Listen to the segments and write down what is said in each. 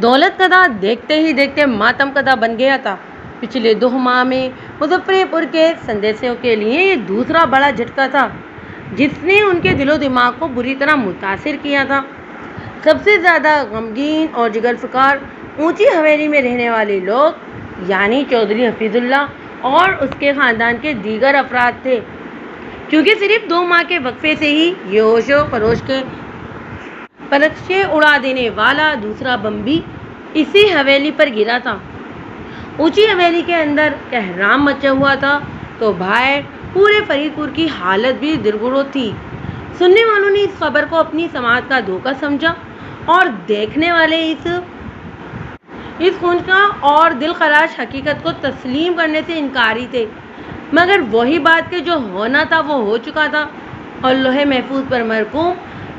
دولت کدہ دیکھتے ہی دیکھتے ماتم کدہ بن گیا تھا۔ پچھلے 2 ماہ میں مظفر پور کے سندیسیوں کے لیے یہ دوسرا بڑا جھٹکا تھا جس نے ان کے دل و دماغ کو بری طرح متاثر کیا تھا۔ سب سے زیادہ غمگین اور جگر فکار اونچی حویلی میں رہنے والے لوگ یعنی چودھری حفیظ اللہ اور اس کے خاندان کے دیگر افراد تھے، کیونکہ صرف 2 ماہ کے وقفے سے ہی یہ ہوش و خروش کے پرچے اڑا دینے والا دوسرا بم بھی اسی حویلی پر گرا تھا۔ اونچی حویلی کے اندر کہرام مچا ہوا تھا تو باہر پورے فرید پور کی حالت بھی درگرو تھی۔ سننے والوں نے اس خبر کو اپنی سماعت کا دھوکہ سمجھا اور دیکھنے والے اس خونچا اور دل خراش حقیقت کو تسلیم کرنے سے انکاری تھے، مگر وہی بات کہ جو ہونا تھا وہ ہو چکا تھا اور لوح محفوظ پر مرقوم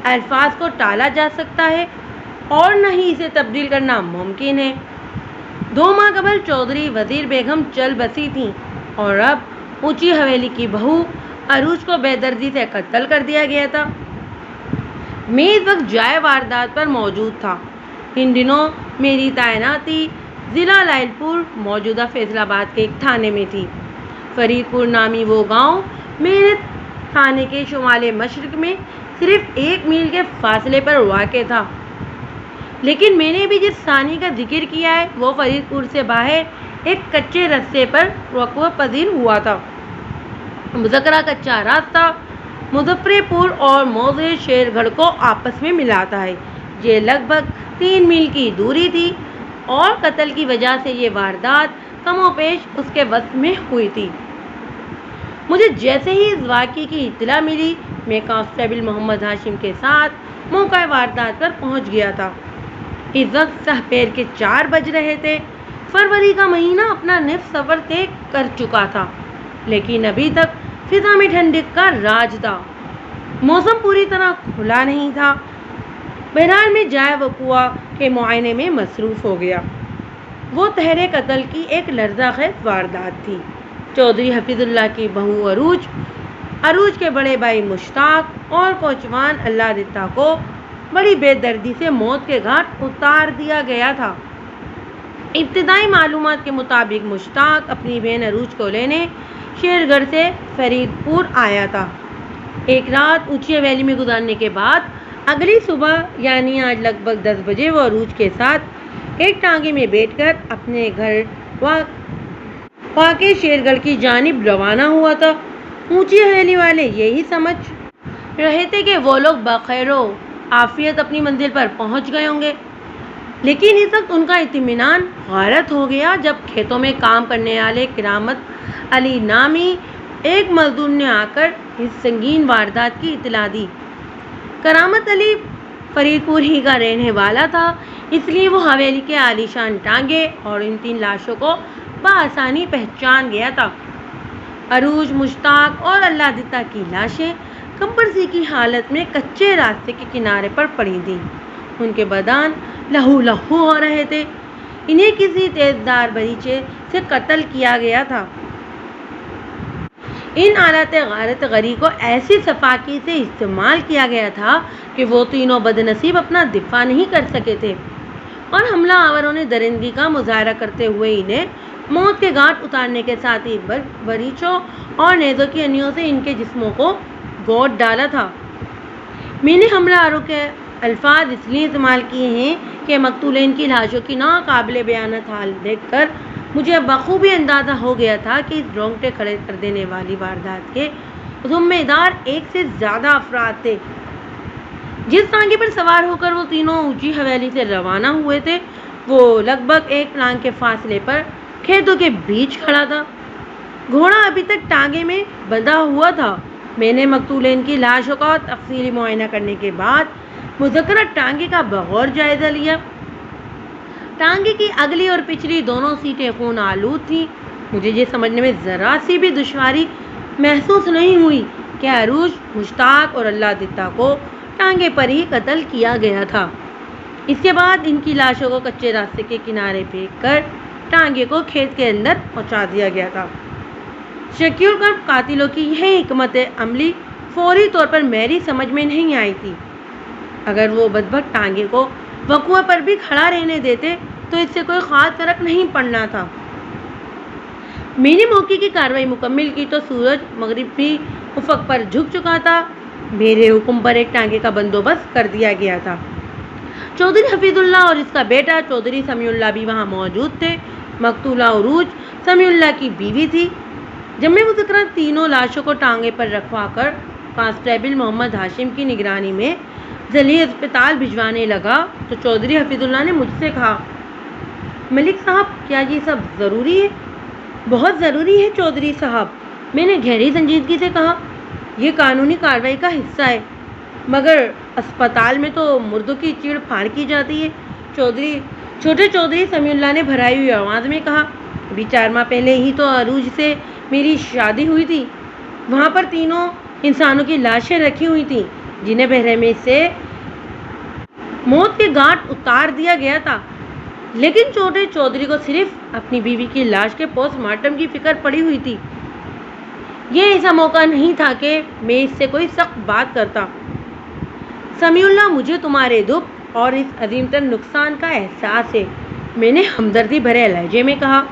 الفاظ کو ٹالا جا سکتا ہے اور نہ ہی اسے تبدیل کرنا ممکن ہے۔ 2 ماہ قبل چودھری وزیر بیگم چل بسی تھیں اور اب اونچی حویلی کی بہو عروج کو بے دردی سے قتل کر دیا گیا تھا۔ میں اس وقت جائے واردات پر موجود تھا۔ ان دنوں میری تعیناتی ضلع لائل پور موجودہ فیصل آباد کے ایک تھانے میں تھی۔ فرید پور نامی وہ گاؤں میرے تھانے کے شمال مشرق میں صرف 1 میل کے فاصلے پر واقع تھا، لیکن میں نے بھی جس تھانے کا ذکر کیا ہے وہ فرید پور سے باہر ایک کچے رستے پر وقوع پذیر ہوا تھا۔ مذکرہ کچا راستہ مظفر پور اور موضع شیر گڑھ کو آپس میں ملاتا ہے۔ یہ لگ بھگ 3 میل کی دوری تھی اور قتل کی وجہ سے یہ واردات کم و بیش اس کے وسط میں ہوئی تھی۔ مجھے جیسے ہی اس واقعے کی اطلاع ملی میں کانسٹیبل محمد ہاشم کے ساتھ موقع واردات پر پہنچ گیا تھا۔ اس وقت سحپیر کے 4 بج رہے تھے۔ فروری کا مہینہ اپنا نصف سفر طے کر چکا تھا، لیکن ابھی تک فضا میں ٹھنڈک کا راج تھا۔ موسم پوری طرح کھلا نہیں تھا۔ بہرحال میں جائے وقوع کے معائنے میں مصروف ہو گیا۔ وہ تحرے قتل کی ایک لرزہ خیز واردات تھی۔ چودھری حفیظ اللہ کی بہو عروج کے بڑے بھائی مشتاق اور کوچوان اللہ دتا کو بڑی بے دردی سے موت کے گھاٹ اتار دیا گیا تھا۔ ابتدائی معلومات کے مطابق مشتاق اپنی بہن عروج کو لینے شیر گڑھ سے فرید پور آیا تھا۔ ایک رات اونچی حویلی میں گزارنے کے بعد اگلی صبح یعنی آج لگ بھگ 10 بجے وہ عروج کے ساتھ ایک ٹانگے میں بیٹھ کر اپنے گھر واقع شیر گڑھ کی جانب روانہ ہوا تھا۔ اونچی حویلی والے یہی سمجھ رہے تھے کہ وہ لوگ بخیر و عافیت اپنی منزل پر پہنچ گئے ہوں گے، لیکن اس وقت ان کا اطمینان غارت ہو گیا جب کھیتوں میں کام کرنے والے کرامت علی نامی ایک مزدور نے آ کر اس سنگین واردات کی اطلاع دی۔ کرامت علی فرید پور ہی کا رہنے والا تھا، اس لیے وہ حویلی کے عالیشان ٹانگے اور ان 3 لاشوں کو بآسانی پہچان گیا تھا۔ عروج، مشتاق اور اللہ دتا کی لاشیں کمبر سی کی حالت میں کچے راستے کے کنارے پر پڑی تھیں۔ ان کے بدن لہو لہو ہو رہے تھے۔ انہیں کسی تیزدھار بریچے سے قتل کیا گیا تھا۔ ان آلات غارت غری کو ایسی صفاقی سے استعمال کیا گیا تھا کہ وہ تینوں بد نصیب اپنا دفاع نہیں کر سکے تھے اور حملہ آوروں نے درندگی کا مظاہرہ کرتے ہوئے انہیں موت کے گھاٹ اتارنے کے ساتھ ہی بریچوں اور نیزوں کی انیوں سے ان کے جسموں کو گود ڈالا تھا۔ میں نے حملہ آوروں کے الفاظ اس لیے استعمال کیے ہیں کہ مقتولین کی لاشوں کی ناقابل بیانت حالت دیکھ کر مجھے بخوبی اندازہ ہو گیا تھا کہ اس رونگٹے کھڑے کر دینے والی واردات کے ذمہ دار 1 سے زیادہ افراد تھے۔ جس ٹانگے پر سوار ہو کر وہ تینوں اونچی حویلی سے روانہ ہوئے تھے وہ لگ بھگ 1 پلانگ کے فاصلے پر کھیتوں کے بیچ کھڑا تھا۔ گھوڑا ابھی تک ٹانگے میں بندھا ہوا تھا۔ میں نے مقتولین کی لاشوں کا تفصیلی معائنہ کرنے کے بعد مذکرہ ٹانگے کا بغور جائزہ لیا۔ ٹانگے کی اگلی اور پچھلی دونوں سیٹیں خون آلود تھیں۔ مجھے یہ سمجھنے میں ذرا سی بھی دشواری محسوس نہیں ہوئی کہ عروج، مشتاق اور اللہ دتا کو ٹانگے پر ہی قتل کیا گیا تھا۔ اس کے بعد ان کی لاشوں کو کچے راستے کے کنارے پھینک کر ٹانگے کو کھیت کے اندر پہنچا دیا گیا تھا۔ شکیل کرب قاتلوں کی یہ حکمت عملی فوری طور پر میری سمجھ میں نہیں آئی تھی۔ اگر وہ بدبخت ٹانگے کو وقوع پر بھی کھڑا رہنے دیتے تو اس سے کوئی خاص فرق نہیں پڑنا تھا۔ میں نے موقع کی کارروائی مکمل کی تو سورج مغربی افق پر جھک چکا تھا۔ میرے حکم پر ایک ٹانگے کا بندوبست کر دیا گیا تھا۔ چودھری حفیظ اللہ اور اس کا بیٹا چودھری سمیع اللہ بھی وہاں موجود تھے۔ مقتولہ عروج سمیع اللہ کی بیوی تھی۔ جب میں مذکرہ تینوں لاشوں کو ٹانگے پر رکھوا کر کانسٹیبل محمد ہاشم کی نگرانی میں ضلعی اسپتال بھجوانے لگا تو چودھری حفیظ اللہ نے مجھ سے کہا، ملک صاحب کیا یہ سب ضروری ہے؟ بہت ضروری ہے چودھری صاحب، میں نے گہری سنجیدگی سے کہا، یہ قانونی کارروائی کا حصہ ہے، مگر اسپتال میں تو مردوں کی چیڑ پھاڑ کی جاتی ہے۔ چھوٹے چودھری سمیع اللہ نے بھرائی ہوئی آواز میں کہا، ابھی 4 ماہ پہلے ہی تو عروج سے میری شادی ہوئی تھی، وہاں پر تینوں انسانوں کی لاشیں رکھی ہوئی تھیں جنہیں بحرمے سے موت کے گھاٹ اتار دیا گیا تھا، لیکن چھوٹے چودھری کو صرف اپنی بیوی کی لاش کے پوسٹ مارٹم کی فکر پڑی ہوئی تھی۔ یہ ایسا موقع نہیں تھا کہ میں اس سے کوئی سخت بات کرتا۔ سمیع اللہ، مجھے تمہارے دکھ اور اس عظیم تر نقصان کا احساس ہے، میں نے ہمدردی بھرے لہجے میں کہا۔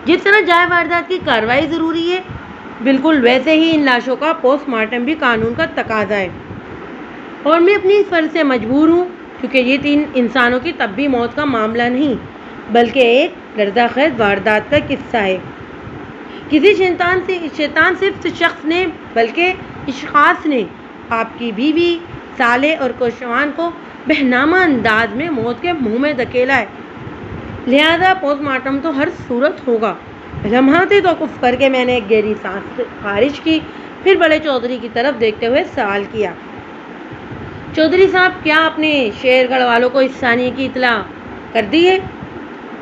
جس طرح جائے واردات کی کارروائی ضروری ہے، بالکل ویسے ہی ان لاشوں کا پوسٹ مارٹم بھی قانون کا تقاضا ہے، اور میں اپنی فرض سے مجبور ہوں، کیونکہ یہ 3 انسانوں کی طبی موت کا معاملہ نہیں بلکہ ایک لرزہ خیز واردات کا قصہ ہے۔ کسی شیطان صرف شخص نے بلکہ اشخاص نے آپ کی بیوی، سالے اور کوشوان کو بہنامہ انداز میں موت کے منہ میں دھکیلا ہے، لہذا پوسٹ مارٹم تو ہر صورت ہوگا۔ لمحات توقف کر کے میں نے ایک گہری سانس خارج کی، پھر بڑے چودھری کی طرف دیکھتے ہوئے سوال کیا، چودھری صاحب کیا آپ نے شیر گڑھ والوں کو اس ثانیے کی اطلاع کر دی ہے؟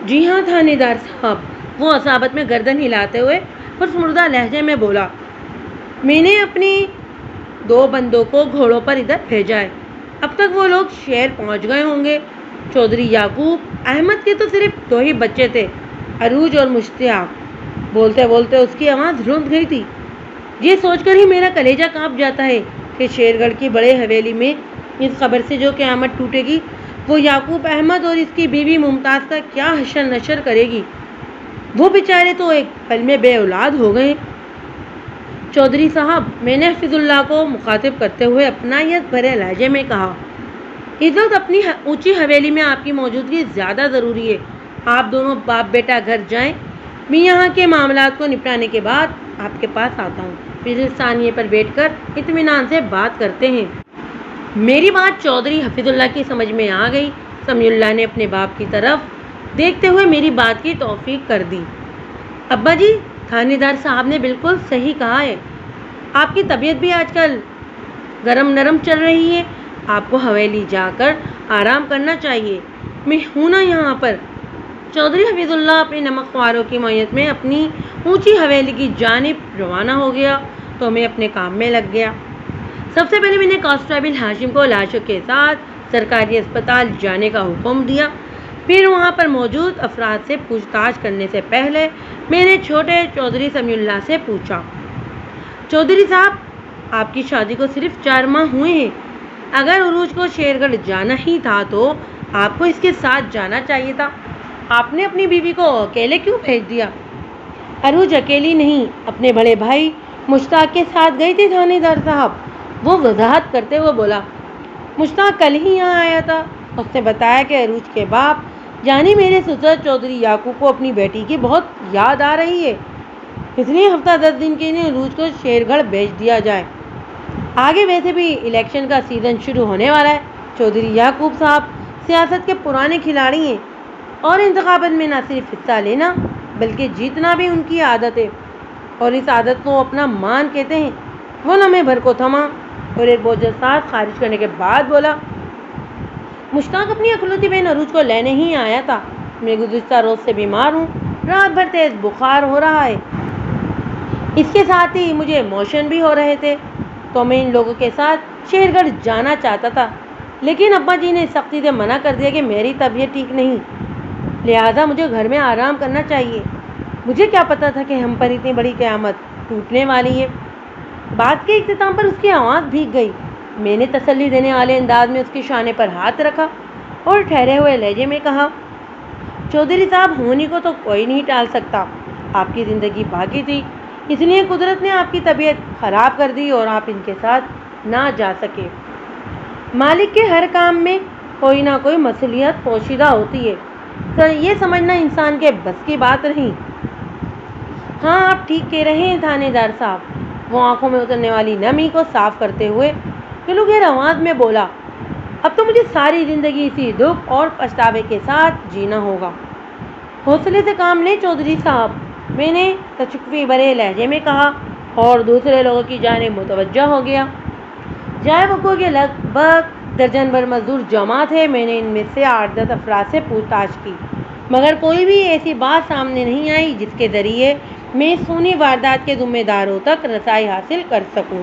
جی ہاں تھانے دار صاحب، وہ اصابت میں گردن ہلاتے ہوئے خوشمردہ لہجے میں بولا، میں نے اپنی 2 بندوں کو گھوڑوں پر ادھر بھیجا ہے، اب تک وہ لوگ شہر پہنچ گئے ہوں گے۔ چودھری یعقوب احمد کے تو صرف 2 ہی بچے تھے، عروج اور مشتاق۔ بولتے بولتے اس کی آواز رند گئی تھی۔ یہ سوچ کر ہی میرا کلیجہ کانپ جاتا ہے کہ شیر گڑھ کی بڑے حویلی میں اس خبر سے جو قیامت ٹوٹے گی وہ یعقوب احمد اور اس کی بیوی ممتاز کا کیا حشر نشر کرے گی۔ وہ بیچارے تو ایک پل میں بے اولاد ہو گئے۔ چودھری صاحب، میں نے حفیظ اللہ کو مخاطب کرتے ہوئے اپنائیت بھرے لہجے میں کہا، اس وقت اپنی اونچی حویلی میں آپ کی موجودگی زیادہ ضروری ہے، آپ دونوں باپ بیٹا گھر جائیں، میں یہاں کے معاملات کو نپٹانے کے بعد آپ کے پاس آتا ہوں، پھر اس ثانیے پر بیٹھ کر اطمینان سے بات کرتے ہیں۔ میری بات چودھری حفیظ اللہ کی سمجھ میں آ گئی۔ سمیع اللہ نے اپنے باپ کی طرف دیکھتے ہوئے میری بات کی توثیق کر دی۔ ابا جی، تھانے دار صاحب نے بالکل صحیح کہا ہے، آپ کی طبیعت بھی آج کل گرم نرم چل رہی ہے، آپ کو حویلی جا کر آرام کرنا چاہیے، میں ہوں نا یہاں پر۔ چودھری حفیظ اللہ اپنے نمک خواروں کی معیت میں اپنی اونچی حویلی کی جانب روانہ ہو گیا تو میں اپنے کام میں لگ گیا۔ سب سے پہلے میں نے کانسٹیبل ہاشم کو لاشوں کے ساتھ سرکاری اسپتال جانے کا حکم دیا، پھر وہاں پر موجود افراد سے پوچھ تاچھ کرنے سے پہلے میں نے چھوٹے چودھری سمیع اللہ سے پوچھا، چودھری صاحب آپ کی شادی کو صرف 4 ماہ ہوئے ہیں، اگر عروج کو شیر گڑھ جانا ہی تھا تو آپ کو اس کے ساتھ جانا چاہیے تھا، آپ نے اپنی بیوی کو اکیلے کیوں بھیج دیا؟ عروج اکیلی نہیں، اپنے بڑے بھائی مشتاق کے ساتھ گئی تھی تھانے دار صاحب، وہ وضاحت کرتے ہوئے بولا۔ مشتاق کل ہی یہاں آیا تھا، اس نے بتایا کہ عروج کے باپ یعنی میرے سسر چودھری یعقوب کو اپنی بیٹی کی بہت یاد آ رہی ہے، اس لیے ہفتہ 10 دن کے لیے عروج کو شیر گڑھ بھیج دیا جائے، آگے ویسے بھی الیکشن کا سیزن شروع ہونے والا ہے۔ چودھری یعقوب صاحب سیاست کے پرانے کھلاڑی ہیں اور انتخابات میں نہ صرف حصہ لینا بلکہ جیتنا بھی ان کی عادت ہے، اور اس عادت کو اپنا مان کہتے ہیں۔ وہ لمحے بھر کو تھما اور ایک بوجھل سانس خارج کرنے کے بعد بولا، مشتاق اپنی اکلوتی بہن عروج کو لینے ہی آیا تھا، میں گزشتہ روز سے بیمار ہوں، رات بھر تیز بخار ہو رہا ہے، اس کے ساتھ ہی مجھے موشن بھی ہو رہے تھے، تو میں ان لوگوں کے ساتھ شیر گڑھ جانا چاہتا تھا، لیکن ابا جی نے سختی سے منع کر دیا کہ میری طبیعت ٹھیک نہیں، لہٰذا مجھے گھر میں آرام کرنا چاہیے۔ مجھے کیا پتا تھا کہ ہم پر اتنی بڑی قیامت ٹوٹنے والی ہے۔ بات کے اختتام پر اس کی آواز بھیگ گئی۔ میں نے تسلی دینے والے انداز میں اس کے شانے پر ہاتھ رکھا اور ٹھہرے ہوئے لہجے میں کہا، چودھری صاحب، ہونی کو تو کوئی نہیں ٹال سکتا، آپ کی زندگی باقی تھی، اس لیے قدرت نے آپ کی طبیعت خراب کر دی اور آپ ان کے ساتھ نہ جا سکے۔ مالک کے ہر کام میں کوئی نہ کوئی مصلحت پوشیدہ ہوتی ہے، یہ سمجھنا انسان کے بس کی بات نہیں۔ ہاں، آپ ٹھیک کہہ رہے ہیں تھانے دار صاحب، وہ آنکھوں میں اترنے والی نمی کو صاف کرتے ہوئے گلوگیر آواز میں بولا، اب تو مجھے ساری زندگی اسی دکھ اور پچھتاوے کے ساتھ جینا ہوگا۔ حوصلے سے کام لیں چودھری صاحب، میں نے تشکفی بھرے لہجے میں کہا اور دوسرے لوگوں کی جانب متوجہ ہو گیا۔ جائے وقوع کے لگ بھگ درجن بھر مزدور جمع تھے۔ میں نے ان میں سے 8-10 افراد سے پوچھ تاچھ کی، مگر کوئی بھی ایسی بات سامنے نہیں آئی جس کے ذریعے میں اس خونی واردات کے ذمہ داروں تک رسائی حاصل کر سکوں۔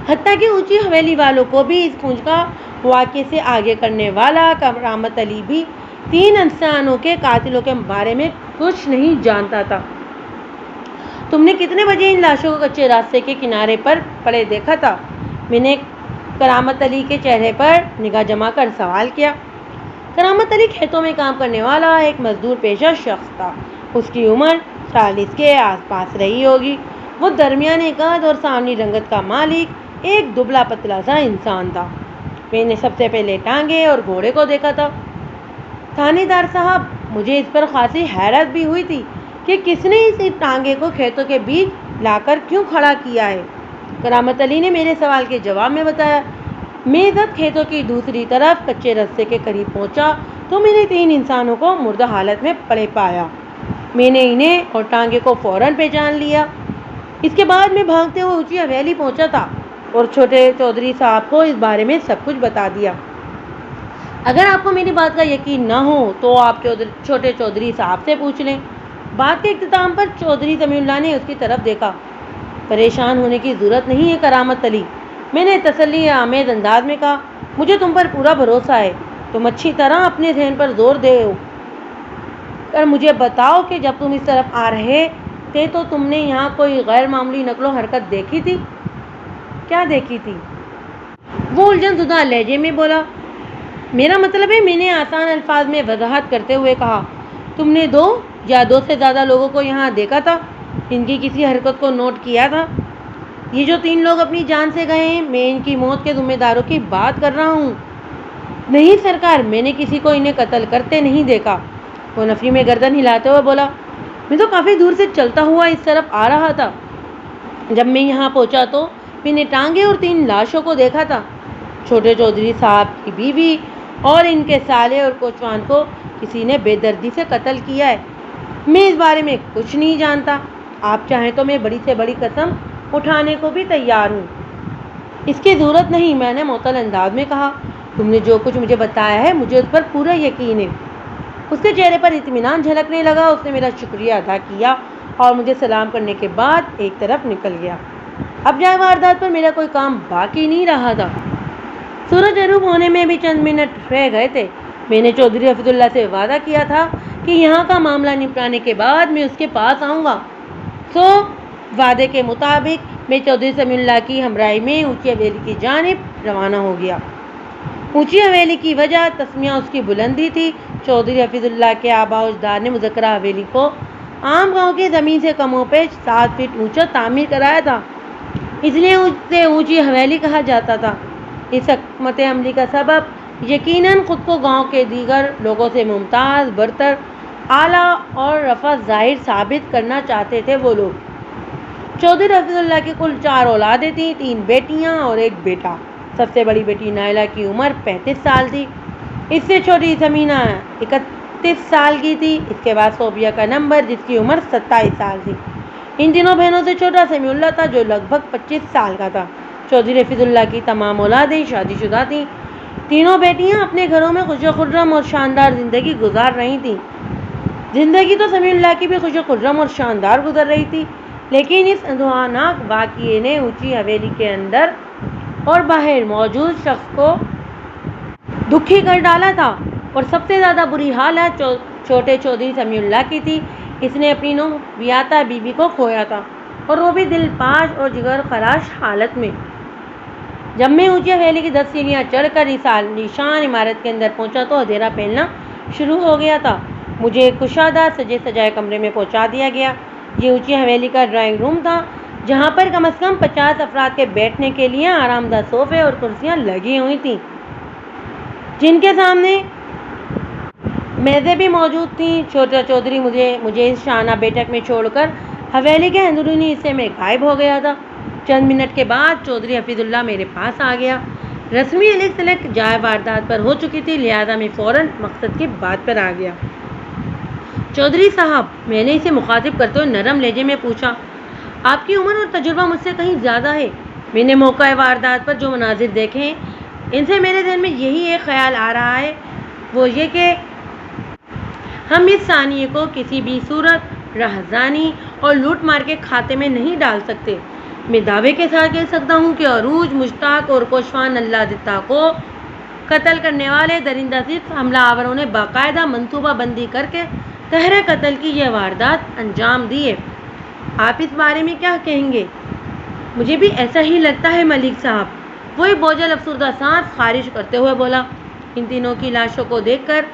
حتیٰ کہ اونچی حویلی والوں کو بھی اس کھونچا واقعے سے آگے کرنے والا کرامت علی بھی 3 انسانوں کے قاتلوں کے بارے میں کچھ نہیں جانتا تھا۔ تم نے کتنے بجے ان لاشوں کو کچے راستے کے کنارے پر پڑے دیکھا تھا؟ میں نے کرامت علی کے چہرے پر نگاہ جما کر سوال کیا۔ کرامت علی کھیتوں میں کام کرنے والا ایک مزدور پیشہ شخص تھا۔ اس کی عمر 40 کے آس پاس رہی ہوگی۔ وہ درمیانے قد اور سامنی رنگت کا مالک ایک دبلا پتلا سا انسان تھا۔ میں نے سب سے پہلے ٹانگے اور گھوڑے کو دیکھا تھا۔ تھانے دار صاحب، مجھے اس پر خاصی حیرت بھی ہوئی تھی کہ کس نے اس ٹانگے کو کھیتوں کے بیچ لا کر کیوں کھڑا کیا ہے۔ کرامت علی نے میرے سوال کے جواب میں بتایا، میں جب کھیتوں کی دوسری طرف کچے رستے کے قریب پہنچا تو میں نے 3 انسانوں کو مردہ حالت میں پڑے پایا۔ میں نے انہیں اور ٹانگے کو فوراً پہچان لیا۔ اس کے بعد میں بھاگتے ہوئے اونچی حویلی پہنچا تھا اور چھوٹے چودھری صاحب کو اس بارے میں سب کچھ بتا دیا۔ اگر آپ کو میری بات کا یقین نہ ہو تو آپ چھوٹے چودھری صاحب سے پوچھ لیں۔ بات کے اختتام پر چودھری سمیع اللہ نے اس کی طرف دیکھا۔ پریشان ہونے کی ضرورت نہیں ہے کرامت علی، میں نے تسلی آمیز انداز میں کہا، مجھے تم پر پورا بھروسہ ہے۔ تم اچھی طرح اپنے ذہن پر زور دے کر مجھے بتاؤ کہ جب تم اس طرف آ رہے تھے تو تم نے یہاں کوئی غیر معمولی نقل و حرکت دیکھی تھی؟ کیا دیکھی تھی؟ وہ الجھن زدہ لہجے میں بولا، میرا مطلب ہے، میں نے آسان الفاظ میں وضاحت کرتے ہوئے کہا، تم نے 2 یا 2 سے زیادہ لوگوں کو یہاں دیکھا تھا؟ ان کی کسی حرکت کو نوٹ کیا تھا؟ یہ جو 3 لوگ اپنی جان سے گئے ہیں، میں ان کی موت کے ذمہ داروں کی بات کر رہا ہوں۔ نہیں سرکار، میں نے کسی کو انہیں قتل کرتے نہیں دیکھا۔ وہ نفی میں گردن ہلاتے ہوئے بولا، میں تو کافی دور سے چلتا ہوا اس طرف آ رہا تھا۔ جب میں یہاں پہنچا تو میں نے ٹانگے اور 3 لاشوں کو دیکھا تھا۔ چھوٹے چودھری صاحب کی بیوی اور ان کے سالے اور کوچوان کو کسی نے بے دردی سے قتل کیا ہے۔ میں اس بارے میں کچھ نہیں جانتا۔ آپ چاہیں تو میں بڑی سے بڑی قسم اٹھانے کو بھی تیار ہوں۔ اس کی ضرورت نہیں، میں نے معطل انداز میں کہا، تم نے جو کچھ مجھے بتایا ہے مجھے اس پر پورا یقین ہے۔ اس کے چہرے پر اطمینان جھلکنے لگا۔ اس نے میرا شکریہ ادا کیا اور مجھے سلام کرنے کے بعد ایک طرف نکل گیا۔ اب جائے واردات پر میرا کوئی کام باقی نہیں رہا تھا۔ سورج غروب ہونے میں بھی چند منٹ رہ گئے تھے۔ میں نے چودھری حفیظ اللہ سے وعدہ کیا تھا کہ یہاں کا معاملہ نپٹانے کے بعد میں اس کے پاس آؤں گا، سو وعدے کے مطابق میں چودھری سمیع اللہ کی ہمراہی میں اونچی حویلی کی جانب روانہ ہو گیا۔ اونچی حویلی کی وجہ تسمیہ اس کی بلندی تھی۔ چودھری حفیظ اللہ کے آباء و اجداد نے مذکرہ حویلی کو عام گاؤں کی زمین سے کم و بیش 7 فٹ اونچا تعمیر کرایا تھا، اس لیے اسے اونچی حویلی کہا جاتا تھا۔ اس حکمت عملی کا سبب یقیناً خود کو گاؤں کے دیگر لوگوں سے ممتاز، برتر، اعلیٰ اور رفع ظاہر ثابت کرنا چاہتے تھے وہ لوگ۔ چودھری حفیظ اللہ کی کل 4 اولادیں تھیں، 3 بیٹیاں اور 1 بیٹا۔ سب سے بڑی بیٹی نائلہ کی عمر 35 سال تھی، اس سے چھوٹی ثمینہ 31 سال کی تھی، اس کے بعد صوفیہ کا نمبر جس کی عمر 27 سال تھی۔ ان تینوں بہنوں سے چھوٹا سمیع اللہ تھا جو لگ بھگ 25 سال کا تھا۔ چودھری حفیظ اللہ کی تمام اولادیں شادی شدہ تھیں۔ تینوں بیٹیاں اپنے گھروں میں خوش و خرم اور شاندار زندگی گزار رہی تھیں۔ زندگی تو سمیع اللہ کی بھی خوش و خرم اور شاندار گزر رہی تھی، لیکن اس اندوہناک واقعے نے اونچی حویلی کے اندر اور باہر موجود شخص کو دکھی کر ڈالا تھا، اور سب سے زیادہ بری حالت چھوٹے چودھری سمیع اللہ کی تھی۔ اس نے اپنی نوح بیاتہ بیوی کو کھویا تھا، اور وہ بھی دل پاش اور جگر خراش حالت میں۔ جب میں اونچی حویلی کی 10 سیڑھیاں چڑھ کر نشان عمارت کے اندر پہنچا تو اندھیرا پھیلنا شروع ہو گیا تھا۔ مجھے ایک کشادہ سجے سجائے کمرے میں پہنچا دیا گیا۔ یہ اونچی حویلی کا ڈرائنگ روم تھا، جہاں پر کم از کم 50 افراد کے بیٹھنے کے لیے آرام دہ صوفے اور کرسیاں لگی ہوئی تھیں، جن کے سامنے میزیں بھی موجود تھیں۔ چھوٹا چودھری مجھے اس شانہ بیٹھک میں چھوڑ کر حویلی کے اندرونی حصے میں غائب ہو گیا تھا۔ چند منٹ کے بعد چودھری حفیظ اللہ میرے پاس آ گیا۔ رسمی الگ تلک جائے واردات پر ہو چکی تھی، لہذا میں فوراً مقصد کی بات پر آ گیا۔ چودھری صاحب، میں نے اسے مخاطب کرتے ہوئے نرم لہجے میں پوچھا، آپ کی عمر اور تجربہ مجھ سے کہیں زیادہ ہے۔ میں نے موقع واردات پر جو مناظر دیکھے ہیں، ان سے میرے ذہن میں یہی ایک خیال آ رہا ہے، وہ یہ کہ ہم اس ثانیے کو کسی بھی صورت رہزنی اور لوٹ مار کے کھاتے میں نہیں ڈال سکتے۔ میں دعوے کے ساتھ کہہ سکتا ہوں کہ عروج، مشتاق اور کوشوان اللہ دتا کو قتل کرنے والے درندہ صرف حملہ آوروں نے باقاعدہ منصوبہ بندی کر کے تہرے قتل کی یہ واردات انجام دی ہے۔ آپ اس بارے میں کیا کہیں گے؟ مجھے بھی ایسا ہی لگتا ہے ملک صاحب، وہی بوجھل افسردہ سانس خارج کرتے ہوئے بولا۔ ان تینوں کی لاشوں کو دیکھ کر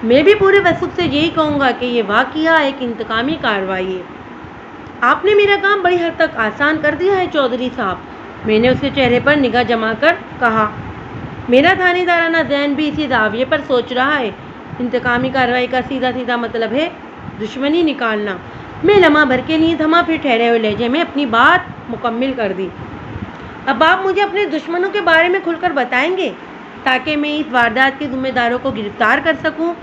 میں بھی پورے وثوق سے یہی کہوں گا کہ یہ واقعہ ایک انتقامی کارروائی ہے۔ آپ نے میرا کام بڑی حد تک آسان کر دیا ہے چودھری صاحب، میں نے اس کے چہرے پر نگاہ جما کر کہا۔ میرا تھانے دارانہ ذہن بھی اسی زاویے پر سوچ رہا ہے۔ انتقامی کارروائی کا سیدھا سیدھا مطلب ہے دشمنی نکالنا۔ میں لمحہ بھر کے لیے تھما، پھر ٹھہرے ہوئے لہجے میں اپنی بات مکمل کر دی۔ اب آپ مجھے اپنے دشمنوں کے بارے میں کھل کر بتائیں گے تاکہ میں اس واردات کے ذمہ داروں کو گرفتار کر سکوں۔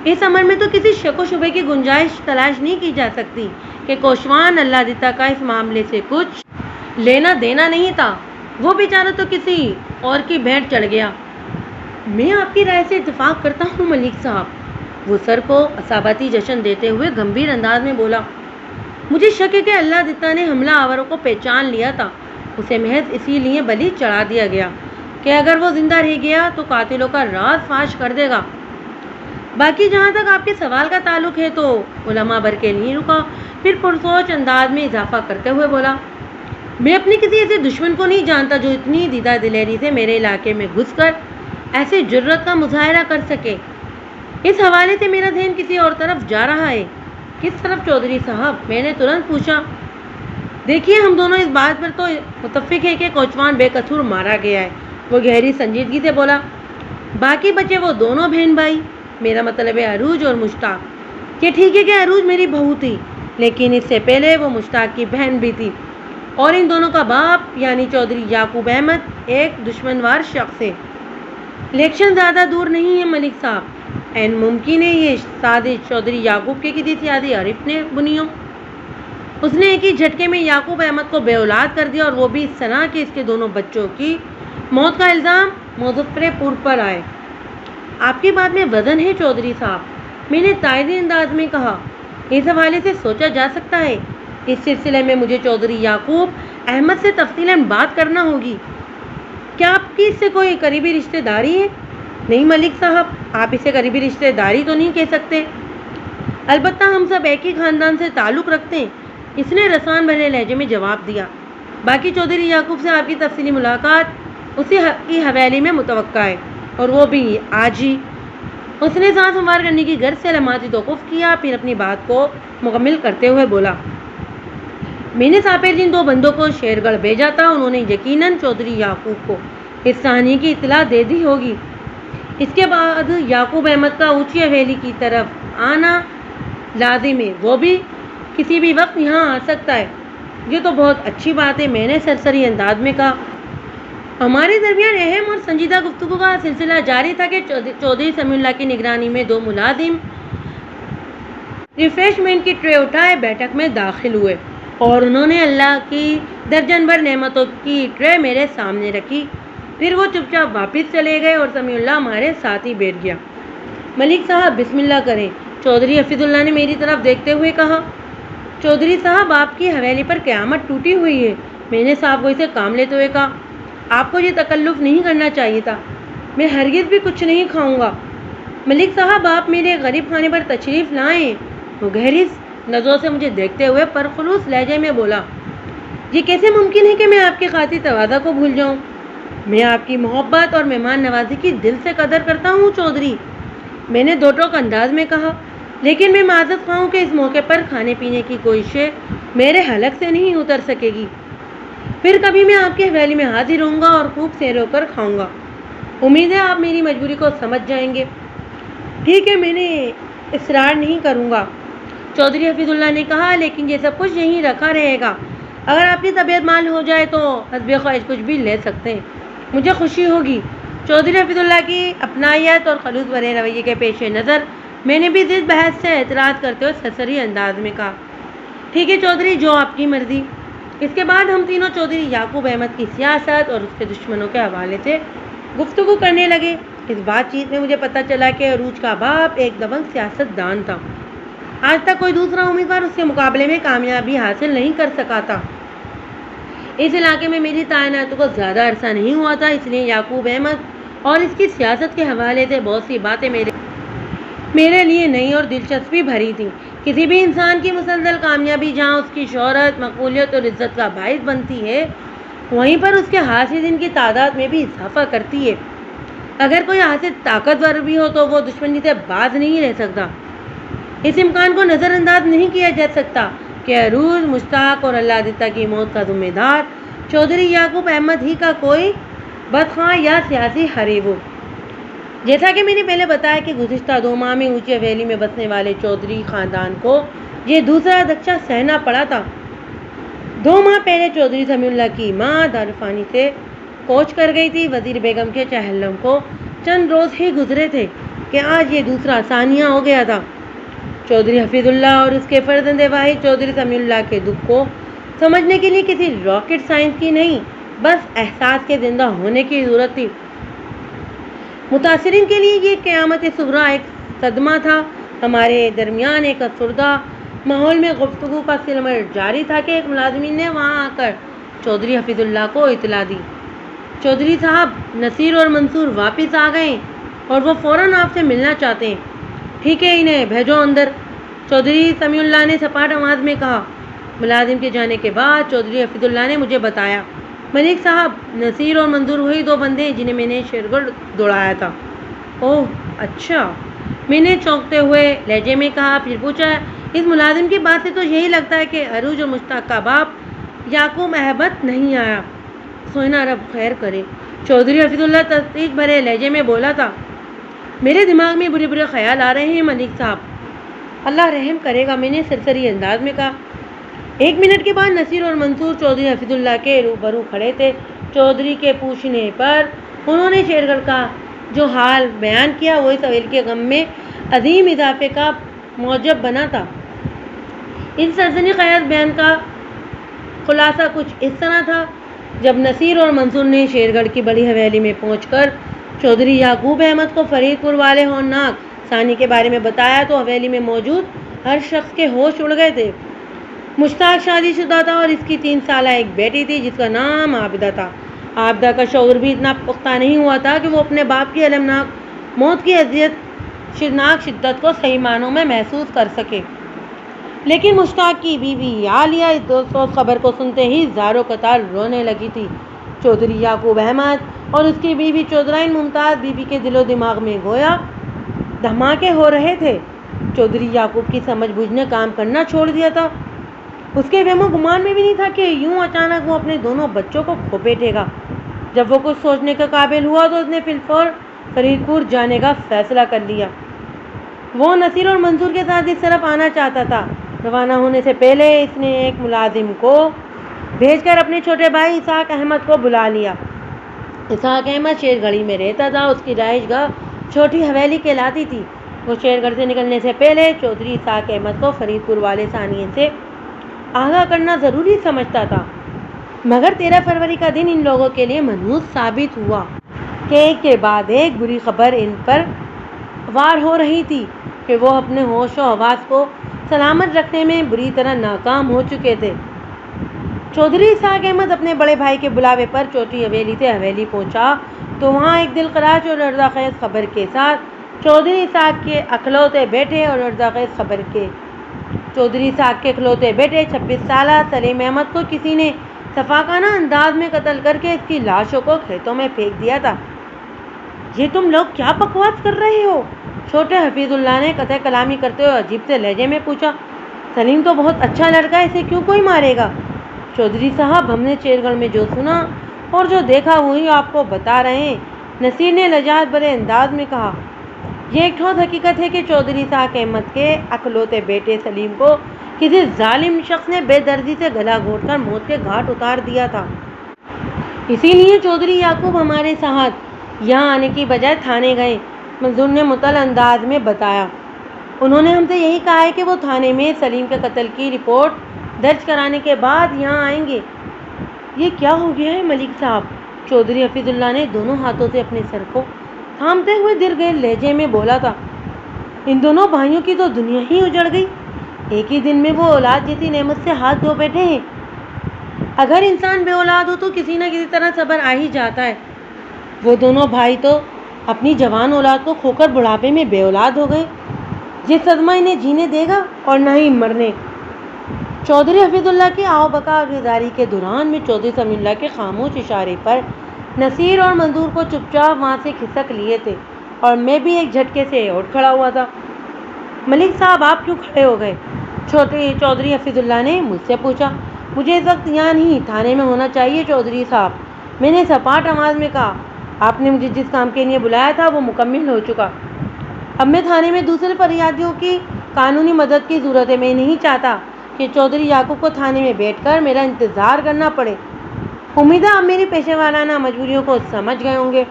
اس امر میں تو کسی شک و شبے کی گنجائش تلاش نہیں کی جا سکتی کہ کوشوان اللہ دتا کا اس معاملے سے کچھ لینا دینا نہیں تھا۔ وہ بیچارہ تو کسی اور کی بھینٹ چڑھ گیا۔ میں آپ کی رائے سے اتفاق کرتا ہوں ملک صاحب، وہ سر کو عصاباتی جشن دیتے ہوئے گمبھیر انداز میں بولا۔ مجھے شک ہے کہ اللہ دتا نے حملہ آوروں کو پہچان لیا تھا، اسے محض اسی لیے بلی چڑھا دیا گیا کہ اگر وہ زندہ رہ گیا تو قاتلوں کا راز فاش کر دے گا۔ باقی جہاں تک آپ کے سوال کا تعلق ہے تو علماء بھر کے نہیں رکا، پھر پرسوچ انداز میں اضافہ کرتے ہوئے بولا، میں اپنے کسی ایسے دشمن کو نہیں جانتا جو اتنی دیدہ دلیری سے میرے علاقے میں گھس کر ایسے جرت کا مظاہرہ کر سکے۔ اس حوالے سے میرا ذہن کسی اور طرف جا رہا ہے۔ کس طرف چودھری صاحب؟ میں نے ترنت پوچھا۔ دیکھیے، ہم دونوں اس بات پر تو متفق ہیں کہ کوچوان بے قصور مارا گیا ہے، وہ گہری سنجیدگی سے بولا۔ باقی بچے وہ دونوں بہن بھائی، میرا مطلب ہے عروج اور مشتاق۔ یہ ٹھیک ہے کہ عروج میری بہو تھی، لیکن اس سے پہلے وہ مشتاق کی بہن بھی تھی، اور ان دونوں کا باپ یعنی چودھری یعقوب احمد ایک دشمنوار شخص ہے۔ الیکشن زیادہ دور نہیں ہے ملک صاحب، عین ممکن ہے یہ سازش چودھری یعقوب کے کسی سیاسی حریف نے بنی ہو۔ اس نے ایک ہی جھٹکے میں یعقوب احمد کو بے اولاد کر دیا، اور وہ بھی اس طرح کہ اس کے دونوں بچوں کی موت کا الزام مظفر پور پر آئے۔ آپ کی بات میں وزن ہے چودھری صاحب، میں نے تائیدی انداز میں کہا۔ اس حوالے سے سوچا جا سکتا ہے۔ اس سلسلے میں مجھے چودھری یعقوب احمد سے تفصیلاً بات کرنا ہوگی۔ کیا آپ کی اس سے کوئی قریبی رشتہ داری ہے؟ نہیں ملک صاحب، آپ اسے قریبی رشتہ داری تو نہیں کہہ سکتے، البتہ ہم سب ایک ہی خاندان سے تعلق رکھتے ہیں، اس نے رسان بھرے لہجے میں جواب دیا۔ باقی چودھری یعقوب سے آپ کی تفصیلی ملاقات اسی کی حویلی میں متوقع ہے، اور وہ بھی آج ہی۔ اس نے سانس ہموار کرنے کی غرض سے لمحاتی توقف کیا، پھر اپنی بات کو مکمل کرتے ہوئے بولا۔ میں نے ساپیر جن دو بندوں کو شیر گڑھ بھیجا تھا، انہوں نے یقیناً چودھری یعقوب کو اس کہانی کی اطلاع دے دی ہوگی۔ اس کے بعد یعقوب احمد کا اونچی حویلی کی طرف آنا لازم ہے، وہ بھی کسی بھی وقت یہاں آ سکتا ہے۔ یہ تو بہت اچھی بات ہے، میں نے سرسری انداز میں کہا۔ ہمارے درمیان اہم اور سنجیدہ گفتگو کا سلسلہ جاری تھا کہ چودھری سمیع اللہ کی نگرانی میں دو ملازم ریفریشمنٹ کی ٹرے اٹھائے بیٹھک میں داخل ہوئے، اور انہوں نے اللہ کی درجن بھر نعمتوں کی ٹرے میرے سامنے رکھی۔ پھر وہ چپ چاپ واپس چلے گئے اور سمیع اللہ ہمارے ساتھ ہی بیٹھ گیا۔ ملک صاحب بسم اللہ کریں، چودھری حفیظ اللہ نے میری طرف دیکھتے ہوئے کہا۔ چودھری صاحب، آپ کی حویلی پر قیامت ٹوٹی ہوئی ہے، میں نے صاحب کو اسے کام لیتے ہوئے کہا۔ آپ کو یہ تکلف نہیں کرنا چاہیے تھا، میں ہرگز بھی کچھ نہیں کھاؤں گا۔ ملک صاحب، آپ میرے غریب خانے پر تشریف لائیں، وہ گہری نظروں سے مجھے دیکھتے ہوئے پرخلوص لہجے میں بولا۔ یہ کیسے ممکن ہے کہ میں آپ کے خاطر تواضع کو بھول جاؤں؟ میں آپ کی محبت اور مہمان نوازی کی دل سے قدر کرتا ہوں چودھری، میں نے دو ٹوک انداز میں کہا، لیکن میں معذرت خواہ ہوں کہ اس موقع پر کھانے پینے کی کوششیں میرے حلق سے نہیں اتر سکے گی۔ پھر کبھی میں آپ کی حویلی میں حاضر ہوں گا اور خوب سیر ہو کر کھاؤں گا۔ امید ہے آپ میری مجبوری کو سمجھ جائیں گے۔ ٹھیک ہے، میں نے اصرار نہیں کروں گا، چودھری حفیظ اللہ نے کہا، لیکن یہ سب کچھ یہیں رکھا رہے گا۔ اگر آپ کی طبیعت مال ہو جائے تو حسب خواہش کچھ بھی لے سکتے ہیں، مجھے خوشی ہوگی۔ چودھری حفیظ اللہ کی اپنائیت اور خلوص بھرے رویے کے پیش نظر میں نے بھی ضد بحث سے اعتراض کرتے ہوئے سرسری انداز میں کہا، ٹھیک ہے چودھری، جو آپ کی مرضی۔ اس کے بعد ہم تینوں چودھری یعقوب احمد کی سیاست اور اس کے دشمنوں کے حوالے سے گفتگو کرنے لگے۔ اس بات چیت میں مجھے پتہ چلا کہ عروج کا باپ ایک دبنگ سیاست دان تھا۔ آج تک کوئی دوسرا امیدوار اس کے مقابلے میں کامیابی حاصل نہیں کر سکا تھا۔ اس علاقے میں میری تعیناتی کو زیادہ عرصہ نہیں ہوا تھا، اس لیے یعقوب احمد اور اس کی سیاست کے حوالے سے بہت سی باتیں میرے لیے نئی اور دلچسپی بھری تھیں۔ کسی بھی انسان کی مسلسل کامیابی جہاں اس کی شہرت، مقبولیت اور عزت کا باعث بنتی ہے، وہیں پر اس کے حاسدین کی تعداد میں بھی اضافہ کرتی ہے۔ اگر کوئی حاسد طاقتور بھی ہو تو وہ دشمنی سے باز نہیں رہ سکتا۔ اس امکان کو نظر انداز نہیں کیا جا سکتا کہ عروج، مشتاق اور اللہ دتہ کی موت کا ذمہ دار چودھری یعقوب احمد ہی کا کوئی بدخواہ یا سیاسی حریف ہو۔ جیسا کہ میں نے پہلے بتایا کہ گزشتہ 2 ماہ میں اونچی حویلی میں بسنے والے چودھری خاندان کو یہ دوسرا دھچکا سہنا پڑا تھا۔ 2 ماہ پہلے چودھری سمیع اللہ کی ماں دارالفانی سے کوچ کر گئی تھی۔ وزیر بیگم کے چہلم کو چند روز ہی گزرے تھے کہ آج یہ دوسرا ثانیہ ہو گیا تھا۔ چودھری حفیظ اللہ اور اس کے فرزند واحد چودھری سمیع اللہ کے دکھ کو سمجھنے کے لیے کسی راکٹ سائنس کی نہیں، بس احساس کے زندہ ہونے کی ضرورت تھی۔ متاثرین کے لیے یہ قیامت صغریٰ ایک صدمہ تھا۔ ہمارے درمیان ایک افسردہ ماحول میں گفتگو کا سلسلہ جاری تھا کہ ایک ملازمین نے وہاں آ کر چودھری حفیظ اللہ کو اطلاع دی، چودھری صاحب، نصیر اور منصور واپس آ گئے اور وہ فوراً آپ سے ملنا چاہتے ہیں۔ ٹھیک ہے، انہیں بھیجو اندر، چودھری سمیع اللہ نے سپاٹ آواز میں کہا۔ ملازم کے جانے کے بعد چودھری حفیظ اللہ نے مجھے بتایا، ملک صاحب، نصیر اور منظور وہی 2 بندے ہیں جنہیں میں نے شیرگڑھ دوڑایا تھا۔ اوہ اچھا، میں نے چونکتے ہوئے لہجے میں کہا، پھر پوچھا، اس ملازم کی بات سے تو یہی لگتا ہے کہ عروج اور مشتاق کا باپ یعقوب احمد نہیں آیا۔ سوئنا رب خیر کرے، چودھری حفیظ اللہ تصدیق بھرے لہجے میں بولا تھا۔ میرے دماغ میں برے خیال آ رہے ہیں ملک صاحب، اللہ رحم کرے گا، میں نے سرسری انداز میں کہا۔ 1 منٹ کے بعد نصیر اور منصور چودھری حفیظ اللہ کے روبرو کھڑے تھے۔ چودھری کے پوچھنے پر انہوں نے شیرگڑھ کا جو حال بیان کیا وہ اس حویلی کے غم میں عظیم اضافے کا موجب بنا تھا۔ ان سنسنی خیز بیان کا خلاصہ کچھ اس طرح تھا، جب نصیر اور منصور نے شیرگڑھ کی بڑی حویلی میں پہنچ کر چودھری یعقوب احمد کو فرید پور والے ہولناک ثانی کے بارے میں بتایا تو حویلی میں موجود ہر شخص کے ہوش اڑ گئے تھے۔ مشتاق شادی شدہ تھا اور اس کی 3 سالہ ایک بیٹی تھی جس کا نام عابدہ تھا۔ عابدہ کا شعور بھی اتنا پختہ نہیں ہوا تھا کہ وہ اپنے باپ کی المناک موت کی اذیتناک شدت کو صحیح معنوں میں محسوس کر سکے، لیکن مشتاق کی بیوی عالیہ اس دلسوز خبر کو سنتے ہی زاروں قطار رونے لگی تھی۔ چودھری یعقوب احمد اور اس کی بیوی چودھرائن ممتاز بی بی کے دل و دماغ میں گویا دھماکے ہو رہے تھے۔ چودھری یعقوب کی سمجھ بوجھ نے کام کرنا چھوڑ دیا تھا۔ اس کے وہم و گمان میں بھی نہیں تھا کہ یوں اچانک وہ اپنے دونوں بچوں کو کھو بیٹھے گا۔ جب وہ کچھ سوچنے کے قابل ہوا تو اس نے فی الفور فرید پور جانے کا فیصلہ کر لیا۔ وہ نصیر اور منصور کے ساتھ اس طرف آنا چاہتا تھا۔ روانہ ہونے سے پہلے اس نے ایک ملازم کو بھیج کر اپنے چھوٹے بھائی اسحاق احمد کو بلا لیا۔ اسحاق احمد شیرگڑھی میں رہتا تھا، اس کی رہائش گاہ چھوٹی حویلی کہلاتی تھی۔ وہ شیرگڑھ سے نکلنے سے پہلے چودھری اسحاق احمد کو فرید پور والے ثانیے سے آگاہ کرنا ضروری سمجھتا تھا، مگر 13 فروری کا دن ان لوگوں کے لیے منحوس ثابت ہوا کہ ایک کے بعد ایک بری خبر ان پر وار ہو رہی تھی کہ وہ اپنے ہوش و حواس کو سلامت رکھنے میں بری طرح ناکام ہو چکے تھے۔ چودھری اسحاق احمد اپنے بڑے بھائی کے بلاوے پر چھوٹی حویلی سے حویلی پہنچا تو وہاں ایک دلخراش اور ارزا خیز خبر کے ساتھ چودھری اسحاق کے اکلوتے بیٹے اور ارزا خیز خبر کے چودھری اسحاق کے اکلوتے بیٹے 26 سالہ سلیم احمد کو کسی نے صفاقانہ انداز میں قتل کر کے اس کی لاشوں کو کھیتوں میں پھینک دیا تھا۔ یہ تم لوگ کیا بکواس کر رہے ہو؟ چھوٹے حفیظ اللہ نے قطع کلامی کرتے ہوئے عجیب سے لہجے میں پوچھا۔ سلیم تو بہت اچھا لڑکا ہے، اسے کیوں کوئی مارے گا؟ چودھری صاحب، ہم نے چیر گڑھ میں جو سنا اور جو دیکھا وہی آپ کو بتا رہے ہیں، نصیر نے لجاجت بھرے انداز میں کہا۔ یہ ایک ٹھوس حقیقت ہے کہ چودھری صاحب احمد کے اکلوتے بیٹے سلیم کو کسی ظالم شخص نے بے دردی سے گلا گھونٹ کر موت کے گھاٹ اتار دیا تھا۔ اسی لیے چودھری یعقوب ہمارے ساتھ یہاں آنے کی بجائے تھانے گئے، منظور نے معطل انداز میں بتایا۔ انہوں نے ہم سے یہی کہا ہے کہ وہ تھانے میں سلیم کے قتل کی رپورٹ درج کرانے کے بعد یہاں آئیں گے۔ یہ کیا ہو گیا ہے ملک صاحب؟ چودھری حفیظ اللہ نے دونوں ہاتھوں سے اپنے سر کو تھامتے ہوئے درگئے لہجے میں بولا تھا۔ ان دونوں بھائیوں کی تو دنیا ہی اجڑ گئی۔ ایک ہی دن میں وہ اولاد جیسی نعمت سے ہاتھ دھو بیٹھے ہیں۔ اگر انسان بے اولاد ہو تو کسی نہ کسی طرح صبر آ ہی جاتا ہے۔ وہ دونوں بھائی تو اپنی جوان اولاد کو کھو کر بڑھاپے میں بے اولاد ہو گئے۔ یہ صدمہ انہیں جینے دے گا اور نہ ہی مرنے۔ چودھری حفیظ اللہ کی آؤ بکا اور بیداری کے دوران میں چودھری سمیع اللہ کے خاموش اشارے پر نصیر اور منظور کو چپ چاپ وہاں سے کھسک لیے تھے اور میں بھی ایک جھٹکے سے اٹھ کھڑا ہوا تھا۔ ملک صاحب، آپ کیوں کھڑے ہو گئے؟ چودھری حفیظ اللہ نے مجھ سے پوچھا۔ مجھے اس وقت یہاں نہیں، تھانے میں ہونا چاہیے چودھری صاحب، میں نے سپاٹ آواز میں کہا۔ آپ نے مجھے جس کام کے لیے بلایا تھا وہ مکمل ہو چکا۔ اب میں تھانے میں دوسرے فریادیوں کی قانونی مدد کی ضرورت ہے۔ میں نہیں چاہتا کہ چودھری یعقوب کو تھانے میں بیٹھ کر میرا انتظار کرنا پڑے۔ امید ہے آپ میری پیشے وارانہ مجبوریوں کو سمجھ گئے ہوں گے۔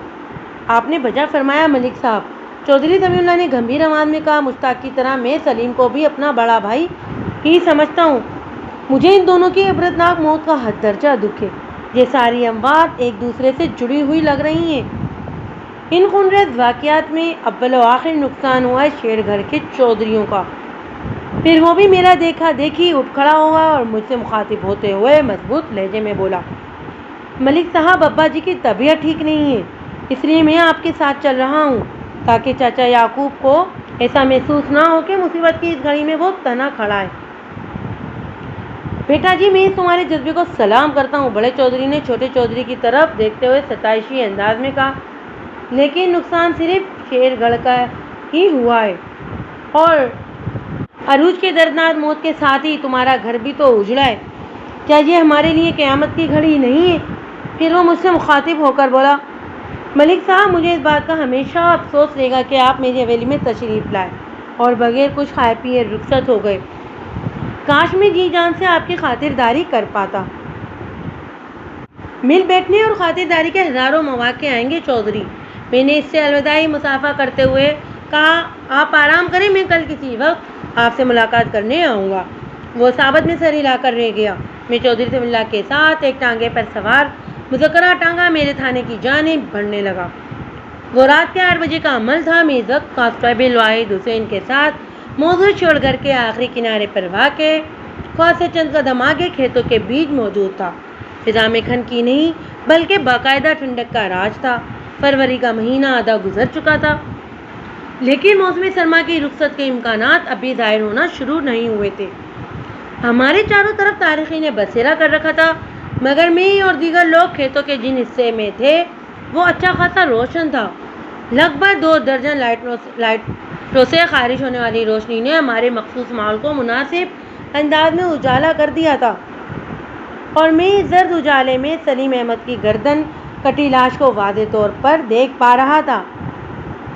آپ نے بجا فرمایا ملک صاحب، چودھری سمیع اللہ نے گمبھیر آواز میں کہا۔ مشتاق کی طرح میں سلیم کو بھی اپنا بڑا بھائی ہی سمجھتا ہوں۔ مجھے ان دونوں کی عبرتناک موت کا حد درجہ دکھ ہے۔ یہ ساری اموات ایک دوسرے سے جڑی ہوئی لگ رہی ہیں۔ ان خونریز واقعات میں اول و آخر نقصان ہوا ہے شیر گھر کے چودھریوں کا۔ پھر وہ بھی میرا دیکھا دیکھی اٹھ کھڑا ہوا اور مجھ سے مخاطب ہوتے ہوئے مضبوط لہجے میں بولا۔ ملک صاحب، ابا جی کی طبیعت ٹھیک نہیں ہے، اس لیے میں آپ کے ساتھ چل رہا ہوں تاکہ چاچا یعقوب کو ایسا محسوس نہ ہو کہ مصیبت کی اس گھڑی میں وہ تنہا کھڑا ہے۔ بیٹا جی، میں اس تمہارے جذبے کو سلام کرتا ہوں، بڑے چودھری نے چھوٹے چودھری کی طرف دیکھتے ہوئے ستائشی انداز میں کہا۔ لیکن نقصان صرف شیر گڑھ کا ہی ہوا ہے اور عروج کے دردناک موت کے ساتھ ہی تمہارا گھر بھی تو اجڑا ہے۔ کیا یہ ہمارے لیے قیامت کی گھڑی نہیں ہے؟ پھر وہ مجھ سے مخاطب ہو کر بولا۔ ملک صاحب، مجھے اس بات کا ہمیشہ افسوس رہے گا کہ آپ میری حویلی میں تشریف لائے اور بغیر کچھ کھائے پیے رخصت ہو گئے۔ کاش میں جی جان سے آپ کی خاطرداری کر پاتا۔ مل بیٹھنے اور خاطرداری کے ہزاروں مواقع آئیں گے چودھری، میں نے اس سے الوداعی مصافحہ کرتے ہوئے کہا۔ آپ آرام کریں، میں کل کسی وقت آپ سے ملاقات کرنے آؤں گا۔ وہ ثابت میں سر ہلا کر رہ گیا۔ میں چودھری سمیع اللہ کے ساتھ ایک ٹانگے پر سوار مذکرہ ٹانگا میرے تھانے کی جانب بڑھنے لگا۔ وہ رات کے 8 بجے کا عمل تھا۔ میں اس وقت کانسٹیبل واحد حسین کے ساتھ موضوع چھوڑ گھر کے آخری کنارے پر واقع خواہ سے چند قدم آگے کھیتوں کے بیچ موجود تھا۔ فضا میں کھن کی نہیں بلکہ باقاعدہ ٹھنڈک کا راج تھا۔ فروری کا مہینہ آدھا گزر چکا تھا لیکن موسم سرما کی رخصت کے امکانات ابھی ظاہر ہونا شروع نہیں ہوئے تھے۔ ہمارے چاروں طرف تاریخی نے بسیرا کر رکھا تھا، مگر میں اور دیگر لوگ کھیتوں کے جن حصے میں تھے وہ اچھا خاصا روشن تھا۔ لگ بھگ 2 درجن لائٹوں سے خارج ہونے والی روشنی نے ہمارے مخصوص ماحول کو مناسب انداز میں اجالا کر دیا تھا اور میں اس زرد اجالے میں سلیم احمد کی گردن کٹی لاش کو واضح طور پر دیکھ پا رہا تھا۔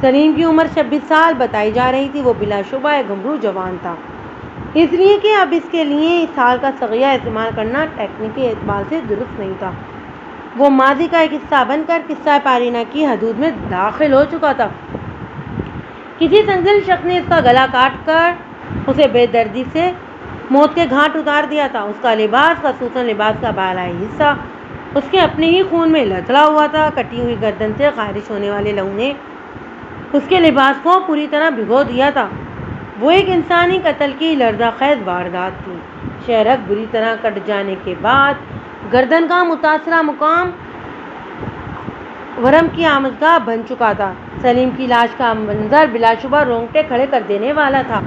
سلیم کی عمر 26 سال بتائی جا رہی تھی۔ وہ بلا شبہ ایک گھمرو جوان تھا، اس لیے کہ اب اس کے لیے اس سال کا سغیہ استعمال کرنا تکنیکی اعتبار سے درست نہیں تھا۔ وہ ماضی کا ایک حصہ بن کر قصہ پارینہ کی حدود میں داخل ہو چکا تھا۔ کسی سنگدل شخص نے اس کا گلا کاٹ کر اسے بے دردی سے موت کے گھاٹ اتار دیا تھا۔ اس کا لباس، خصوصاً لباس کا بالائی حصہ، اس کے اپنے ہی خون میں لتڑا ہوا تھا۔ کٹی ہوئی گردن سے خارج ہونے والے لہو نے اس کے لباس کو پوری طرح بھگو دیا تھا۔ وہ ایک انسانی قتل کی لرزہ خیز واردات تھی۔ شہرک بری طرح کٹ جانے کے بعد گردن کا متاثرہ مقام ورم کی آمدگاہ بن چکا تھا۔ سلیم کی لاش کا منظر بلا شبہ رونگٹے کھڑے کر دینے والا تھا۔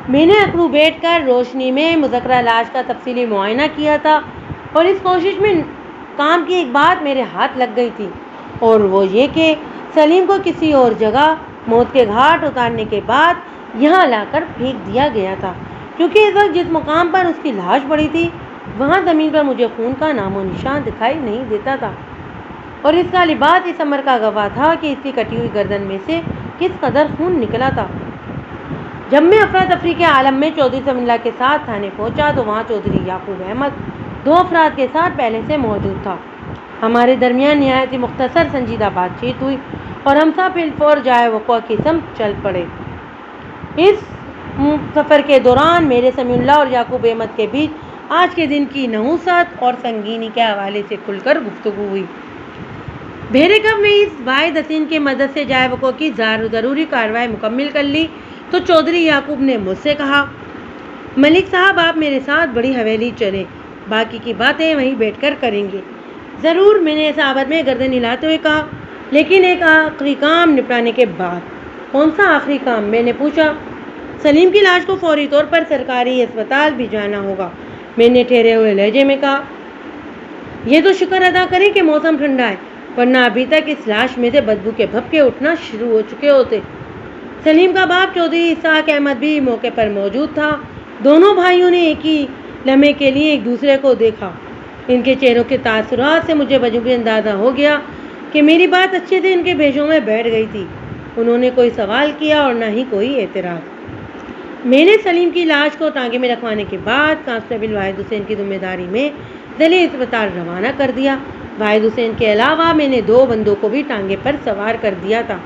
میں نے اکڑو بیٹھ کر روشنی میں مذکرہ لاش کا تفصیلی معائنہ کیا تھا۔ اور اس کوشش میں کام کی ایک بات میرے ہاتھ لگ گئی تھی، اور وہ یہ کہ سلیم کو کسی اور جگہ موت کے گھاٹ اتارنے کے بعد یہاں لا کر پھینک دیا گیا تھا، کیونکہ اس وقت جس مقام پر اس کی لاش پڑی تھی وہاں زمین پر مجھے خون کا نام و نشان دکھائی نہیں دیتا تھا، اور اس کا لباس اس امر کا گواہ تھا کہ اس کی کٹی ہوئی گردن میں سے کس قدر خون نکلا تھا۔ جب میں افراتفری کے عالم میں چودھری سمیع اللہ کے ساتھ تھانے پہنچا تو وہاں چودھری یعقوب احمد 2 افراد کے ساتھ پہلے سے موجود تھا۔ ہمارے درمیان نہایت ہی مختصر سنجیدہ بات چیت ہوئی اور ہم سب فی الفور جائے وقوع کی سمت چل پڑے۔ اس سفر کے دوران میرے سمیع اللہ اور یعقوب احمد کے بیچ آج کے دن کی نحوست اور سنگینی کے حوالے سے کھل کر گفتگو ہوئی۔ بہرے کب میں اس واحد حسین کی مدد سے جائے وقوع کی ضروری کارروائی مکمل کر لی تو چودھری یعقوب نے مجھ سے کہا، ملک صاحب آپ میرے ساتھ بڑی حویلی چلیں، باقی کی باتیں وہیں بیٹھ کر کریں گے۔ ضرور، میں نے صحابت میں گردن ہلاتے ہوئے کہا، لیکن ایک آخری کام نپٹانے کے بعد۔ کون سا آخری کام؟ میں نے پوچھا۔ سلیم کی لاش کو فوری طور پر سرکاری اسپتال بھجوانا ہوگا، میں نے ٹھہرے ہوئے لہجے میں کہا۔ یہ تو شکر ادا کریں کہ موسم ٹھنڈا ہے، ورنہ ابھی تک اس لاش میں سے بدبو کے بھپکے اٹھنا شروع ہو چکے ہوتے۔ سلیم کا باپ چودھری اسحاق احمد بھی موقع پر موجود تھا۔ دونوں بھائیوں نے ایک ہی لمحے کے لیے ایک دوسرے کو دیکھا۔ ان کے چہروں کے تاثرات سے مجھے بجوبی اندازہ ہو گیا کہ میری بات اچھے سے ان کے بھیجوں میں بیٹھ گئی تھی۔ انہوں نے کوئی سوال کیا اور نہ ہی کوئی اعتراض۔ میں نے سلیم کی لاش کو ٹانگے میں رکھوانے کے بعد کانسٹیبل واحد حسین کی ذمہ داری میں ضلعی اسپتال روانہ کر دیا۔ واحد حسین کے علاوہ میں نے 2 بندوں کو بھی ٹانگے پر سوار کر دیا تھا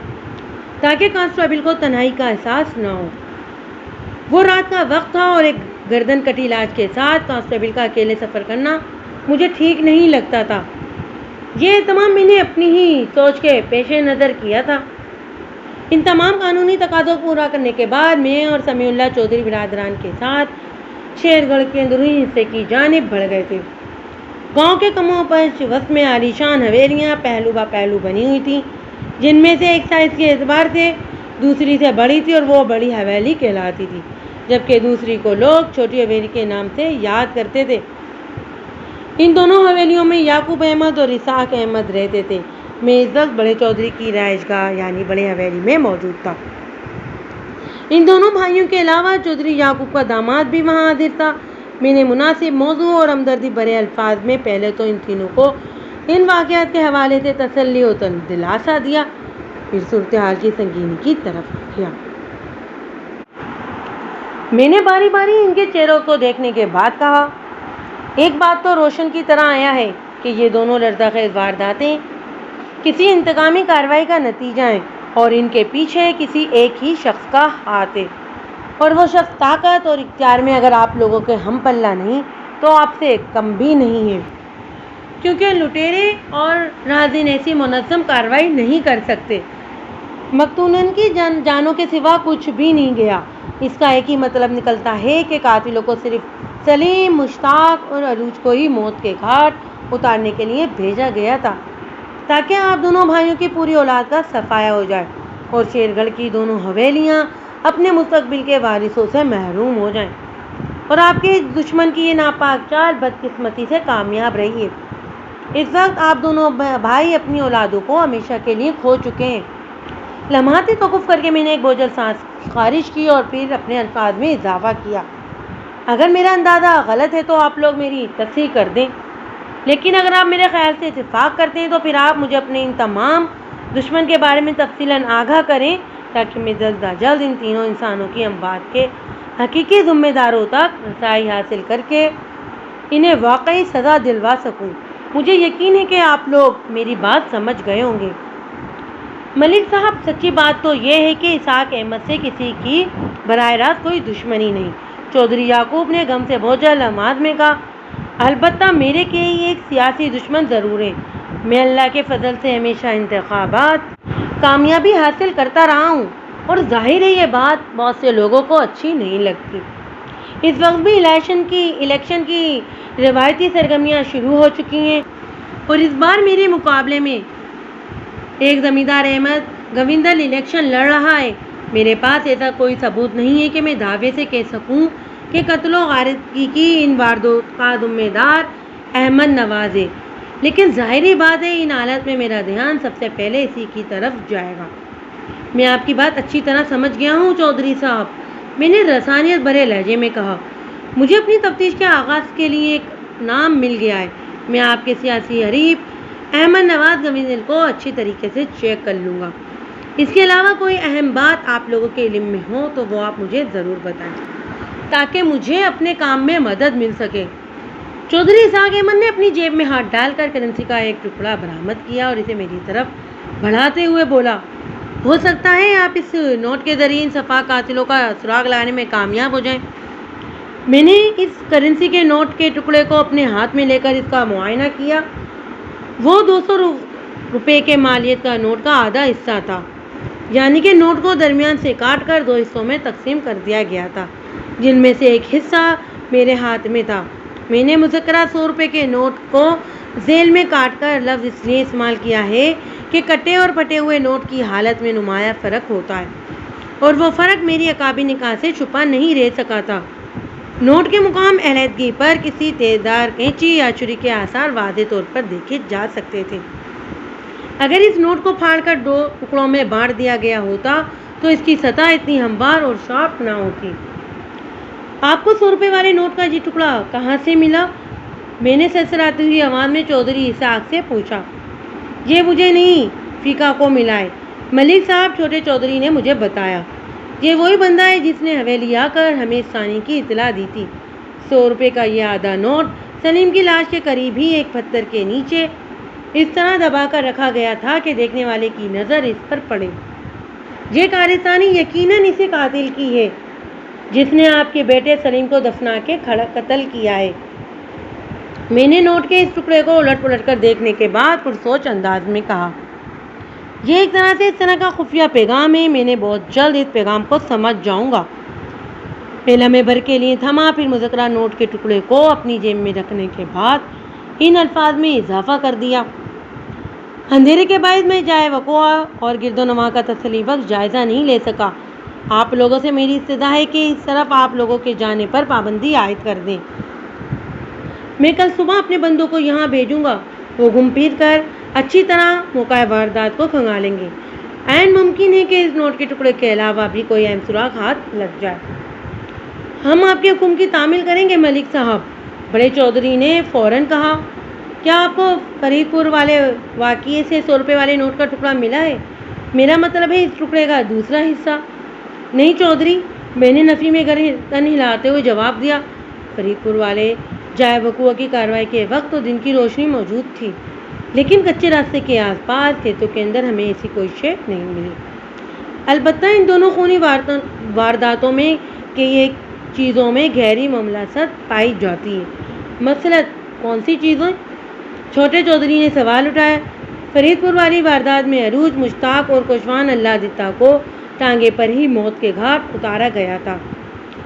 تاکہ کانسٹیبل کو تنہائی کا احساس نہ ہو۔ وہ رات کا وقت تھا اور ایک گردن کٹی لاش کے ساتھ کانسٹیبل کا اکیلے سفر کرنا مجھے ٹھیک نہیں لگتا تھا۔ یہ اہتمام میں نے اپنی ہی سوچ کے پیش نظر کیا تھا۔ ان تمام قانونی تقاضوں کو پورا کرنے کے بعد میں اور سمیع اللہ چودھری برادران کے ساتھ شیر گڑھ کے اندرونی حصے کی جانب بڑھ گئے تھے۔ گاؤں کے کم و بیش وسط میں عالیشان حویلیاں پہلو با پہلو بنی ہوئی تھیں، جن میں سے ایک سائز کے اعتبار سے دوسری سے بڑی تھی اور وہ بڑی حویلی کہلاتی تھی، جبکہ دوسری کو لوگ چھوٹی حویلی کے نام سے یاد کرتے تھے۔ ان دونوں حویلیوں میں یعقوب احمد اور اسحاق احمد رہتے تھے۔ میں اس وقت بڑے چودھری کی رہائش گاہ یعنی بڑے حویلی میں موجود تھا۔ ان دونوں بھائیوں کے علاوہ چودھری یعقوب کا داماد بھی وہاں حاضر تھا۔ میں نے مناسب موضوع اور ہمدردی بھرے الفاظ میں پہلے تو ان تینوں کو ان واقعات کے حوالے سے تسلی و دلاسا دیا، پھر صورتحال کی سنگینی کی طرف کیا۔ میں نے باری باری ان کے چہروں کو دیکھنے کے بعد کہا، ایک بات تو روشن کی طرح آیا ہے کہ یہ دونوں لرزہ خیز وارداتیں کسی انتقامی کارروائی کا نتیجہ ہیں اور ان کے پیچھے کسی ایک ہی شخص کا ہاتھ ہے، اور وہ شخص طاقت اور اختیار میں اگر آپ لوگوں کے ہم پلہ نہیں تو آپ سے کم بھی نہیں ہے، کیونکہ لٹیرے اور رازن ایسی منظم کارروائی نہیں کر سکتے۔ مقتولن کی جانوں کے سوا کچھ بھی نہیں گیا۔ اس کا ایک ہی مطلب نکلتا ہے کہ قاتلوں کو صرف سلیم، مشتاق اور عروج کو ہی موت کے گھاٹ اتارنے کے لیے بھیجا گیا تھا تاکہ آپ دونوں بھائیوں کی پوری اولاد کا صفایا ہو جائے اور شیر گڑھ کی دونوں حویلیاں اپنے مستقبل کے وارثوں سے محروم ہو جائیں، اور آپ کے دشمن کی یہ ناپاک چال بدقسمتی سے کامیاب رہی ہے۔ اس وقت آپ دونوں بھائی اپنی اولادوں کو ہمیشہ کے لیے کھو چکے ہیں۔ لمحاتی توقف کر کے میں نے ایک بوجھل سانس خارج کی اور پھر اپنے الفاظ میں اضافہ کیا، اگر میرا اندازہ غلط ہے تو آپ لوگ میری تصحیح کر دیں، لیکن اگر آپ میرے خیال سے اتفاق کرتے ہیں تو پھر آپ مجھے اپنے ان تمام دشمن کے بارے میں تفصیلاً آگاہ کریں تاکہ میں جلد از جلد ان تینوں انسانوں کی اموات کے حقیقی ذمہ داروں تک رسائی حاصل کر کے انہیں واقعی سزا دلوا سکوں۔ مجھے یقین ہے کہ آپ لوگ میری بات سمجھ گئے ہوں گے۔ ملک صاحب، سچی بات تو یہ ہے کہ اسحاق احمد سے کسی کی براہ راست کوئی دشمنی نہیں، چودھری یعقوب نے غم سے بوجھل انداز میں کہا۔ البتہ میرے کے ایک سیاسی دشمن ضرور ہیں۔ میں اللہ کے فضل سے ہمیشہ انتخابات کامیابی حاصل کرتا رہا ہوں، اور ظاہر ہے یہ بات بہت سے لوگوں کو اچھی نہیں لگتی۔ اس وقت بھی الیکشن کی روایتی سرگرمیاں شروع ہو چکی ہیں، اور اس بار میرے مقابلے میں ایک زمیندار احمد گوندل الیکشن لڑ رہا ہے۔ میرے پاس ایسا کوئی ثبوت نہیں ہے کہ میں دعوے سے کہہ سکوں کہ قتل و غارت کی ان واردات کا ذمہ دار احمد نواز ہے، لیکن ظاہری بات ہے ان حالت میں میرا دھیان سب سے پہلے اسی کی طرف جائے گا۔ میں آپ کی بات اچھی طرح سمجھ گیا ہوں چودھری صاحب، میں نے رسانیت بھرے لہجے میں کہا۔ مجھے اپنی تفتیش کے آغاز کے لیے ایک نام مل گیا ہے۔ میں آپ کے سیاسی حریف احمد نواز گویندل کو اچھی طریقے سے چیک کر لوں گا۔ اس کے علاوہ کوئی اہم بات آپ لوگوں کے علم میں ہو تو وہ آپ مجھے ضرور بتائیں تاکہ مجھے اپنے کام میں مدد مل سکے۔ چودھری اسحاق احمد نے اپنی جیب میں ہاتھ ڈال کر کرنسی کا ایک ٹکڑا برآمد کیا اور اسے میری طرف بڑھاتے ہوئے بولا، ہو سکتا ہے آپ اس نوٹ کے ذریعے ان صفا قاتلوں کا سراغ لانے میں کامیاب ہو جائیں۔ میں نے اس کرنسی کے نوٹ کے ٹکڑے کو اپنے ہاتھ میں لے کر اس کا معائنہ کیا۔ وہ 200 روپے کے مالیت کا نوٹ کا آدھا حصہ تھا، یعنی کہ نوٹ کو درمیان سے کاٹ کر 2 حصوں میں تقسیم کر دیا گیا تھا، جن میں سے ایک حصہ میرے ہاتھ میں تھا۔ میں نے مذکرہ 100 روپے کے نوٹ کو ذیل میں کاٹ کر لفظ اس لیے استعمال کیا ہے کہ کٹے اور پھٹے ہوئے نوٹ کی حالت میں نمایاں فرق ہوتا ہے، اور وہ فرق میری عقابی نگاہ سے چھپا نہیں رہ سکا تھا۔ نوٹ کے مقام علیحدگی پر کسی تیزدار کینچی یا چھری کے آثار واضح طور پر دیکھے جا سکتے تھے۔ اگر اس نوٹ کو پھاڑ کر 2 ٹکڑوں میں بانٹ دیا گیا ہوتا تو اس کی سطح اتنی ہموار اور شارپ نہ ہوتی۔ آپ کو 100 روپے والے نوٹ کا یہ ٹکڑا کہاں سے ملا؟ میں نے سرسراتی ہوئی آواز میں چودھری اسحاق سے پوچھا۔ یہ مجھے نہیں، فیقہ کو ملا ہے، ملک صاحب، چھوٹے چودھری نے مجھے بتایا۔ یہ وہی بندہ ہے جس نے حویلی آ کر ہمیں ثانی کی اطلاع دی تھی۔ 100 روپے کا یہ آدھا نوٹ سلیم کی لاش کے قریب ہی ایک پتھر کے نیچے اس طرح دبا کر رکھا گیا تھا کہ دیکھنے والے کی نظر اس پر پڑے۔ یہ کارستانی یقیناً اسی قاتل کی ہے جس نے آپ کے بیٹے سلیم کو دفنا کے قتل کیا ہے۔ میں نے نوٹ کے اس ٹکڑے کو الٹ پلٹ کر دیکھنے کے بعد پرسوچ انداز میں کہا، یہ ایک طرح سے اس طرح کا خفیہ پیغام ہے، میں نے بہت جلد اس پیغام کو سمجھ جاؤں گا۔ میں لمحے بھر کے لیے تھما، پھر مذکرہ نوٹ کے ٹکڑے کو اپنی جیب میں رکھنے کے بعد ان الفاظ میں اضافہ کر دیا، اندھیرے کے باعث میں جائے وقوع اور گرد و نواح کا تسلی بخش جائزہ نہیں لے سکا۔ آپ لوگوں سے میری استدعا ہے کہ اس طرف آپ لوگوں کے جانے پر پابندی عائد کر دیں۔ میں کل صبح اپنے بندوں کو یہاں بھیجوں گا، وہ گھوم پھر کر اچھی طرح موقع واردات کو کھنگالیں گے۔ عین ممکن ہے کہ اس نوٹ کے ٹکڑے کے علاوہ بھی کوئی اہم سراغ ہاتھ لگ جائے۔ ہم آپ کے حکم کی تعمیل کریں گے ملک صاحب، بڑے چودھری نے فوراً کہا۔ کیا آپ کو فرید پور والے واقعے سے 100 روپے والے نوٹ کا ٹکڑا ملا ہے؟ میرا مطلب ہے اس ٹکڑے کا دوسرا حصہ۔ نہیں چودھری، میں نے نفی میں گردن ہلاتے ہوئے جواب دیا۔ فرید پور والے جائے وقوع کی کارروائی کے وقت تو دن کی روشنی موجود تھی، لیکن کچے راستے کے آس پاس کھیتوں کے اندر ہمیں ایسی کوئی شے نہیں ملی۔ البتہ ان دونوں خونی وارداتوں میں کئی چیزوں میں گہری مماثلت پائی جاتی ہے۔ مثلاً کون سی چیزیں؟ چھوٹے چودھری نے سوال اٹھایا۔ فرید پور والی واردات میں عروج مشتاق اور کوشوان اللہ دتا کو ٹانگے پر ہی موت کے گھاٹ اتارا گیا تھا،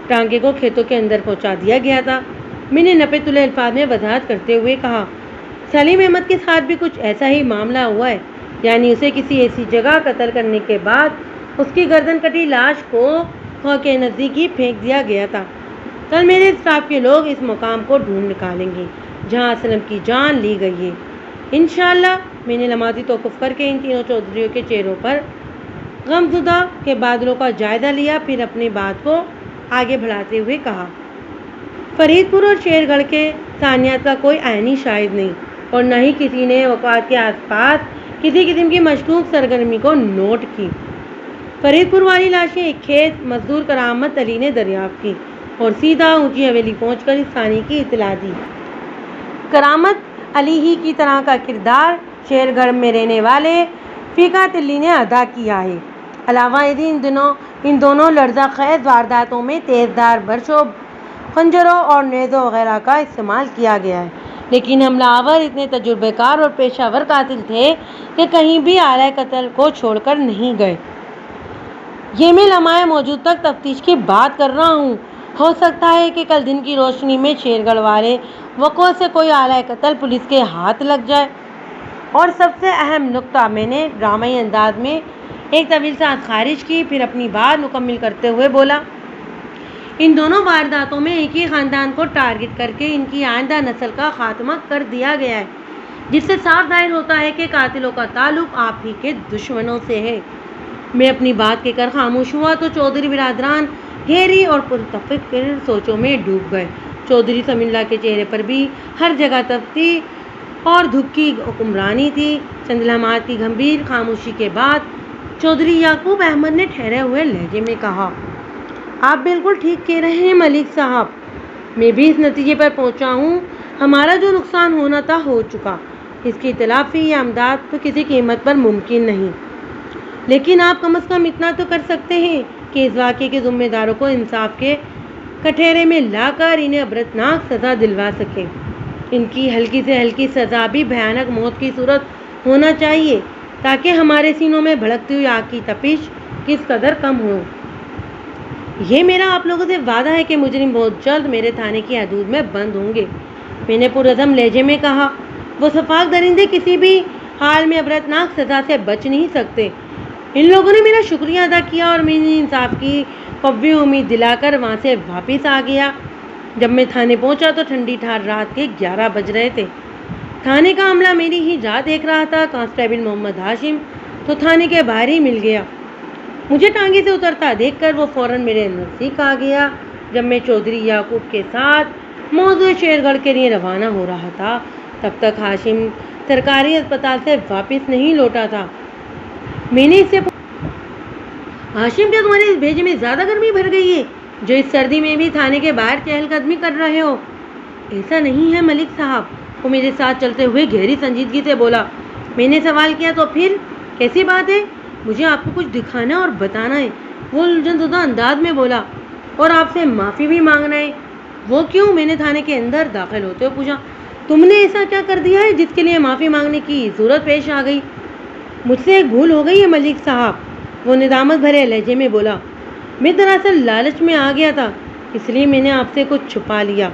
ٹانگے کو کھیتوں کے اندر پہنچا دیا گیا تھا۔ میں نے نپے تلے الفاظ میں وضاحت کرتے ہوئے کہا، سلیم احمد کے ساتھ بھی کچھ ایسا ہی معاملہ ہوا ہے، یعنی اسے کسی ایسی جگہ قتل کرنے کے بعد اس کی گردن کٹی لاش کو کنویں کے نزدیک ہی پھینک دیا گیا تھا۔ کل میرے اسٹاف کے لوگ اس مقام کو ڈھونڈ نکالیں گے جہاں اسلم کی جان لی گئی ہے، انشاءاللہ۔ میں نے لمحاتی توقف کر کے ان تینوں چودھریوں کے چہروں پر غمزدہ کے بادلوں کا جائزہ لیا، پھر اپنی بات کو آگے بڑھاتے ہوئے کہا، فرید پور اور شیر گڑھ کے ثانیات کا کوئی عینی شاہد نہیں، اور نہ ہی کسی نے وقعات کے آس پاس کسی قسم کی مشکوک سرگرمی کو نوٹ کی۔ فرید پور والی لاشیں ایک کھیت مزدور کرامت علی نے دریافت کی اور سیدھا اونچی حویلی پہنچ کر اس ثانی کی اطلاع دی۔ کرامت علی ہی کی طرح کا کردار شیر گڑھ میں رہنے والے فیقہ تلی نے ادا کیا ہے۔ علاوہ ازیں ان دونوں لرزہ خیز وارداتوں میں تیز دھار برچوں، خنجروں اور نیزوں وغیرہ کا استعمال کیا گیا ہے، لیکن حملہ آور اتنے تجربہ کار اور پیشہ ور قاتل تھے کہ کہیں بھی آلۂ قتل کو چھوڑ کر نہیں گئے۔ یہ میں لمحہ موجود تک تفتیش کی بات کر رہا ہوں، ہو سکتا ہے کہ کل دن کی روشنی میں شیر گڑھ والے وقوع سے کوئی آلۂ قتل پولیس کے ہاتھ لگ جائے۔ اور سب سے اہم نکتہ، میں نے ڈرامائی انداز میں ایک طویل سانس خارج کی، پھر اپنی بات مکمل کرتے ہوئے بولا، ان دونوں وارداتوں میں ایک ہی خاندان کو ٹارگٹ کر کے ان کی آئندہ نسل کا خاتمہ کر دیا گیا ہے، جس سے صاف ظاہر ہوتا ہے کہ قاتلوں کا تعلق آپ ہی کے دشمنوں سے ہے۔ میں اپنی بات کہہ کر خاموش ہوا تو چودھری برادران گہری اور پرتفکر سوچوں میں ڈوب گئے۔ چودھری سمین اللہ کے چہرے پر بھی ہر جگہ تفتی اور دکھ کی حکمرانی تھی۔ چند لمحات کی گمبھیر خاموشی کے بعد چودھری یعقوب احمد نے ٹھہرے ہوئے لہجے میں کہا، آپ بالکل ٹھیک کہہ رہے ہیں ملک صاحب، میں بھی اس نتیجے پر پہنچا ہوں، ہمارا جو نقصان ہونا تھا ہو چکا، اس کی تلافی یا امداد تو کسی قیمت پر ممکن نہیں، لیکن آپ کم از کم اتنا تو کر سکتے ہیں کہ اس واقعے کے ذمہ داروں کو انصاف کے کٹہرے میں لا کر انہیں عبرتناک سزا دلوا سکیں۔ ان کی ہلکی سے ہلکی سزا بھی بھیانک موت کی صورت ہونا چاہیے، تاکہ ہمارے سینوں میں بھڑکتی ہوئی آگ کی تپش کس قدر کم ہو۔ یہ میرا آپ لوگوں سے وعدہ ہے کہ مجرم بہت جلد میرے تھانے کی حدود میں بند ہوں گے، میں نے پرعزم لہجے میں کہا۔ وہ شفاق درندے کسی بھی حال میں عبرتناک سزا سے بچ نہیں سکتے۔ ان لوگوں نے میرا شکریہ ادا کیا اور میں نے انصاف کی قوی امید دلا کر وہاں سے واپس آ گیا۔ جب میں تھانے پہنچا تو ٹھنڈی ٹھار رات کے 11 بج رہے تھے۔ تھانے کا عملہ میری ہی راہ دیکھ رہا تھا۔ کانسٹیبل محمد ہاشم تو تھانے کے باہر ہی مل گیا۔ مجھے ٹانگے سے اترتا دیکھ کر وہ فوراً میرے نزدیک آ گیا۔ جب میں چودھری یعقوب کے ساتھ موضوع شیر گڑھ کے لیے روانہ ہو رہا تھا، تب تک ہاشم سرکاری اسپتال سے واپس نہیں لوٹا تھا۔ میں نے اس سے ہاشم، کیا تمہارے اس بھیجے میں زیادہ گرمی بھر گئی ہے جو اس سردی میں بھی تھانے کے باہر چہل قدمی کر رہے ہو؟ ایسا نہیں ہے ملک صاحب، وہ میرے ساتھ چلتے ہوئے گہری سنجیدگی سے بولا۔ میں نے سوال کیا، تو پھر کیسی بات ہے؟ مجھے آپ کو کچھ دکھانا اور بتانا ہے، وہ الجھن زدہ انداز میں بولا، اور آپ سے معافی بھی مانگنا ہے۔ وہ کیوں؟ میں نے تھانے کے اندر داخل ہوتے ہوئے پوچھا۔ تم نے ایسا کیا کر دیا ہے جس کے لیے معافی مانگنے کی ضرورت پیش آ گئی؟ مجھ سے ایک بھول ہو گئی ہے ملک صاحب، وہ ندامت بھرے لہجے میں بولا۔ میں دراصل لالچ میں آ گیا تھا، اس لیے میں نے آپ سے کچھ چھپا لیا۔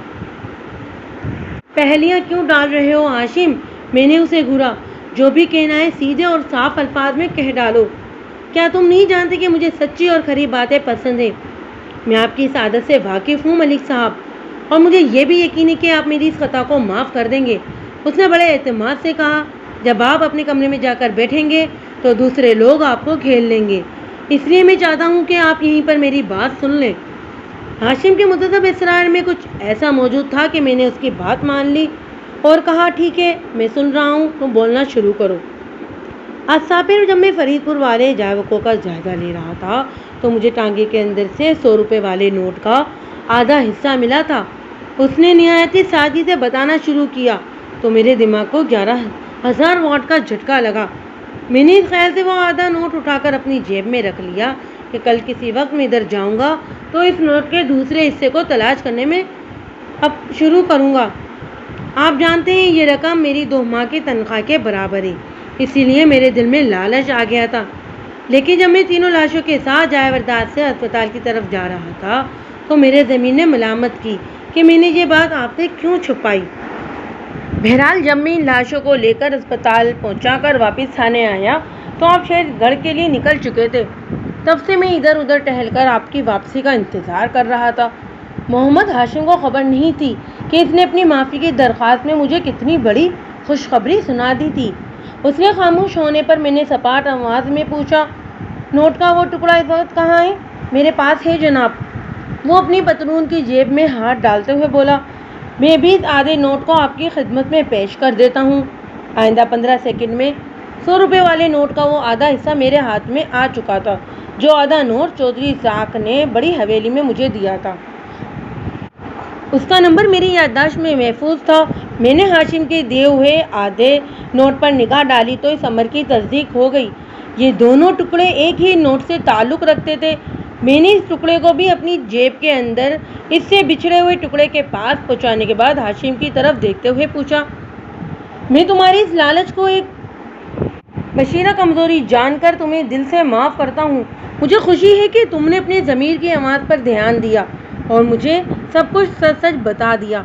پہلیاں کیوں ڈال رہے ہو ہاشم؟ میں نے اسے گھورا۔ جو بھی کہنا ہے سیدھے اور صاف الفاظ میں کہہ ڈالو۔ کیا تم نہیں جانتے کہ مجھے سچی اور کھری باتیں پسند ہیں؟ میں آپ کی اس عادت سے واقف ہوں ملک صاحب، اور مجھے یہ بھی یقین ہے کہ آپ میری اس خطا کو معاف کر دیں گے، اس نے بڑے اعتماد سے کہا۔ جب آپ اپنے کمرے میں جا کر بیٹھیں گے تو دوسرے لوگ آپ کو گھیر لیں گے، اس لیے میں چاہتا ہوں کہ آپ یہیں پر میری بات سن لیں۔ ہاشم کے متذب اصرار میں کچھ ایسا موجود تھا کہ میں نے اس کی بات مان لی اور کہا، ٹھیک ہے، میں سن رہا ہوں، تم بولنا شروع کرو۔ آج ساپر جب میں فرید پور والے جائے وقوع کا جائزہ لے رہا تھا تو مجھے ٹانگے کے اندر سے 100 روپے والے نوٹ کا آدھا حصہ ملا تھا۔ اس نے نہایت سادگی سے بتانا شروع کیا تو میرے دماغ کو 11,000 واٹ کا جھٹکا لگا۔ میں نے اس خیال سے وہ آدھا نوٹ اٹھا کر اپنی جیب میں رکھ لیا کہ کل کسی وقت میں ادھر جاؤں گا تو اس نوٹ کے دوسرے حصے کو تلاش کرنے میں اب شروع کروں گا۔ آپ جانتے ہیں یہ رقم میری 2 ماہ کی تنخواہ کے برابر ہے، اسی لیے میرے دل میں لالچ آ گیا تھا۔ لیکن جب میں تینوں لاشوں کے ساتھ جائے وردات سے اسپتال کی طرف جا رہا تھا تو میرے ضمیر نے ملامت کی کہ میں نے یہ بات آپ سے کیوں چھپائی۔ بہرحال جب میں ان لاشوں کو لے کر اسپتال پہنچا کر واپس تھانے آیا تو آپ شیر گڑھ کے لیے نکل چکے تھے۔ تب سے میں ادھر ادھر ٹہل کر آپ کی واپسی کا انتظار کر رہا تھا۔ محمد ہاشم کو خبر نہیں تھی کہ اس نے اپنی معافی کی درخواست میں مجھے کتنی بڑی خوشخبری سنا دی تھی۔ اس کے خاموش ہونے پر میں نے سپاٹ آواز میں پوچھا، نوٹ کا وہ ٹکڑا اس وقت کہاں ہے؟ میرے پاس ہے جناب، وہ اپنی پتلون کی جیب میں ہاتھ ڈالتے ہوئے بولا۔ میں بھی اس آدھے نوٹ کو آپ کی خدمت میں پیش کر دیتا ہوں۔ آئندہ 15 سیکنڈ میں 100 روپے والے نوٹ کا وہ آدھا حصہ میرے ہاتھ میں آ چکا تھا جو آدھا نوٹ چودھری اسحاق نے بڑی حویلی میں مجھے دیا تھا۔ اس کا نمبر میری یادداشت میں محفوظ تھا۔ میں نے ہاشم کے دیے ہوئے آدھے نوٹ پر نگاہ ڈالی تو اس امر کی تصدیق ہو گئی، یہ دونوں ٹکڑے ایک ہی نوٹ سے تعلق رکھتے تھے۔ میں نے اس ٹکڑے کو بھی اپنی جیب کے اندر اس سے بچھڑے ہوئے ٹکڑے کے پاس پہنچانے کے بعد ہاشم کی طرف دیکھتے ہوئے پوچھا، میں تمہاری اس لالچ کو ایک بشیرہ کمزوری جان کر تمہیں دل سے معاف کرتا ہوں۔ مجھے خوشی ہے کہ تم نے اپنے ضمیر کی آواز پر دھیان دیا اور مجھے سب کچھ سچ سچ بتا دیا۔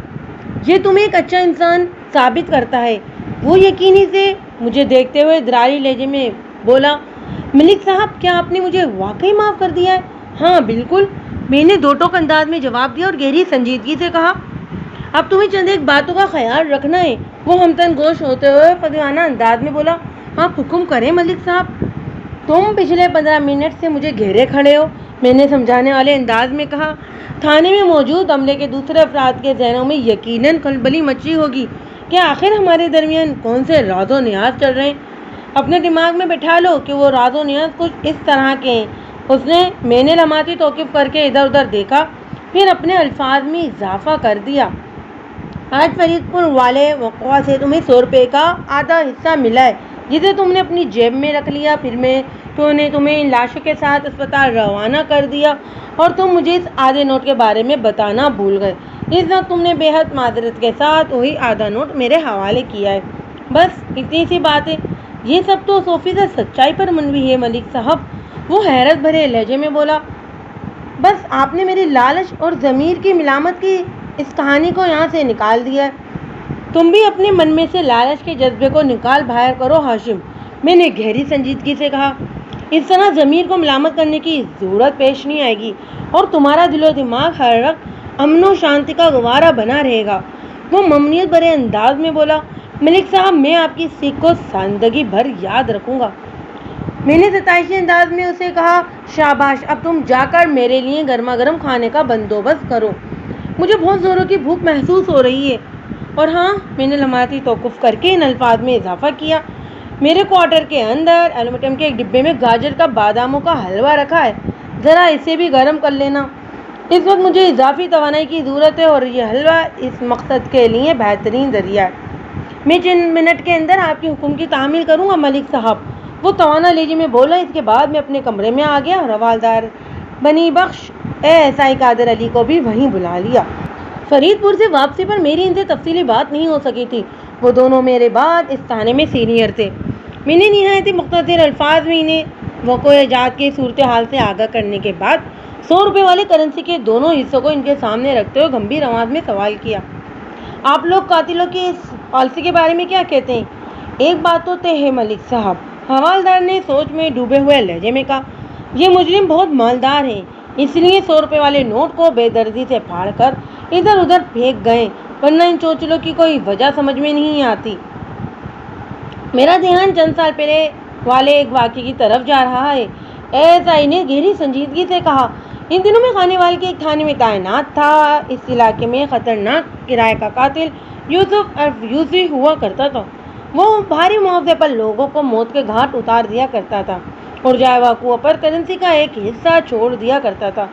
یہ تمہیں ایک اچھا انسان ثابت کرتا ہے۔ وہ یقینی سے مجھے دیکھتے ہوئے دراری لہجے میں بولا، ملک صاحب، کیا آپ نے مجھے واقعی معاف کر دیا ہے؟ ہاں بالکل، میں نے دو ٹوک انداز میں جواب دیا اور گہری سنجیدگی سے کہا، اب تمہیں چند ایک باتوں کا خیال رکھنا ہے۔ وہ ہمتن گوش ہوتے ہوئے فدیانہ انداز میں بولا، آپ حکم کریں ملک صاحب۔ تم پچھلے 15 منٹ سے مجھے گھیرے کھڑے ہو، میں نے سمجھانے والے انداز میں کہا۔ تھانے میں موجود عملے کے دوسرے افراد کے ذہنوں میں یقیناً کھلبلی مچی ہوگی کہ آخر ہمارے درمیان کون سے راز و نیاز چل رہے ہیں۔ اپنے دماغ میں بٹھا لو کہ وہ راز و نیاز کچھ اس طرح کے ہیں۔ میں نے لمحاتی توقف کر کے ادھر ادھر دیکھا، پھر اپنے الفاظ میں اضافہ کر دیا، آج فرید پور والے وقوع سے تمہیں 100 روپے کا آدھا حصہ ملا ہے، جسے تم نے اپنی جیب میں رکھ لیا۔ پھر تو نے تمہیں ان لاشوں کے ساتھ اسپتال روانہ کر دیا اور تم مجھے اس آدھے نوٹ کے بارے میں بتانا بھول گئے۔ اس وقت تم نے بے حد معذرت کے ساتھ وہی آدھا نوٹ میرے حوالے کیا ہے۔ بس اتنی سی بات ہے۔ یہ سب تو 100% سچائی پر منوی ہے ملک صاحب، وہ حیرت بھرے لہجے میں بولا۔ بس آپ نے میری لالچ اور ضمیر کی ملامت کی اس کہانی کو یہاں سے نکال دیا ہے۔ تم بھی اپنے من میں سے لالچ کے جذبے کو نکال باہر کرو ہاشم، میں نے گہری سنجیدگی سے کہا۔ اس طرح ضمیر کو ملامت کرنے کی ضرورت پیش نہیں آئے گی اور تمہارا دل و دماغ ہر وقت امن و شانتی کا گوارا بنا رہے گا۔ وہ ممنونیت بھرے انداز میں بولا، ملک صاحب میں آپ کی سیکھ کو زندگی بھر یاد رکھوں گا۔ میں نے ستائشی انداز میں اسے کہا، شاباش، اب تم جا کر میرے لیے گرما گرم کھانے کا بندوبست کرو، مجھے بہت زوروں کی بھوک محسوس ہو رہی ہے۔ اور ہاں، میں نے لمحاتی توقف کر کے ان الفاظ میں اضافہ کیا، میرے کوارٹر کے اندر ایلومینیم کے ایک ڈبے میں گاجر کا باداموں کا حلوہ رکھا ہے، ذرا اسے بھی گرم کر لینا۔ اس وقت مجھے اضافی توانائی کی ضرورت ہے اور یہ حلوہ اس مقصد کے لیے بہترین ذریعہ ہے۔ میں چند منٹ کے اندر آپ کے حکم کی تعمیل کروں گا ملک صاحب، وہ توانا لہجے میں بولا۔ اس کے بعد میں اپنے کمرے میں آ گیا اور حوالدار بنی بخش ایسائی قادر علی کو بھی وہیں بلا لیا۔ فرید پور سے واپسی پر میری ان سے تفصیلی بات نہیں ہو سکی تھی، وہ دونوں میرے بعد اس تھانے میں سینئر تھے۔ میں نے نہایت مختصر الفاظ میں انہیں وقوع ایجاد کی صورتحال سے آگاہ کرنے کے بعد 100 روپے والے کرنسی کے دونوں حصوں کو ان کے سامنے رکھتے ہوئے گمبھیر آواز میں سوال کیا، آپ لوگ قاتلوں کی اس پالیسی کے بارے میں کیا کہتے ہیں؟ ایک بات تو طے ہے ملک صاحب، حوالدار نے سوچ میں ڈوبے ہوئے لہجے میں کہا، یہ مجرم بہت مالدار ہیں، اس لیے 100 روپے والے نوٹ کو بے دردی سے پھاڑ کر ادھر ادھر پھینک گئے، ورنہ ان چوچلوں کی کوئی وجہ سمجھ میں نہیں آتی۔ میرا دھیان چند سال پہلے والے ایک واقعے کی طرف جا رہا ہے، ایسائی نے گہری سنجیدگی سے کہا۔ ان دنوں میں خانے وال کے ایک تھانے میں تعینات تھا۔ اس علاقے میں خطرناک کرائے کا قاتل یوسف یوسی ہوا کرتا تھا۔ وہ بھاری معاوضے پر لوگوں کو موت کے گھاٹ اتار دیا کرتا تھا اور جائے وقوع پر کرنسی کا ایک حصہ چھوڑ دیا کرتا تھا۔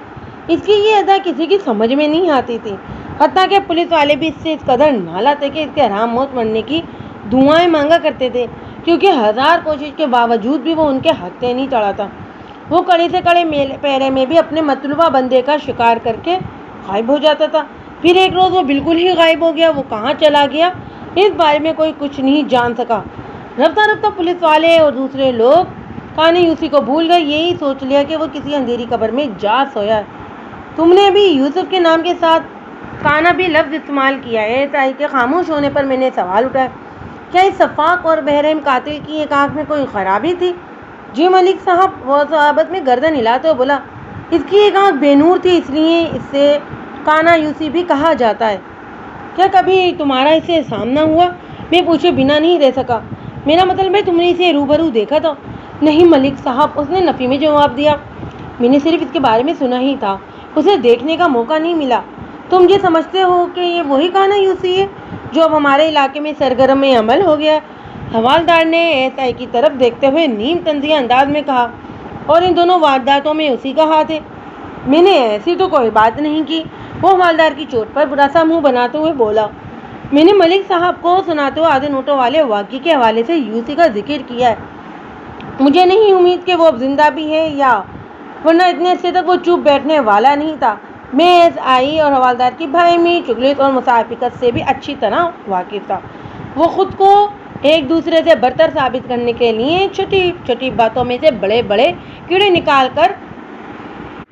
اس کی یہ ادا کسی کی سمجھ میں نہیں آتی تھی، حتیٰ کہ پولیس والے بھی اس سے اس قدر نالا تھے کہ اس کے حرام موت مرنے کی دعائیں مانگا کرتے تھے، کیونکہ ہزار کوشش کے باوجود بھی وہ ان کے حق سے نہیں چڑھا تھا۔ وہ کڑے سے کڑے پیرے میں بھی اپنے مطلوبہ بندے کا شکار کر کے غائب ہو جاتا تھا۔ پھر ایک روز وہ بالکل ہی غائب ہو گیا۔ وہ کہاں چلا گیا اس بارے میں کوئی کچھ نہیں جان سکا۔ رفتہ رفتہ پولیس والے اور دوسرے لوگ کانے یوسی کو بھول گئے، یہی سوچ لیا کہ وہ کسی اندھیری قبر میں جا سویا ہے۔ تم نے بھی یوسف کے نام کے ساتھ کانا بھی لفظ استعمال کیا ہے۔ ایسائی کے خاموش ہونے پر میں نے سوال اٹھایا، کیا اس شفاق اور بہرحم قاتل کی ایک آنکھ میں کوئی خرابی تھی؟ جی ملک صاحب، وہ صحابت میں گردن ہلاتے ہوئے بولا، اس کی ایک آنکھ بے نور تھی، اس لیے اسے کانا یوسی بھی کہا جاتا ہے۔ کیا کبھی تمہارا اسے سامنا ہوا؟ میں پوچھے بنا نہیں رہ سکا، میرا مطلب ہے تم نے اسے روبرو دیکھا تھا؟ نہیں ملک صاحب، اس نے نفی میں جواب دیا، میں نے صرف اس کے بارے میں سنا ہی تھا، اسے دیکھنے کا موقع نہیں ملا۔ تم یہ سمجھتے ہو کہ یہ وہی کانا یوسی ہے جو اب ہمارے علاقے میں سرگرم عمل ہو گیا ہے؟ حوالدار نے ایسائی کی طرف دیکھتے ہوئے نیم تنزیہ انداز میں کہا، اور ان دونوں وارداتوں میں اسی کا ہاتھ ہے؟ میں نے ایسی تو کوئی بات نہیں کی، وہ حوالدار کی چوٹ پر برا سا منہ بناتے ہوئے بولا۔ میں نے ملک صاحب کو سناتے ہوئے آدھے نوٹوں والے واقعے کے حوالے سے یوسی کا ذکر کیا ہے۔ مجھے نہیں امید کہ وہ اب زندہ بھی ہے، یا ورنہ اتنے عرصے تک وہ چپ بیٹھنے والا نہیں تھا۔ میں ایسائی اور حوالدار کی باہمی چغلیت اور مسافقت سے بھی اچھی طرح واقف تھا۔ وہ خود کو ایک دوسرے سے برتر ثابت کرنے کے لیے چھوٹی چھوٹی باتوں میں سے بڑے بڑے کیڑے نکال کر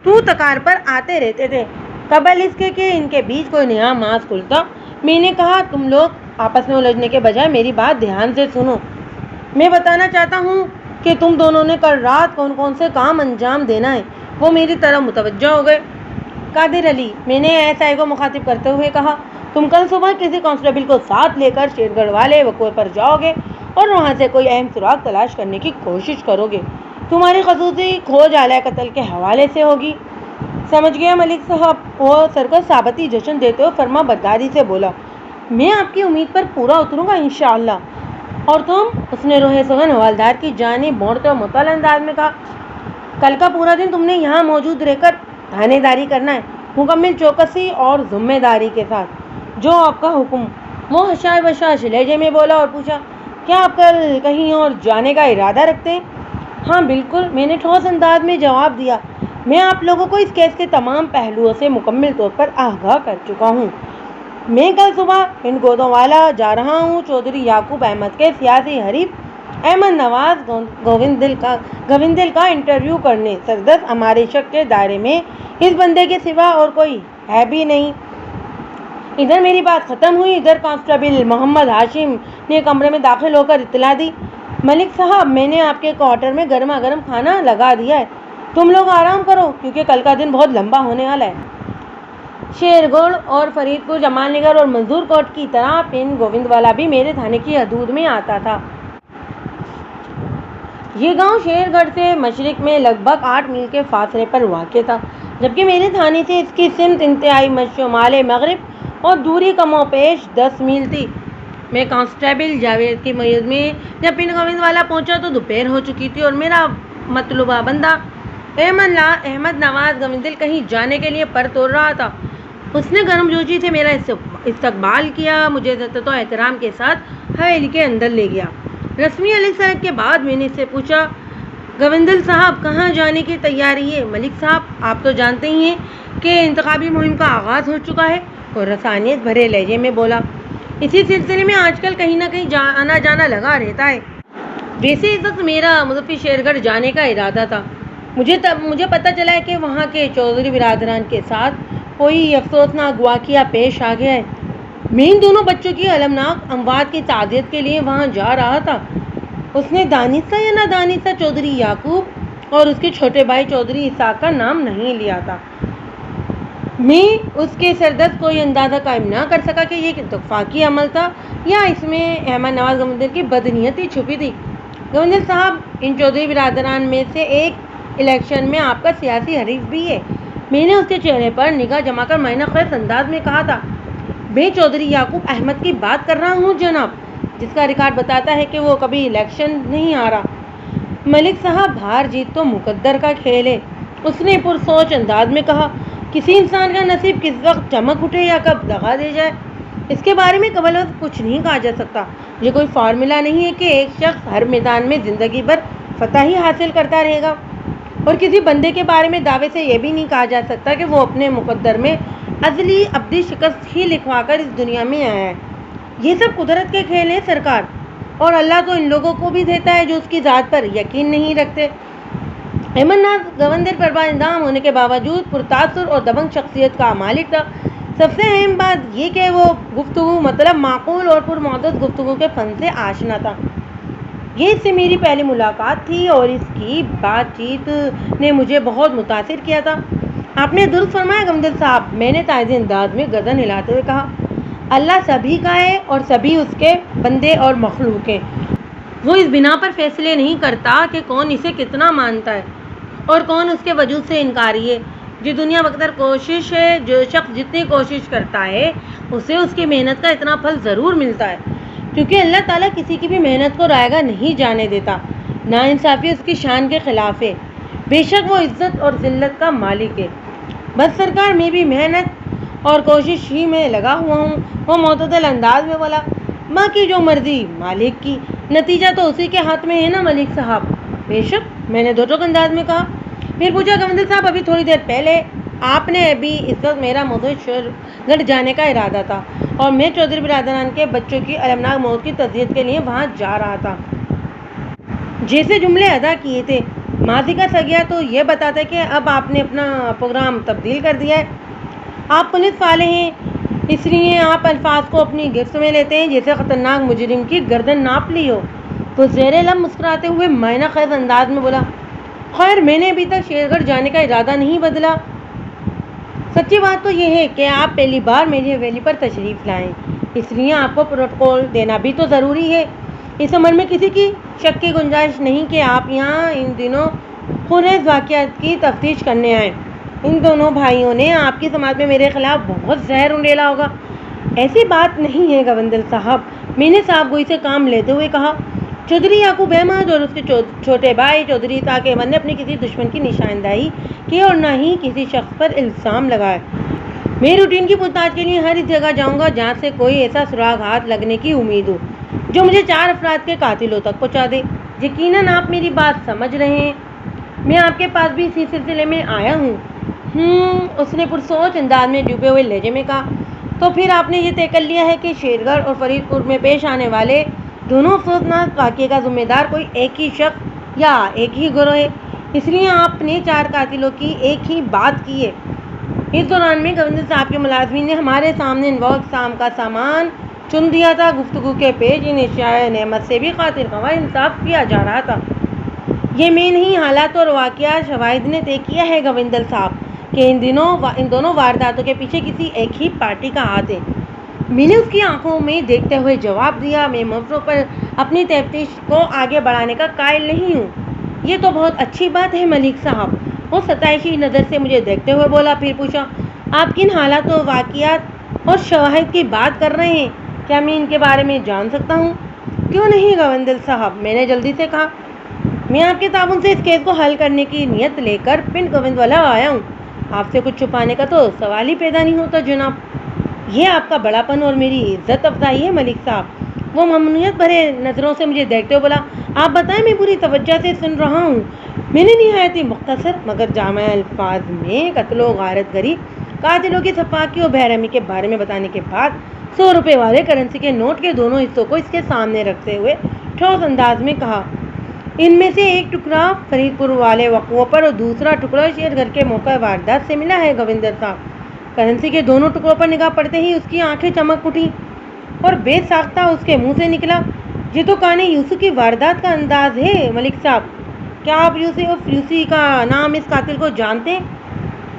تو تکار پر آتے رہتے تھے، قبل اس کے کہ ان کے بیچ کوئی نیا ماس کھلتا۔ میں نے کہا، تم لوگ آپس میں الجھنے کے بجائے میری بات دھیان سے سنو۔ میں بتانا چاہتا ہوں کہ تم دونوں نے کل رات کون کون سے کام انجام دینا ہے۔ وہ میری طرف متوجہ ہو گئے۔ قادر علی، میں نے ایس آئی کو مخاطب کرتے ہوئے کہا، تم کل صبح کسی کانسٹیبل کو ساتھ لے کر شیرگڑھ والے وقوع پر جاؤ گے اور وہاں سے کوئی اہم سراغ تلاش کرنے کی کوشش کرو گے۔ تمہاری خصوصی کھوج اعلی قتل کے حوالے سے ہوگی۔ سمجھ گیا ملک صاحب۔ وہ سر کو ثابتی جشن دیتے ہوئے فرما برداری سے بولا، میں آپ کی امید پر پورا اتروں گا انشاءاللہ۔ اور تم؟ اس نے روح سخن حوالدار کی جانب موڑتے ہوئے معطل انداز میں کہا، کل کا پورا دن تم نے یہاں موجود رہ کر تھانے داری کرنا ہے، مکمل چوکسی اور ذمہ داری کے ساتھ۔ جو آپ کا حکم۔ وہ حشائے بشاش لہجے میں بولا اور پوچھا، کیا آپ کل کہیں اور جانے کا ارادہ رکھتے ہیں؟ ہاں بالکل، میں نے ٹھوس انداز میں جواب دیا۔ میں آپ لوگوں کو اس کیس کے تمام پہلوؤں سے مکمل طور پر آگاہ کر چکا ہوں۔ میں کل صبح ہند گودوالا جا رہا ہوں چودھری یعقوب احمد کے سیاسی حریف احمد نواز گووندل کا انٹرویو کرنے۔ سردست ہمارے شک کے دائرے میں اس بندے کے سوا اور کوئی ہے بھی نہیں۔ ادھر میری بات ختم ہوئی، ادھر کانسٹیبل محمد ہاشم نے کمرے میں داخل ہو کر اطلاع دی، ملک صاحب میں نے آپ کے کوارٹر میں گرما گرم کھانا لگا دیا ہے، تم لوگ آرام کرو کیونکہ کل کا دن بہت لمبا ہونے والا ہے۔ شیرگڑھ اور فرید پور، جمال نگر اور منظور کوٹ کی طرح پن گووندوالا بھی میرے تھانے کی حدود میں آتا تھا۔ یہ گاؤں شیرگڑھ سے مشرق میں لگ بھگ 8 میل کے فاصلے پر واقع تھا، جبکہ میرے تھانے سے اس کی سمت انتہائی شمال مغرب اور دوری کم و بیش 10 میل تھی۔ میں کانسٹیبل جاوید کی میز میں جب پن گووندوالا پہنچا تو دوپہر ہو چکی تھی اور میرا مطلوبہ بندہ احمد نواز گووندل کہیں جانے کے لیے پر توڑ رہا تھا۔ اس نے گرم جوشی سے میرا استقبال کیا، مجھے عزت و احترام کے ساتھ حویلی کے اندر لے گیا۔ رسمی علیگ سرک کے بعد میں نے اس سے پوچھا، گووندل صاحب کہاں جانے کی تیاری ہے؟ ملک صاحب آپ تو جانتے ہی ہیں کہ انتخابی مہم کا آغاز ہو چکا ہے، اور رسانیت بھرے لہجے میں بولا، اسی سلسلے میں آج کل کہیں نہ کہیں آنا جانا لگا رہتا ہے۔ ویسے اس وقت میرا مظفر شیرگڑھ جانے کا ارادہ تھا۔ مجھے پتہ چلا ہے کہ وہاں کے چودھری برادران کے ساتھ کوئی افسوسناک واقعہ پیش آ گیا ہے۔ میں ان دونوں بچوں کی المناک اموات کی تعزیت کے لیے وہاں جا رہا تھا۔ اس نے دانستہ یا نادانستہ چودھری یعقوب اور اس کے چھوٹے بھائی چودھری اسحاق کا نام نہیں لیا تھا۔ میں اس کے سردست کوئی اندازہ قائم نہ کر سکا کہ یہ اتفاقی عمل تھا یا اس میں احمد نواز گووندل کی بدنیتی چھپی تھی۔ گووندل صاحب، ان چودھری برادران میں سے ایک الیکشن میں آپ کا سیاسی حریف بھی ہے۔ میں نے اس کے چہرے پر نگاہ جما کر معنی خیز انداز میں کہا تھا، میں چودھری یعقوب احمد کی بات کر رہا ہوں جناب، جس کا ریکارڈ بتاتا ہے کہ وہ کبھی الیکشن نہیں ہارا۔ ملک صاحب، ہار جیت تو مقدر کا کھیل ہے، اس نے پرسوچ انداز میں کہا۔ کسی انسان کا نصیب کس وقت چمک اٹھے یا کب دغا دے جائے، اس کے بارے میں قبل وقت کچھ نہیں کہا جا سکتا۔ یہ کوئی فارمولہ نہیں ہے کہ ایک شخص ہر میدان میں زندگی بھر فتح ہی حاصل کرتا رہے گا، اور کسی بندے کے بارے میں دعوے سے یہ بھی نہیں کہا جا سکتا کہ وہ اپنے مقدر میں ازلی ابدی شکست ہی لکھوا کر اس دنیا میں آیا ہے۔ یہ سب قدرت کے کھیل ہیں سرکار، اور اللہ تو ان لوگوں کو بھی دیتا ہے جو اس کی ذات پر یقین نہیں رکھتے۔ احمد نواز گووندل پروا اندام ہونے کے باوجود پرتاثر اور دبنگ شخصیت کا مالک تھا۔ سب سے اہم بات یہ کہ وہ گفتگو مطلب معقول اور پرمعدت گفتگو کے فن سے آشنا تھا۔ یہ اس سے میری پہلی ملاقات تھی اور اس کی بات چیت نے مجھے بہت متاثر کیا تھا۔ آپ نے درست فرمایا گووندل صاحب، میں نے تائزی انداز میں گردن ہلاتے ہوئے کہا، اللہ سبھی کا ہے اور سبھی اس کے بندے اور مخلوق ہیں۔ وہ اس بنا پر فیصلے نہیں کرتا کہ کون اسے کتنا مانتا ہے اور کون اس کے وجود سے انکاری ہے۔ جو دنیا بقدر کوشش ہے، جو شخص جتنی کوشش کرتا ہے اسے اس کی محنت کا اتنا پھل ضرور ملتا ہے، کیونکہ اللہ تعالیٰ کسی کی بھی محنت کو رائیگاں نہیں جانے دیتا۔ ناانصافی اس کی شان کے خلاف ہے، بے شک وہ عزت اور ذلت کا مالک ہے۔ بس سرکار، میں بھی محنت اور کوشش ہی میں لگا ہوا ہوں۔ وہ معتدل انداز میں بولا، باقی جو مرضی مالک کی، نتیجہ تو اسی کے ہاتھ میں ہے نا ملک صاحب۔ بے شک، میں نے دو ٹوک انداز میں کہا۔ پھر پوچھا، گووندل صاحب ابھی تھوڑی دیر پہلے آپ نے ابھی اس وقت میرا موضوع شیرگڑھ جانے کا ارادہ تھا اور میں چودھری برادران کے بچوں کی المناک موت کی تعزیت کے لیے وہاں جا رہا تھا جیسے جملے ادا کیے تھے۔ ماضی کا سگیا تو یہ بتاتا ہے کہ اب آپ نے اپنا پروگرام تبدیل کر دیا ہے۔ آپ پولیس والے ہیں، اس لیے آپ الفاظ کو اپنی گرفت میں لیتے ہیں جیسے خطرناک مجرم کی گردن ناپ لی ہو۔ تو زیر لب مسکراتے ہوئے معنی خیز انداز میں بولا، خیر میں نے ابھی تک شیرگڑھ جانے کا ارادہ نہیں بدلا۔ سچی بات تو یہ ہے کہ آپ پہلی بار میری حویلی پر تشریف لائیں، اس لیے آپ کو پروٹوکول دینا بھی تو ضروری ہے۔ اس عمر میں کسی کی شک کی گنجائش نہیں کہ آپ یہاں ان دنوں خونریز واقعات کی تفتیش کرنے آئیں۔ ان دونوں بھائیوں نے آپ کی سماعت میں میرے خلاف بہت زہر انڈیلا ہوگا۔ ایسی بات نہیں ہے گوندل صاحب، میں نے صاحب گوئی سے کام لیتے ہوئے کہا۔ چودھری یعقوب احمد اور اس کے چھوٹے بھائی چودھری طاق احمد نے اپنے کسی دشمن کی نشاندہی کی اور نہ ہی کسی شخص پر الزام لگائے۔ میں روٹین کی پوچھ تاچھ کے لیے ہر اس جگہ جاؤں گا جہاں سے کوئی ایسا سراغ ہاتھ لگنے کی امید ہو جو مجھے 4 افراد کے قاتلوں تک پہنچا دے۔ یقیناً آپ میری بات سمجھ رہے ہیں، میں آپ کے پاس بھی اسی سلسلے میں آیا ہوں۔ اس نے پرسوچ انداز میں ڈوبے ہوئے لہجے میں کہا، تو پھر آپ نے یہ طے کر لیا ہے کہ شیرگڑھ اور فرید پور میں پیش آنے والے دونوں افسوسناک واقعے کا ذمہ دار کوئی ایک ہی شخص یا ایک ہی گروہ ہے، اس لیے آپ نے 4 قاتلوں کی ایک ہی بات کی ہے۔ اس دوران میں گورنر صاحب کے ملازمین نے ہمارے سامنے انواع اقسام کا سامان چن دیا تھا۔ گفتگو کے پیش ان اشیاء نعمت سے بھی قاتل خواہ انصاف کیا جا رہا تھا۔ یہ میں نہیں، حالات اور واقعات شواہد نے طے کیا ہے گوندل صاحب کہ ان دونوں وارداتوں کے پیچھے کسی ایک ہی پارٹی کا ہاتھ ہے۔ میں نے اس کی آنکھوں میں دیکھتے ہوئے جواب دیا، میں موضوع پر اپنی تفتیش کو آگے بڑھانے کا قائل نہیں ہوں۔ یہ تو بہت اچھی بات ہے ملک صاحب، وہ ستائشی نظر سے مجھے دیکھتے ہوئے بولا۔ پھر پوچھا، آپ کن حالات و واقعات اور شواہد کی بات کر رہے ہیں؟ کیا میں ان کے بارے میں جان سکتا ہوں؟ کیوں نہیں گوندل صاحب، میں نے جلدی سے کہا۔ میں آپ کے تعاون سے اس کیس کو حل کرنے کی نیت لے کر پنڈ گووند والا آیا ہوں۔ آپ سے کچھ چھپانے کا تو سوال ہی پیدا نہیں ہوتا جناب۔ یہ آپ کا بڑا پن اور میری عزت افزائی ہے ملک صاحب، وہ ممنونیت بھرے نظروں سے مجھے دیکھتے ہوئے بولا۔ آپ بتائیں، میں پوری توجہ سے سن رہا ہوں۔ میں نے نہایت ہی مختصر مگر جامع الفاظ میں قتل و غارت گری، قاتلوں کی سفاکی اور بے رحمی کے بارے میں بتانے کے بعد 100 روپے والے کرنسی کے نوٹ کے دونوں حصوں کو اس کے سامنے رکھتے ہوئے ٹھوس انداز میں کہا، ان میں سے ایک ٹکڑا فرید پور والے وقوع پر اور دوسرا ٹکڑا شیرگھر کے موقع واردات سے ملا ہے گوندر صاحب۔ کرنسی کے دونوں ٹکڑوں پر نگاہ پڑتے ہی اس کی آنکھیں چمک اٹھی اور بے ساختہ اس کے منہ سے نکلا، یہ تو کان یوسف کی واردات کا انداز ہے ملک صاحب۔ کیا آپ یوسف کا نام اس قاتل کو جانتے ہیں؟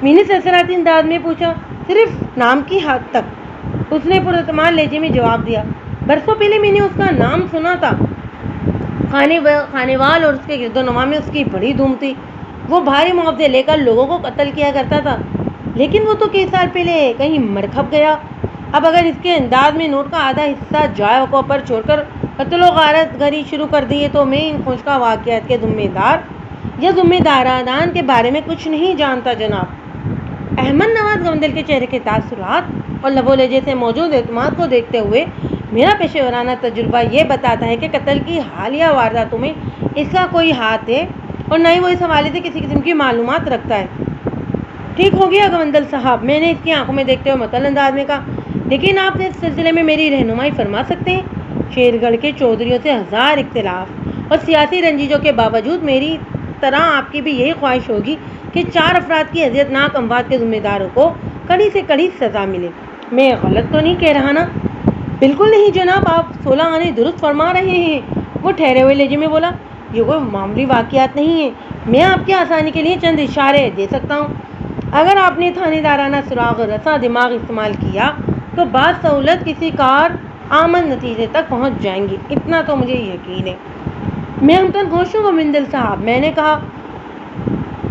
میں نے سرسراتی انداز میں پوچھا۔ صرف نام کی حد تک، اس نے پراعتماد لہجے میں جواب دیا۔ برسوں پہلے میں نے اس کا نام سنا تھا، خانے وال اور اس کے گرد و نواح میں اس کی بڑی دھوم تھی۔ وہ بھاری معاوضے لے کر لوگوں کو قتل کیا کرتا تھا، لیکن وہ تو کئی سال پہلے کہیں مر کھپ گیا۔ اب اگر اس کے انداز میں نوٹ کا آدھا حصہ جائے وقوع پر چھوڑ کر قتل و غارت گری شروع کر دی ہے تو میں ان خوشگوار واقعات کے ذمہ دار یا ذمہ داران کے بارے میں کچھ نہیں جانتا جناب۔ احمد نواز گوندل کے چہرے کے تاثرات اور لب و لہجے سے موجود اعتماد کو دیکھتے ہوئے میرا پیشہ ورانہ تجربہ یہ بتاتا ہے کہ قتل کی حالیہ وارداتوں میں اس کا کوئی ہاتھ ہے اور نہ ہی وہ اس حوالے سے کسی قسم کی معلومات رکھتا ہے۔ ٹھیک ہو گیا گوندل صاحب، میں نے اس کی آنکھوں میں دیکھتے ہوئے معطل انداز میں کہا، لیکن آپ اس سلسلے میں میری رہنمائی فرما سکتے ہیں؟ شیرگڑھ کے چودھریوں سے 1000 اختلاف اور سیاسی رنجیشوں کے باوجود میری طرح آپ کی بھی یہی خواہش ہوگی کہ 4 افراد کی اذیت ناک اموات کے ذمہ داروں کو کڑی سے کڑی سزا ملے۔ میں غلط تو نہیں کہہ رہا نا؟ بالکل نہیں جناب، آپ 16 آنے درست فرما رہے ہیں، وہ ٹھہرے ہوئے لہجے میں بولا۔ یہ کوئی معمولی واقعات نہیں ہے، میں آپ کی آسانی کے لیے چند اشارے دے سکتا ہوں۔ اگر آپ نے تھانے دارانہ سراغ رساں دماغ استعمال کیا تو بعد سہولت کسی کار آمد نتیجے تک پہنچ جائیں گی، اتنا تو مجھے یقین ہے۔ میں ہمتن خوش ہوں گوندل صاحب، میں نے کہا۔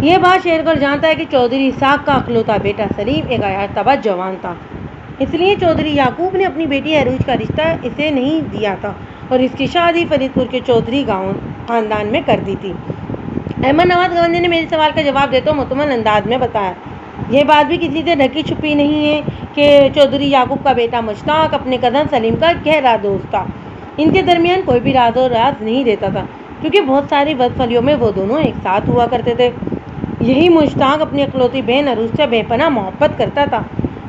یہ بات شیرگڑھ جانتا ہے کہ چودھری اسحاق کا اکلوتا بیٹا سلیم ایک عیاشتبا جوان تھا، اس لیے چودھری یعقوب نے اپنی بیٹی عروج کا رشتہ اسے نہیں دیا تھا اور اس کی شادی فرید پور کے چودھری خاندان میں کر دی تھی۔ احمد نواز گوندل نے میرے سوال کا جواب دیتے ہوئے مطمئن انداز میں بتایا، یہ بات بھی کسی سے ڈھکی چھپی نہیں ہے کہ چودھری یعقوب کا بیٹا مشتاق اپنے کزن سلیم کا گہرا دوست تھا۔ ان کے درمیان کوئی بھی راز و راز نہیں رہتا تھا کیونکہ بہت ساری بدفعلیوں میں وہ دونوں ایک ساتھ ہوا کرتے تھے۔ یہی مشتاق اپنی اکلوتی بہن عروج سے بے پناہ محبت کرتا تھا۔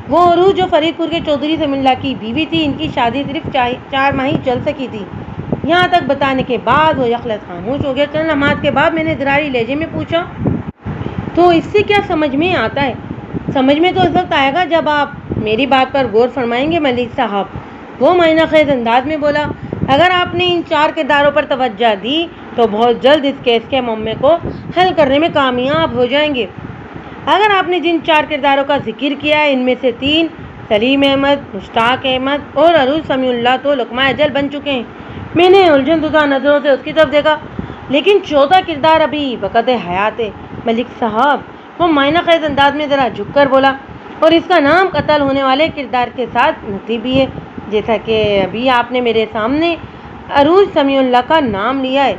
وہ عروج جو فرید پور کے چودھری سمیع کی بیوی تھی، ان کی شادی صرف 4 ماہ ہی چل سکی تھی۔ یہاں تک بتانے کے بعد وہ یکلخت خاموش ہو گیا۔ چند لمحات کے بعد میں نے اضطراری لہجے میں پوچھا، تو اس سے کیا سمجھ میں آتا ہے؟ سمجھ میں تو اس وقت آئے گا جب آپ میری بات پر غور فرمائیں گے ملک صاحب، وہ معنی خیز انداز میں بولا۔ اگر آپ نے ان 4 کرداروں پر توجہ دی تو بہت جلد اس کیس کے معمے کو حل کرنے میں کامیاب ہو جائیں گے۔ اگر آپ نے جن 4 کرداروں کا ذکر کیا ہے ان میں سے 3 سلیم احمد، مشتاق احمد اور عروج سمیع اللہ تو لقمہ اجل بن چکے ہیں۔ میں نے الجھن زدہ نظروں سے اس کی طرف دیکھا، لیکن 4تھا کردار ابھی وقت حیات ہے۔ ملک صاحب، وہ معنی خیز انداز میں ذرا جھک کر بولا، اور اس کا نام قتل ہونے والے کردار کے ساتھ نصیبی ہے۔ جیسا کہ ابھی آپ نے میرے سامنے عروج سمیع اللہ کا نام لیا ہے،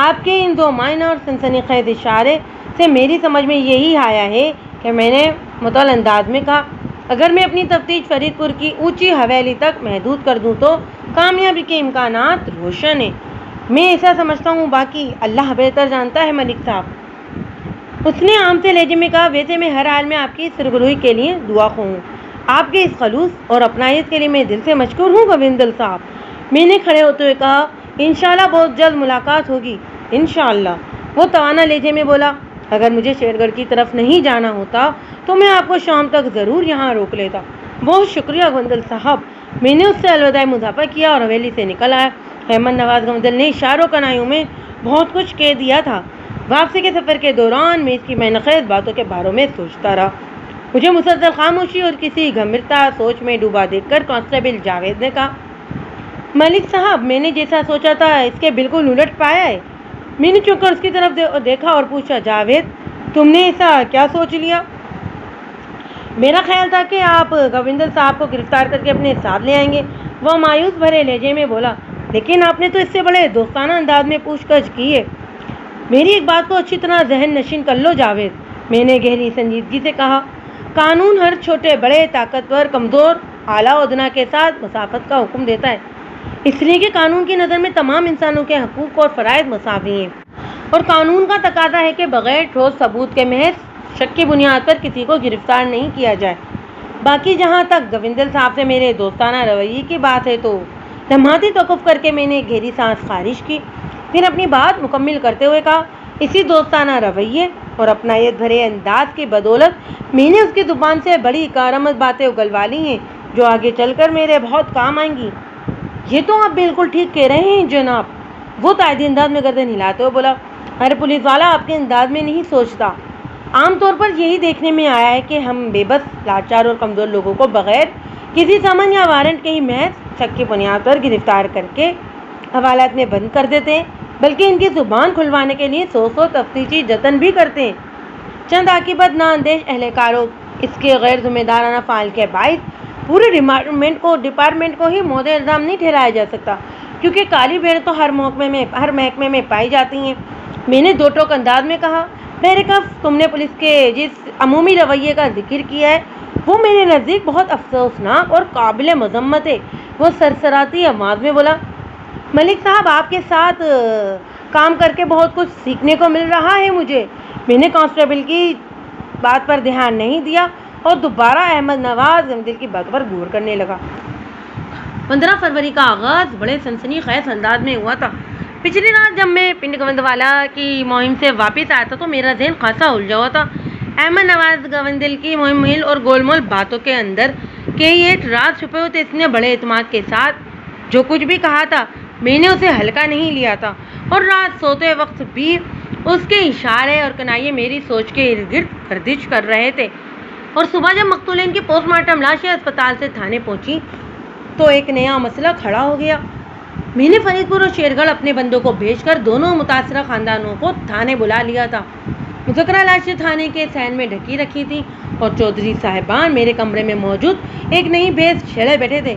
آپ کے ان 2 معنی اور سنسنی خیز اشارے سے میری سمجھ میں یہی آیا ہے کہ میں نے مطل انداز میں کہا، اگر میں اپنی تفتیش فرید پور کی اونچی حویلی تک محدود کر دوں تو کامیابی کے امکانات روشن ہیں۔ میں ایسا سمجھتا ہوں، باقی اللہ بہتر جانتا ہے ملک صاحب۔ اس نے عام سے لہجے میں کہا، ویسے میں ہر حال میں آپ کی سرگروئی کے لیے دعا خواہ ہوں۔ آپ کے اس خلوص اور اپنائیت کے لیے میں دل سے مشکور ہوں گووندل صاحب۔ میں نے کھڑے ہوتے ہوئے کہا، انشاءاللہ بہت جلد ملاقات ہوگی، انشاءاللہ۔ وہ توانا لہجے میں بولا، اگر مجھے شیر گڑھ کی طرف نہیں جانا ہوتا تو میں آپ کو شام تک ضرور یہاں روک لیتا۔ بہت شکریہ گووندل صاحب۔ میں نے اس سے الوداع مضافہ کیا اور حویلی سے نکل آیا۔ احمد نواز گووندل نے اشاروں کنائیوں میں بہت کچھ کہہ دیا تھا۔ واپسی کے سفر کے دوران میں اس کی معنی خیز باتوں کے بارے میں سوچتا رہا۔ مجھے مسلسل خاموشی اور کسی گھمرتا سوچ میں ڈوبا دیکھ کر کانسٹیبل جاوید نے کہا، ملک صاحب، میں نے جیسا سوچا تھا اس کے بالکل الٹ پایا ہے۔ میں نے چک کر اس کی طرف دیکھا اور پوچھا، جاوید، تم نے ایسا کیا سوچ لیا؟ میرا خیال تھا کہ آپ گووندل صاحب کو گرفتار کر کے اپنے ساتھ لے آئیں گے۔ وہ مایوس بھرے لہجے میں بولا، لیکن آپ نے تو اس سے بڑے دوستانہ انداز میں پوچھ گچھ کی ہے۔ میری ایک بات کو اچھی طرح ذہن نشین کر لو جاوید، میں نے گہری سنجیدگی سے کہا، قانون ہر چھوٹے بڑے، طاقتور کمزور، اعلیٰ و ادنا کے ساتھ مسافت کا حکم دیتا ہے، اس لیے کہ قانون کی نظر میں تمام انسانوں کے حقوق اور فرائض مساوی ہیں، اور قانون کا تقاضا ہے کہ بغیر ٹھوس ثبوت کے محض شک کی بنیاد پر کسی کو گرفتار نہیں کیا جائے۔ باقی جہاں تک گووندل صاحب سے میرے دوستانہ رویے کی بات ہے تو لمحاتی توقف کر کے میں نے گہری سانس خارج کی، پھر اپنی بات مکمل کرتے ہوئے کہا، اسی دوستانہ رویے اور اپنائیت بھرے انداز کی بدولت میں نے اس کی زبان سے بڑی کارآمد باتیں اگلوا لی ہیں جو آگے چل کر میرے بہت کام آئیں گی۔ یہ تو آپ بالکل ٹھیک کہہ رہے ہیں جناب، وہ تائیدی انداز میں گردن ہلاتے ہوئے بولا، ہر پولیس والا آپ کے انداز میں نہیں سوچتا۔ عام طور پر یہی دیکھنے میں آیا ہے کہ ہم بے بس، لاچار اور کمزور لوگوں کو بغیر کسی سمن یا وارنٹ کے ہی محض شک کی بنیاد پر گرفتار کر کے حوالات میں بند کر دیتے ہیں، بلکہ ان کی زبان کھلوانے کے لیے 100 تفتیشی جتن بھی کرتے ہیں۔ چند عاقبت نااندیش اہلکاروں اس کے غیر ذمہ دارانہ فعال کے باعث پورے ڈپارٹمنٹ کو ہی مورد الزام نہیں ٹھہرایا جا سکتا، کیونکہ کالی بھیڑ تو ہر محکمے میں پائی جاتی ہیں۔ میں نے دو ٹوک انداز میں کہا، بہرکیف تم نے پولیس کے جس عمومی رویے کا ذکر کیا ہے وہ میرے نزدیک بہت افسوسناک اور قابل مذمت ہے۔ وہ سرسراتی آواز میں بولا، ملک صاحب، آپ کے ساتھ کام کر کے بہت کچھ سیکھنے کو مل رہا ہے مجھے۔ میں نے کانسٹیبل کی بات پر دھیان نہیں دیا اور دوبارہ احمد نواز گووندل کی بات پر غور کرنے لگا۔ 15 فروری کا آغاز بڑے سنسنی خیز انداز میں ہوا تھا۔ پچھلی رات جب میں پنڈ گوندوالا کی مہم سے واپس آیا تھا تو میرا ذہن خاصا الجھا ہوا تھا۔ احمد نواز گووندل کی مہم اور گول مول باتوں کے اندر کئی ایک راز چھپے ہوتے۔ اس نے بڑے اعتماد کے ساتھ جو کچھ بھی کہا تھا میں نے اسے ہلکا نہیں لیا تھا، اور رات سوتے وقت بھی اس کے اشارے اور کنائیے میری سوچ کے ارد گرد گردش کر رہے تھے۔ اور صبح جب مقتولین کی پوسٹ مارٹم لاشیں اسپتال سے تھانے پہنچی تو ایک نیا مسئلہ کھڑا ہو گیا۔ میں نے فرید پور اور شیرگڑھ اپنے بندوں کو بھیج کر دونوں متاثرہ خاندانوں کو تھانے بلا لیا تھا۔ مذکرہ لاشیں تھانے کے صحن میں ڈھکی رکھی تھیں اور چودھری صاحبان میرے کمرے میں موجود ایک نئی بھیس چھیڑے بیٹھے تھے۔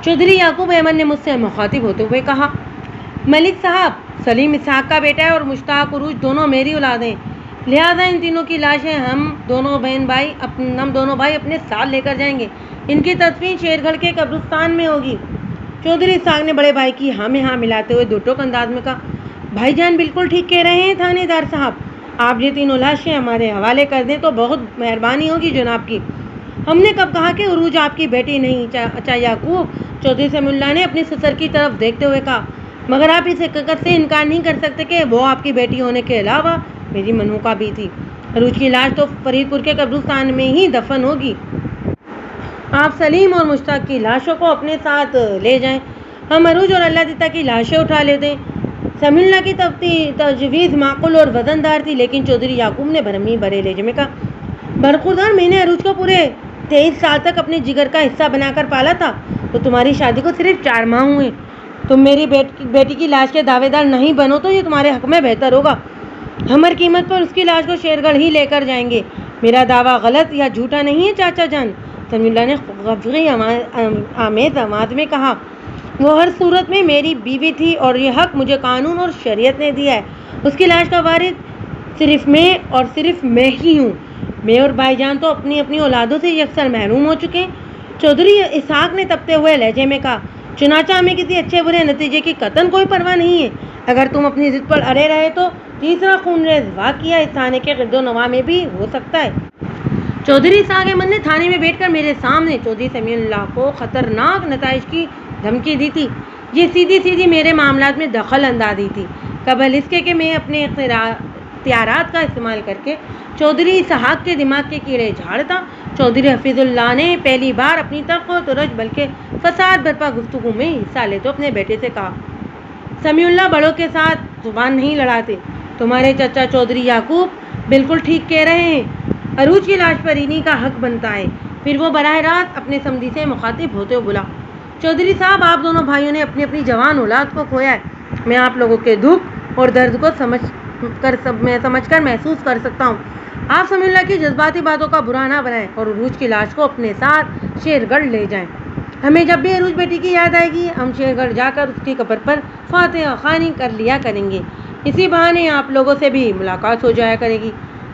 چودھری یعقوب احمد نے مجھ سے مخاطب ہوتے ہوئے کہا، ملک صاحب، سلیم اسحاق کا بیٹا ہے اور مشتاق عروج دونوں میری اولاد ہیں، لہٰذا ان تینوں کی لاشیں ہم دونوں بھائی اپنے ساتھ لے کر جائیں گے۔ ان کی تدفین شیرگڑھ کے قبرستان میں ہوگی۔ چودھری اسحاق نے بڑے بھائی کی ہاں میں ہاں ملاتے ہوئے دو ٹوک انداز میں کہا، بھائی جان بالکل ٹھیک کہہ رہے ہیں تھانے دار صاحب، آپ یہ تینوں لاشیں ہمارے حوالے کر دیں تو بہت مہربانی ہوگی جناب کی۔ ہم نے کب کہا کہ عروج آپ کی بیٹی نہیں؟ اچھا یعقوب، چودھری سمیع اللہ نے اپنی سسر کی طرف دیکھتے ہوئے کہا، مگر آپ اس حقیقت سے انکار نہیں کر سکتے کہ وہ آپ کی بیٹی ہونے کے علاوہ میری منوکا بھی تھی۔ عروج کی لاش تو فرید پور کے قبرستان میں ہی دفن ہوگی۔ آپ سلیم اور مشتاق کی لاشوں کو اپنے ساتھ لے جائیں، ہم عروج اور اللہ دیتا کی لاشیں اٹھا لیتے ہیں۔ سمیع اللہ کی تجویز معقول اور وزندار تھی، لیکن چودھری یعقوب نے بھرمی بھرے لہجے میں کہا، برخوردار میں نے عروج کو پورے 23 سال تک اپنے جگر کا حصہ بنا کر پالا تھا، تو تمہاری شادی کو صرف 4 ماہ ہوئے. تم میری بیٹی کی لاش کے دعوے دار نہیں بنو تو یہ تمہارے حق میں بہتر ہوگا. ہم ہر قیمت پر اس کی لاش کو شیرگڑھ ہی لے کر جائیں گے. میرا دعویٰ غلط یا جھوٹا نہیں ہے چاچا جان، سمیع اللہ نے غفغی آمیز آواز میں کہا. وہ ہر صورت میں میری بیوی تھی اور یہ حق مجھے قانون اور شریعت نے دیا ہے. اس کی لاش کا وارث صرف میں اور صرف میں ہی ہوں. میں اور بھائی جان تو اپنی اپنی اولادوں سے یکسر محروم ہو چکے ہیں. چودھری اسحاق نے تپتے ہوئے لہجے میں کہا. چنانچہ ہمیں کسی اچھے برے نتیجے کی قطعاً کوئی پرواہ نہیں ہے. اگر تم اپنی ضد پر اڑے رہے تو تیسرا خونریز واقعہ اس تھانے کے گرد و نواح میں بھی ہو سکتا ہے. چودھری اسحاق احمد نے تھانے میں بیٹھ کر میرے سامنے چودھری سمیع اللہ کو خطرناک نتائج کی دھمکی دی تھی. یہ سیدھی سیدھی میرے معاملات میں دخل اندازی تھی، قبل اس کے کہ میں اپنے اختیارات کا استعمال کر کے چودھری اسحاق کے دماغ کے کیڑے جھاڑتا. چودھری حفیظ اللہ نے پہلی بار اپنی ترک و ترج بلکہ فساد برپا گفتگو میں حصہ لیتے اپنے بیٹے سے کہا. سمیع اللہ بڑوں کے ساتھ زبان نہیں لڑاتے. تمہارے چچا چودھری یعقوب بالکل ٹھیک کہہ رہے ہیں. عروج کی لاش پر انہی کا حق بنتا ہے. پھر وہ براہ راست اپنے سمدھی سے مخاطب ہوتے ہوئے بولا. چودھری صاحب، آپ دونوں بھائیوں نے اپنی اپنی جوان اولاد کو کھویا ہے. میں آپ لوگوں کے دکھ اور درد کو سمجھ کر محسوس کر سکتا ہوں. آپ سمیع اللہ کی جذباتی باتوں کا برا نہ بنائیں اور عروج کی لاش کو اپنے ساتھ شیرگڑھ لے جائیں. ہمیں جب بھی عروج بیٹی کی یاد آئے گی ہم شیرگڑھ جا کر اس کی قبر پر فاتحہ خوانی کر لیا کریں گے. اسی بہانے آپ لوگوں سے بھی ملاقات ہو جایا کرے گی.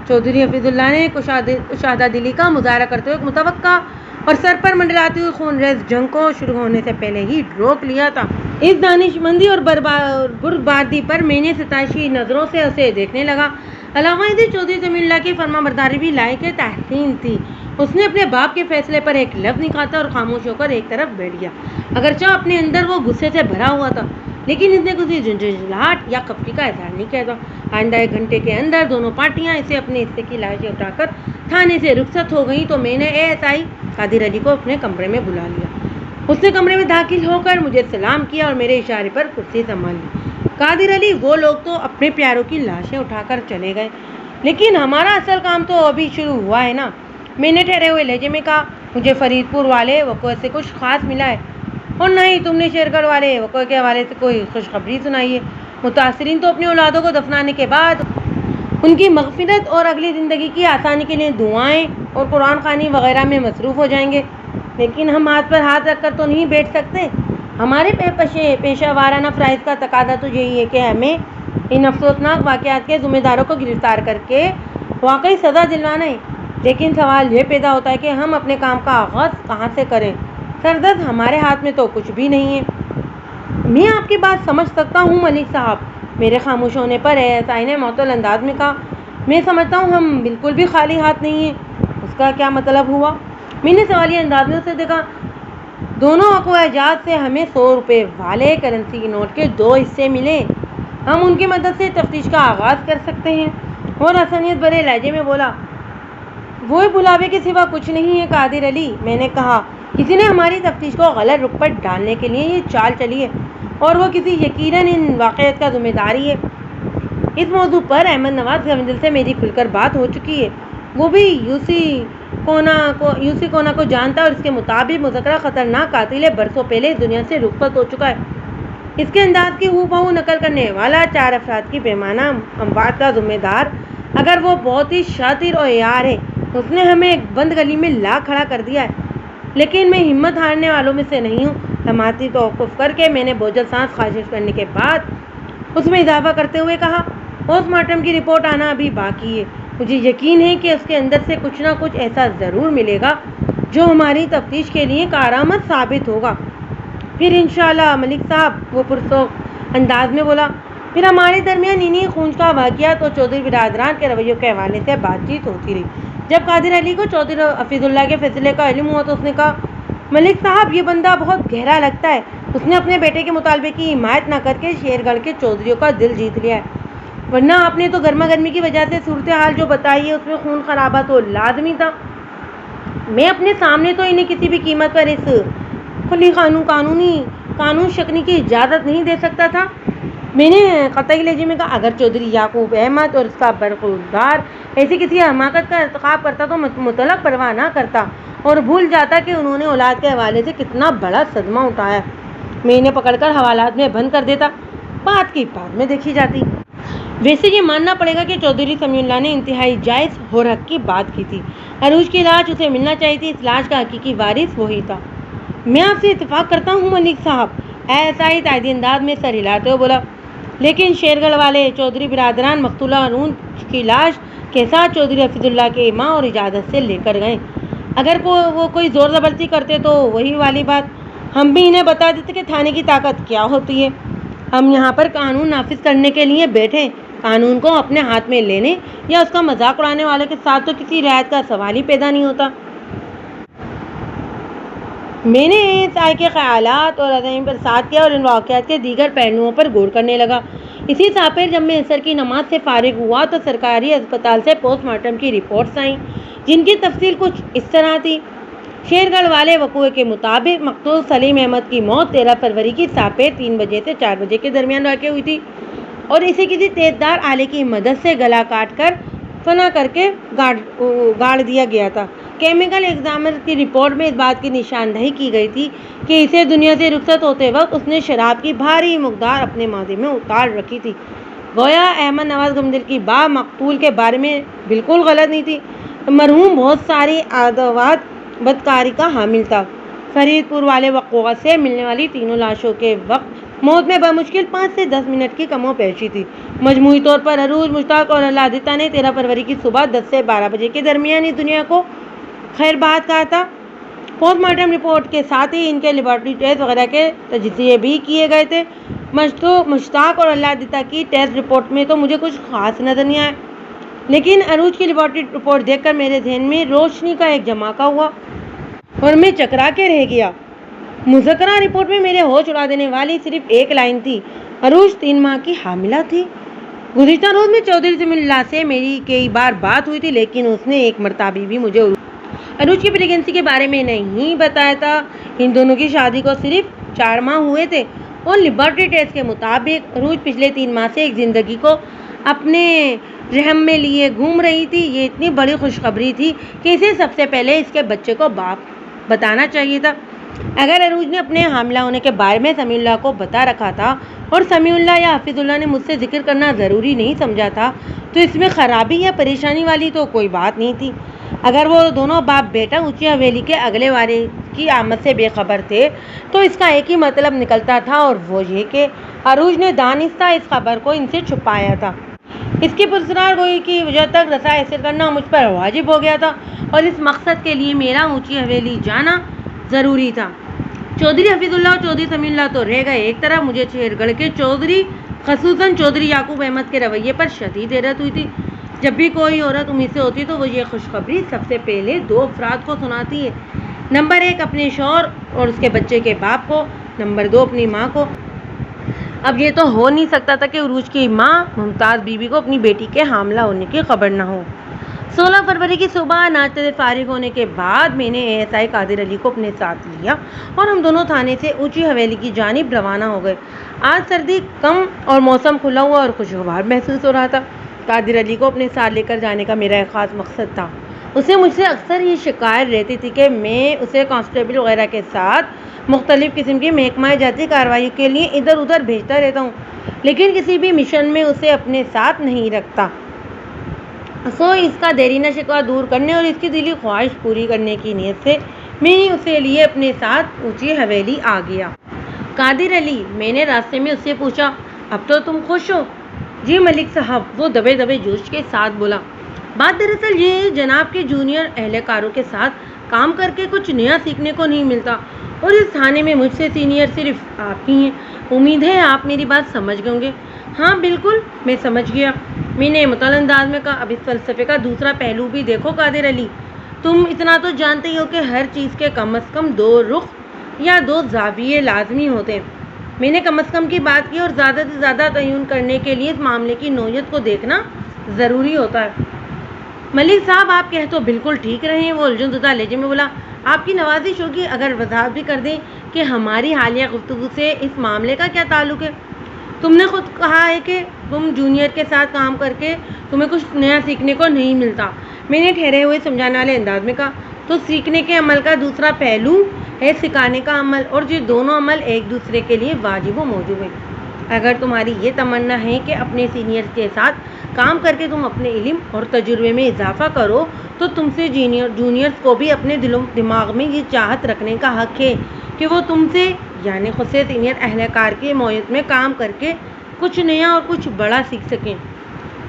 چودھری حفیظ اللہ نے کشادہ دلی کا مظاہرہ کرتے ہوئے متوقع اور سر پر منڈلاتی ہوئی خونریز جنگ کو شروع ہونے سے پہلے ہی روک لیا تھا. اس دانشمندی اور بردباری پر میں نے ستائشی نظروں سے اسے دیکھنے لگا. علاوہ ازیں چودھری سمیع اللہ کی فرمانبرداری بھی لائق تحسین تھی. اس نے اپنے باپ کے فیصلے پر ایک لفظ نہیں کہا تھا اور خاموش ہو کر ایک طرف بیٹھ گیا. اگرچہ اپنے اندر وہ غصے سے بھرا ہوا تھا، لیکن اس نے کسی جھنجھلاہٹ یا خفگی کا اظہار نہیں کیا تھا. آئندہ 1 گھنٹے کے اندر دونوں پارٹیاں اسے اپنے حصے کی لاشیں اٹھا کر تھانے سے رخصت ہو گئیں تو میں نے ASI قادر علی کو اپنے کمرے میں بلا لیا. اس نے کمرے میں داخل ہو کر مجھے سلام کیا اور میرے اشارے پر کرسی سنبھال لی. قادر علی، وہ لوگ تو اپنے پیاروں کی لاشیں اٹھا کر چلے گئے، لیکن ہمارا اصل کام تو ابھی شروع ہوا ہے نا. میں نے ٹھہرے ہوئے لہجے میں کہا. مجھے فرید پور والے وقوع سے کچھ خاص ملا ہے، اور نہ ہی تم نے شیرگڑھ والے وقوع کے حوالے سے کوئی خوشخبری سنائی ہے. متاثرین تو اپنی اولادوں کو دفنانے کے بعد ان کی مغفرت اور اگلی زندگی کی آسانی کے لیے دعائیں اور قرآن خوانی وغیرہ میں مصروف ہو جائیں گے، لیکن ہم ہاتھ پر ہاتھ رکھ کر تو نہیں بیٹھ سکتے. ہمارے پیشہ وارانہ فرائض کا تقاضا تو یہی ہے کہ ہمیں ان افسوسناک واقعات کے ذمہ داروں کو گرفتار کر کے واقعی سزا دلوانا ہے. لیکن سوال یہ پیدا ہوتا ہے کہ ہم اپنے کام کا آغاز کہاں سے کریں. سردرد، ہمارے ہاتھ میں تو کچھ بھی نہیں ہے. میں آپ کی بات سمجھ سکتا ہوں ملک صاحب. میرے خاموش ہونے پر ASI نے معطل انداز میں کہا. میں سمجھتا ہوں ہم بالکل بھی خالی ہاتھ نہیں ہیں. اس کا کیا مطلب ہوا؟ میں نے سوالیہ انداز میں اسے دیکھا. دونوں افواجات سے ہمیں 100 روپے والے کرنسی کے نوٹ کے 2 حصے ملے. ہم ان کی مدد سے تفتیش کا آغاز کر سکتے ہیں. اور حسنیت بھرے لہجے میں بولا. وہ بلاوے کے سوا کچھ نہیں ہے قادر علی. میں نے کہا. کسی نے ہماری تفتیش کو غلط رخ پر ڈالنے کے لیے یہ چال چلی ہے اور وہ کسی یقیناً ان واقعات کا ذمہ داری ہے. اس موضوع پر احمد نواز گوندل سے میری کھل کر بات ہو چکی ہے. وہ بھی یوسی کونا کو جانتا ہے اور اس کے مطابق مذکرہ خطرناک قاتل برسوں پہلے اس دنیا سے رخصت ہو چکا ہے. اس کے انداز کی ہو بہو نقل کرنے والا 4 افراد کی پیمانہ اموات کا ذمہ دار اگر وہ بہت ہی شاطر اور یار ہے، اس نے ہمیں ایک بند گلی میں لا کھڑا کر دیا ہے. لیکن میں ہمت ہارنے والوں میں سے نہیں ہوں. سماعتی توقف کر کے میں نے بوجھل سانس خارج کرنے کے بعد اس میں اضافہ کرتے ہوئے کہا. پوسٹ مارٹم کی رپورٹ آنا ابھی باقی ہے. مجھے یقین ہے کہ اس کے اندر سے کچھ نہ کچھ ایسا ضرور ملے گا جو ہماری تفتیش کے لیے کارآمد ثابت ہوگا. پھر انشاءاللہ ملک صاحب، وہ پرسوخ انداز میں بولا، پھر ہمارے درمیان انہی خونچا واقعات اور چودھری برادران کے رویوں کے حوالے سے بات چیت ہوتی رہی. جب قادر علی کو چودھری حفیظ اللہ کے فیصلے کا علم ہوا تو اس نے کہا. ملک صاحب، یہ بندہ بہت گہرا لگتا ہے. اس نے اپنے بیٹے کے مطالبے کی حمایت نہ کر کے شیرگڑھ کے چودھریوں کا دل جیت لیا ہے، ورنہ آپ نے تو گرما گرمی کی وجہ سے صورتحال جو بتائی ہے اس میں خون خرابہ تو لازمی تھا. میں اپنے سامنے تو انہیں کسی بھی قیمت پر اس کھلی قانون شکنی کی اجازت نہیں دے سکتا تھا. میں نے قطعی لہجے میں کہا اگر چودھری یعقوب احمد اور اس کا برخوردار ایسی کسی حماقت کا ارتکاب کرتا تو مطلق پرواہ نہ کرتا اور بھول جاتا کہ انہوں نے اولاد کے حوالے سے کتنا بڑا صدمہ اٹھایا۔ میں انہیں پکڑ کر حوالات میں بند کر دیتا، بات کی بعد میں دیکھی جاتی۔ ویسے یہ ماننا پڑے گا کہ چودھری سمیع اللہ نے انتہائی جائز اور حق کی بات کی تھی۔ عروج کی لاش اسے ملنا چاہیے تھی، اس لاش کا حقیقی وارث وہی تھا۔ میں آپ سے اتفاق کرتا ہوں ملک صاحب، ایسا ہی تائیدی انداز میں سر ہلاتے ہوئے بولا۔ لیکن شیرگڑھ والے چودھری برادران مقتولہ عروج کی لاش کے ساتھ چودھری حفیظ اللہ کے ماں اور اجازت سے لے کر گئے۔ اگر وہ کوئی زور زبردستی کرتے تو وہی والی بات، ہم بھی انہیں بتا دیتے کہ تھانے کی طاقت کیا ہوتی ہے۔ ہم یہاں پر قانون نافذ کرنے کے لیے بیٹھے، قانون کو اپنے ہاتھ میں لینے یا اس کا مذاق اڑانے والے کے ساتھ تو کسی رعایت کا سوال ہی پیدا نہیں ہوتا۔ میں نے ASI کے خیالات اور عزائم پر ساتھ کیا اور ان واقعات کے دیگر پہلوؤں پر غور کرنے لگا۔ اسی ساتھ جب میں عصر کی نماز سے فارغ ہوا تو سرکاری اسپتال سے پوسٹ مارٹم کی رپورٹس آئیں، جن کی تفصیل کچھ اس طرح تھی۔ شیرگڑھ والے وقوعے کے مطابق مقتول سلیم احمد کی موت 13 فروری کی ساپیر 3 بجے سے 4 بجے کے درمیان واقع ہوئی تھی اور اسے کسی تیزدار آلے کی مدد سے گلا کاٹ کر فنا کر کے گاڑ دیا گیا تھا۔ کیمیکل ایگزامنر کی رپورٹ میں اس بات کی نشاندہی کی گئی تھی کہ اسے دنیا سے رخصت ہوتے وقت اس نے شراب کی بھاری مقدار اپنے معدے میں اتار رکھی تھی۔ گویا احمد نواز گمدل کی بات مقتول کے بارے میں بالکل غلط نہیں تھی۔ مرحوم بہت ساری ادوات بدکاری کا حامل تھا۔ فرید پور والے وقوعہ سے ملنے والی تینوں لاشوں کے وقت موت میں بمشکل 5 سے 10 منٹ کی کم و بیشی تھی۔ مجموعی طور پر عروج، مشتاق اور اللہ نے 13 فروری کی صبح 10 سے 12 بجے کے درمیان اس دنیا کو خیر بات کہا تھا۔ پوسٹ مارٹم رپورٹ کے ساتھ ہی ان کے لیبارٹری ٹیسٹ وغیرہ کے تجزیے بھی کیے گئے تھے۔ مشتاق اور اللہ کی ٹیسٹ رپورٹ میں تو مجھے کچھ خاص نظر نہیں آیا، لیکن عروج کی لیبارٹری رپورٹ دیکھ کر میرے ذہن میں روشنی کا ایک جھماکہ ہوا اور میں چکرا کے رہ گیا۔ مذکرہ رپورٹ میں میرے ہوش اڑا دینے والی صرف ایک لائن تھی، عروج 3 ماہ کی حاملہ تھی۔ گزشتہ روز میں چودھری سمیع اللہ سے میری کئی بار بات ہوئی تھی، لیکن اس نے ایک مرتبہ بھی مجھے عروج کی پریگنینسی کے بارے میں نہیں بتایا تھا۔ ان دونوں کی شادی کو صرف 4 ماہ ہوئے تھے اور لیبارٹری ٹیسٹ کے مطابق عروج پچھلے 3 ماہ سے ایک زندگی کو اپنے رحم میں لیے گھوم رہی تھی۔ یہ اتنی بڑی خوشخبری تھی کہ اسے سب سے پہلے اس کے بچے کو باپ بتانا چاہیے تھا۔ اگر عروج نے اپنے حاملہ ہونے کے بارے میں سمیع اللہ کو بتا رکھا تھا اور سمیع اللہ یا حفیظ اللہ نے مجھ سے ذکر کرنا ضروری نہیں سمجھا تھا تو اس میں خرابی یا پریشانی والی تو کوئی بات نہیں تھی۔ اگر وہ دونوں باپ بیٹا اونچی حویلی کے اگلے وارث کی آمد سے بے خبر تھے تو اس کا ایک ہی مطلب نکلتا تھا اور وہ یہ کہ عروج نے دانستہ اس خبر کو ان سے چھپایا تھا۔ اس کی پرسرار گوئی کی وجہ تک رسائی حاصل کرنا مجھ پر واجب ہو گیا تھا اور اس مقصد کے لیے میرا اونچی حویلی جانا ضروری تھا۔ چودھری حفیظ اللہ اور چودھری سمیع اللہ تو رہ گئے ایک طرف، مجھے شیرگڑھ کے چودھری خصوصاً چودھری یعقوب احمد کے رویے پر شدید حیرت ہوئی تھی۔ جب بھی کوئی عورت امید سے ہوتی تو وہ یہ خوشخبری سب سے پہلے 2 افراد کو سناتی ہے، نمبر 1 اپنے شوہر اور اس کے بچے کے باپ کو، نمبر 2 اپنی ماں کو۔ اب یہ تو ہو نہیں سکتا تھا کہ عروج کی ماں ممتاز بی بی کو اپنی بیٹی کے حاملہ ہونے کی خبر نہ ہو۔ 16 فروری کی صبح ناشتے سے فارغ ہونے کے بعد میں نے ASI قادر علی کو اپنے ساتھ لیا اور ہم دونوں تھانے سے اونچی حویلی کی جانب روانہ ہو گئے۔ آج سردی کم اور موسم کھلا ہوا اور خوشگوار محسوس ہو رہا تھا۔ قادر علی کو اپنے ساتھ لے کر جانے کا میرا ایک خاص مقصد تھا۔ اسے مجھ سے اکثر یہ شکایت رہتی تھی کہ میں اسے کانسٹیبل وغیرہ کے ساتھ مختلف قسم کی محکمہ جاتی کارروائی کے لیے ادھر ادھر بھیجتا رہتا ہوں، لیکن کسی بھی مشن میں اسے اپنے ساتھ نہیں رکھتا۔ سو اس کا دیرینہ شکوہ دور کرنے اور اس کی دلی خواہش پوری کرنے کی نیت سے میں اسے لیے اپنے ساتھ اونچی حویلی آ گیا۔ قادر علی، میں نے راستے میں اس سے پوچھا، اب تو تم خوش ہو؟ جی ملک صاحب، وہ دبے دبے جوش کے ساتھ بولا۔ بات دراصل یہ ہے جناب کے جونیئر اہلکاروں کے ساتھ کام کر کے کچھ نیا سیکھنے کو نہیں ملتا اور اس تھانے میں مجھ سے سینئر صرف آپ ہی ہیں۔ امید ہے آپ میری بات سمجھ گئے ہوں گے۔ ہاں بالکل، میں سمجھ گیا، میں نے معطل انداز میں کہا۔ اب اس فلسفے کا دوسرا پہلو بھی دیکھو قادر علی، تم اتنا تو جانتے ہی ہو کہ ہر چیز کے کم از کم 2 رخ یا 2 زاویے لازمی ہوتے ہیں۔ میں نے کم از کم کی بات کی اور زیادہ سے زیادہ تعین کرنے کے لیے اس معاملے کی نوعیت کو دیکھنا ضروری ہوتا ہے۔ ملک صاحب، آپ کہہ تو بالکل ٹھیک رہے ہیں، وہ الجھن زدہ لہجے میں بولا۔ آپ کی نوازش ہوگی اگر وضاحت بھی کر دیں کہ ہماری حالیہ گفتگو سے اس معاملے کا کیا تعلق ہے۔ تم نے خود کہا ہے کہ تم جونیئر کے ساتھ کام کر کے تمہیں کچھ نیا سیکھنے کو نہیں ملتا۔ میں نے ٹھہرے ہوئے سمجھانے والے انداز میں کہا، تو سیکھنے کے عمل کا دوسرا پہلو ہے سکھانے کا عمل، اور یہ دونوں عمل ایک دوسرے کے لیے واجب و موجب ہیں۔ اگر تمہاری یہ تمنا ہے کہ اپنے سینئر کے ساتھ کام کر کے تم اپنے علم اور تجربے میں اضافہ کرو، تو تم سے جونیئرز کو بھی اپنے دل و دماغ میں یہ چاہت رکھنے کا حق ہے کہ وہ تم سے، یعنی خود سے سینئر اہلکار کی معیت میں کام کر کے کچھ نیا اور کچھ بڑا سیکھ سکیں۔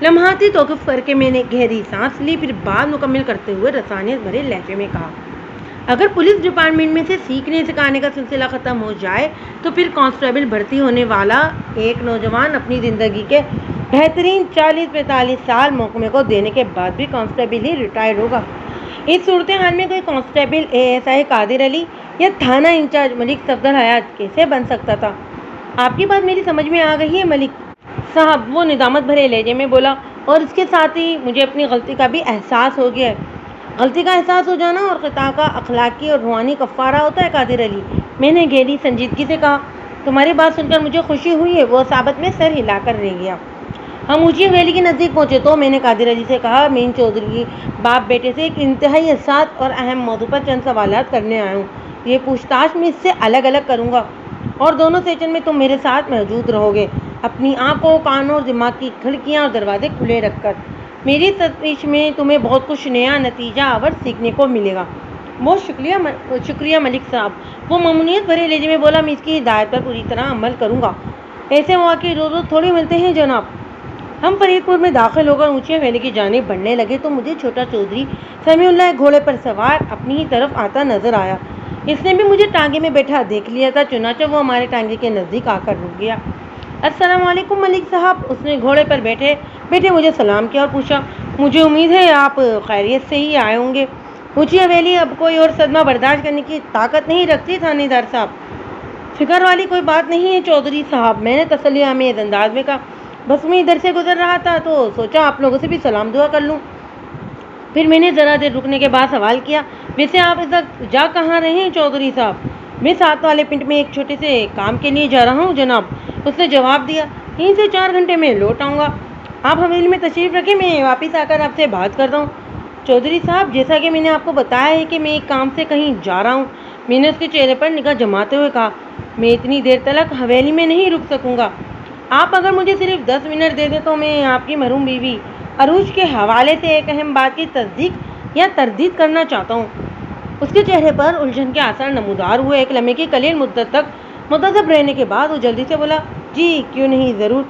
لمحاتی توقف کر کے میں نے گہری سانس لی، پھر بات مکمل کرتے ہوئے رسانیت بھرے لہجے میں کہا، اگر پولیس ڈپارٹمنٹ میں سے سیکھنے سکھانے کا سلسلہ ختم ہو جائے تو پھر کانسٹیبل بھرتی ہونے والا ایک نوجوان اپنی زندگی کے بہترین 40-45 سال محکمے کو دینے کے بعد بھی کانسٹیبل ہی ریٹائر ہوگا۔ اس صورتحال میں کوئی کانسٹیبل ASI قادر علی یا تھانہ انچارج ملک صفدر حیات کیسے بن سکتا تھا؟ آپ کی بات میری سمجھ میں آ گئی ہے ملک صاحب، وہ ندامت بھرے لہجے میں بولا، اور اس کے ساتھ ہی مجھے اپنی غلطی کا بھی احساس ہو گیا ہے۔ غلطی کا احساس ہو جانا اور خطا کا اخلاقی اور روحانی کفارہ ہوتا ہے قادر علی، میں نے گہری سنجیدگی سے کہا۔ تمہاری بات سن کر مجھے خوشی ہوئی ہے، وہ ثابت میں سر ہلا کر رہ گیا۔ ہم اونچی حویلی کے نزدیک پہنچے تو میں نے قادر علی سے کہا، مین چودھری باپ بیٹے سے ایک انتہائی حساس اور اہم موضوع پر چند سوالات کرنے آیا ہوں۔ یہ پوچھ تاچھ میں اس سے الگ الگ کروں گا اور دونوں سیشن میں تم میرے ساتھ موجود رہو گے، اپنی آنکھوں، کانوں اور دماغ کی کھڑکیاں اور دروازے کھلے رکھ کر۔ میری تفتیش میں تمہیں بہت کچھ نیا نتیجہ آور سیکھنے کو ملے گا۔ بہت شکریہ ملک صاحب، وہ ممنونیت بھرے لہجے میں بولا، میں اس کی ہدایت پر پوری طرح عمل کروں گا۔ ایسے مواقع روز روز تھوڑی ملتے ہیں جناب۔ ہم فرید پور میں داخل ہو کر اونچی حویلی کی جانب بڑھنے لگے تو مجھے چھوٹا چودھری سمیع اللہ ایک گھوڑے پر سوار اپنی ہی طرف آتا نظر آیا۔ اس نے بھی مجھے ٹانگے میں بیٹھا دیکھ لیا تھا، چنانچہ وہ ہمارے ٹانگے کے نزدیک آ کر رک گیا۔ السلام علیکم ملک صاحب، اس نے گھوڑے پر بیٹھے مجھے سلام کیا اور پوچھا، مجھے امید ہے آپ خیریت سے ہی آئے ہوں گے۔ اونچی حویلی اب کوئی اور صدمہ برداشت کرنے کی طاقت نہیں رکھتی تھانے دار صاحب۔ فکر والی کوئی بات نہیں ہے چودھری صاحب، میں نے تسلی آمیز انداز میں کہا، بس میں ادھر سے گزر رہا تھا تو سوچا آپ لوگوں سے بھی سلام دعا کر لوں۔ پھر میں نے ذرا دیر رکنے کے بعد سوال کیا، ویسے آپ اس وقت جا کہاں رہے ہیں چودھری صاحب؟ میں ساتھ والے پنڈ میں ایک چھوٹے سے کام کے لیے جا رہا ہوں جناب، اس نے جواب دیا، 3 سے 4 گھنٹے میں لوٹ آؤں گا۔ آپ حویلی میں تشریف رکھیں، میں واپس آ کر آپ سے بات کرتا ہوں۔ چودھری صاحب، جیسا کہ میں نے آپ کو بتایا ہے کہ میں ایک کام سے کہیں جا رہا ہوں، میں نے اس کے چہرے پر نگاہ جماتے ہوئے کہا، میں اتنی دیر تک حویلی میں نہیں رک سکوں گا۔ آپ اگر مجھے صرف 10 منٹ دے دیں تو میں آپ کی مرحوم بیوی عروج کے حوالے سے ایک اہم بات کی تصدیق یا تردید کرنا چاہتا ہوں۔ اس کے چہرے پر الجھن کے آثار نمودار ہوئے۔ ایک لمحے کی قلیل مدت تک متذبذب رہنے کے بعد وہ جلدی سے بولا، جی کیوں نہیں، ضرور۔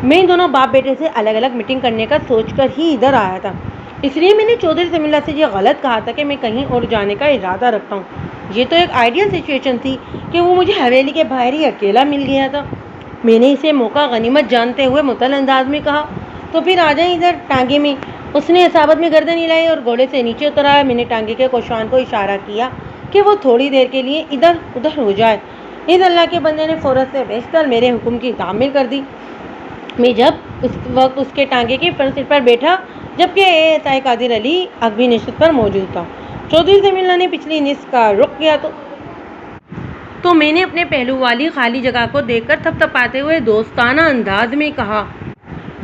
میں ان دونوں باپ بیٹے سے الگ الگ میٹنگ کرنے کا سوچ کر ہی ادھر آیا تھا، اس لیے میں نے چودھری سمیع اللہ سے یہ غلط کہا تھا کہ میں کہیں اور جانے کا ارادہ رکھتا ہوں۔ یہ تو ایک آئیڈیل سچویشن تھی کہ وہ مجھے حویلی کے باہر ہی اکیلا مل گیا تھا۔ میں نے اسے موقع غنیمت جانتے ہوئے معطل انداز میں کہا، تو پھر آ جائیں ادھر ٹانگے میں۔ اس نے اصابت میں گردن ہلائی اور گھوڑے سے نیچے اتر آیا۔ میں نے ٹانگے کے کوشان کو اشارہ کیا کہ وہ تھوڑی دیر کے لیے ادھر ادھر ہو جائے۔ اس اللہ کے بندے نے فوراً سے بیٹھ کر میرے حکم کی تعمیل کر دی۔ میں جب اس وقت اس کے ٹانگے کے سر پر بیٹھا جبکہ ASI قادر علی عقبی نشست پر موجود تھا۔ چودھری سمیع اللہ نے پچھلی نصف کا رخ کیا تو میں نے اپنے پہلو والی خالی جگہ کو دیکھ کر تھپ تھپاتے ہوئے دوستانہ انداز میں کہا،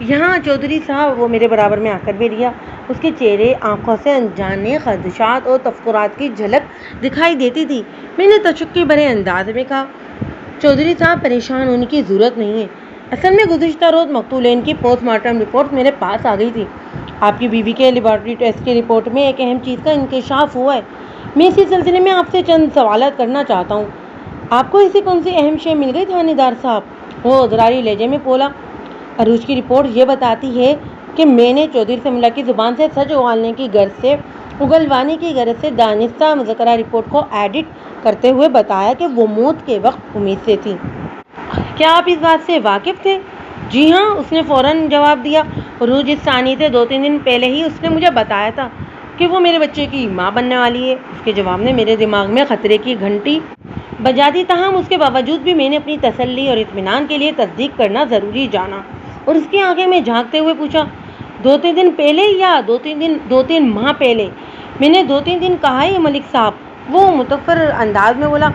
یہاں چودھری صاحب۔ وہ میرے برابر میں آ کر بیٹھ گیا۔ اس کے چہرے آنکھوں سے انجانے خدشات اور تفکرات کی جھلک دکھائی دیتی تھی۔ میں نے تشکی بھرے انداز میں کہا، چودھری صاحب پریشان ہونے کی ضرورت نہیں ہے، اصل میں گزشتہ روز مقتولین کی پوسٹ مارٹم رپورٹ میرے پاس آ گئی تھی۔ آپ کی بیوی کے لیبارٹری ٹیسٹ کی رپورٹ میں ایک اہم چیز کا انکشاف ہوا ہے۔ میں اسی سلسلے میں آپ سے چند سوالات کرنا چاہتا ہوں۔ آپ کو ایسی کون سی اہم شے مل گئی تھانے دار صاحب؟ وہ ادراری لہجے میں بولا، عروج کی رپورٹ یہ بتاتی ہے کہ میں نے چودھری سمیع اللہ کی زبان سے سچ اگلوانے کی غرض سے دانستہ مذکرہ رپورٹ کو ایڈٹ کرتے ہوئے بتایا کہ وہ موت کے وقت امید سے تھی۔ کیا آپ اس بات سے واقف تھے؟ جی ہاں، اس نے فوراً جواب دیا۔ عروج اس ثانی سے 2-3 دن پہلے ہی اس نے مجھے بتایا تھا کہ وہ میرے بچے کی ماں بننے والی ہے۔ اس کے جواب نے میرے دماغ میں خطرے کی گھنٹی بجا دی، تاہم اس کے باوجود بھی میں نے اپنی تسلی اور اطمینان کے لیے تصدیق کرنا ضروری جانا اور اس کی آنکھیں میں جھانکتے ہوئے پوچھا، 2-3 دن پہلے یا 2-3 ماہ پہلے؟ میں نے 2-3 دن کہا ہے ملک صاحب، وہ متفر انداز میں بولا۔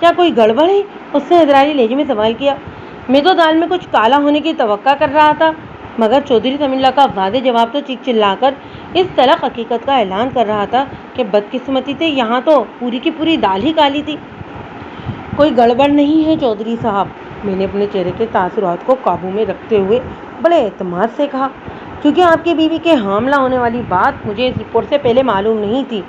کیا کوئی گڑبڑ ہے؟ اس نے ادراری لہجے میں سوال کیا۔ میں تو دال میں کچھ کالا ہونے کی توقع کر رہا تھا، مگر چودھری سمیع اللہ کا واضح جواب تو چیخ چلا کر اس طرح حقیقت کا اعلان کر رہا تھا کہ بدقسمتی سے یہاں تو پوری کی پوری دال ہی کالی تھی۔ کوئی گڑبڑ نہیں ہے چودھری صاحب، میں نے اپنے چہرے کے تاثرات کو قابو میں رکھتے ہوئے بڑے اعتماد سے کہا، کیونکہ آپ کی بیوی کے حاملہ ہونے والی بات مجھے اس رپورٹ سے پہلے معلوم نہیں تھی،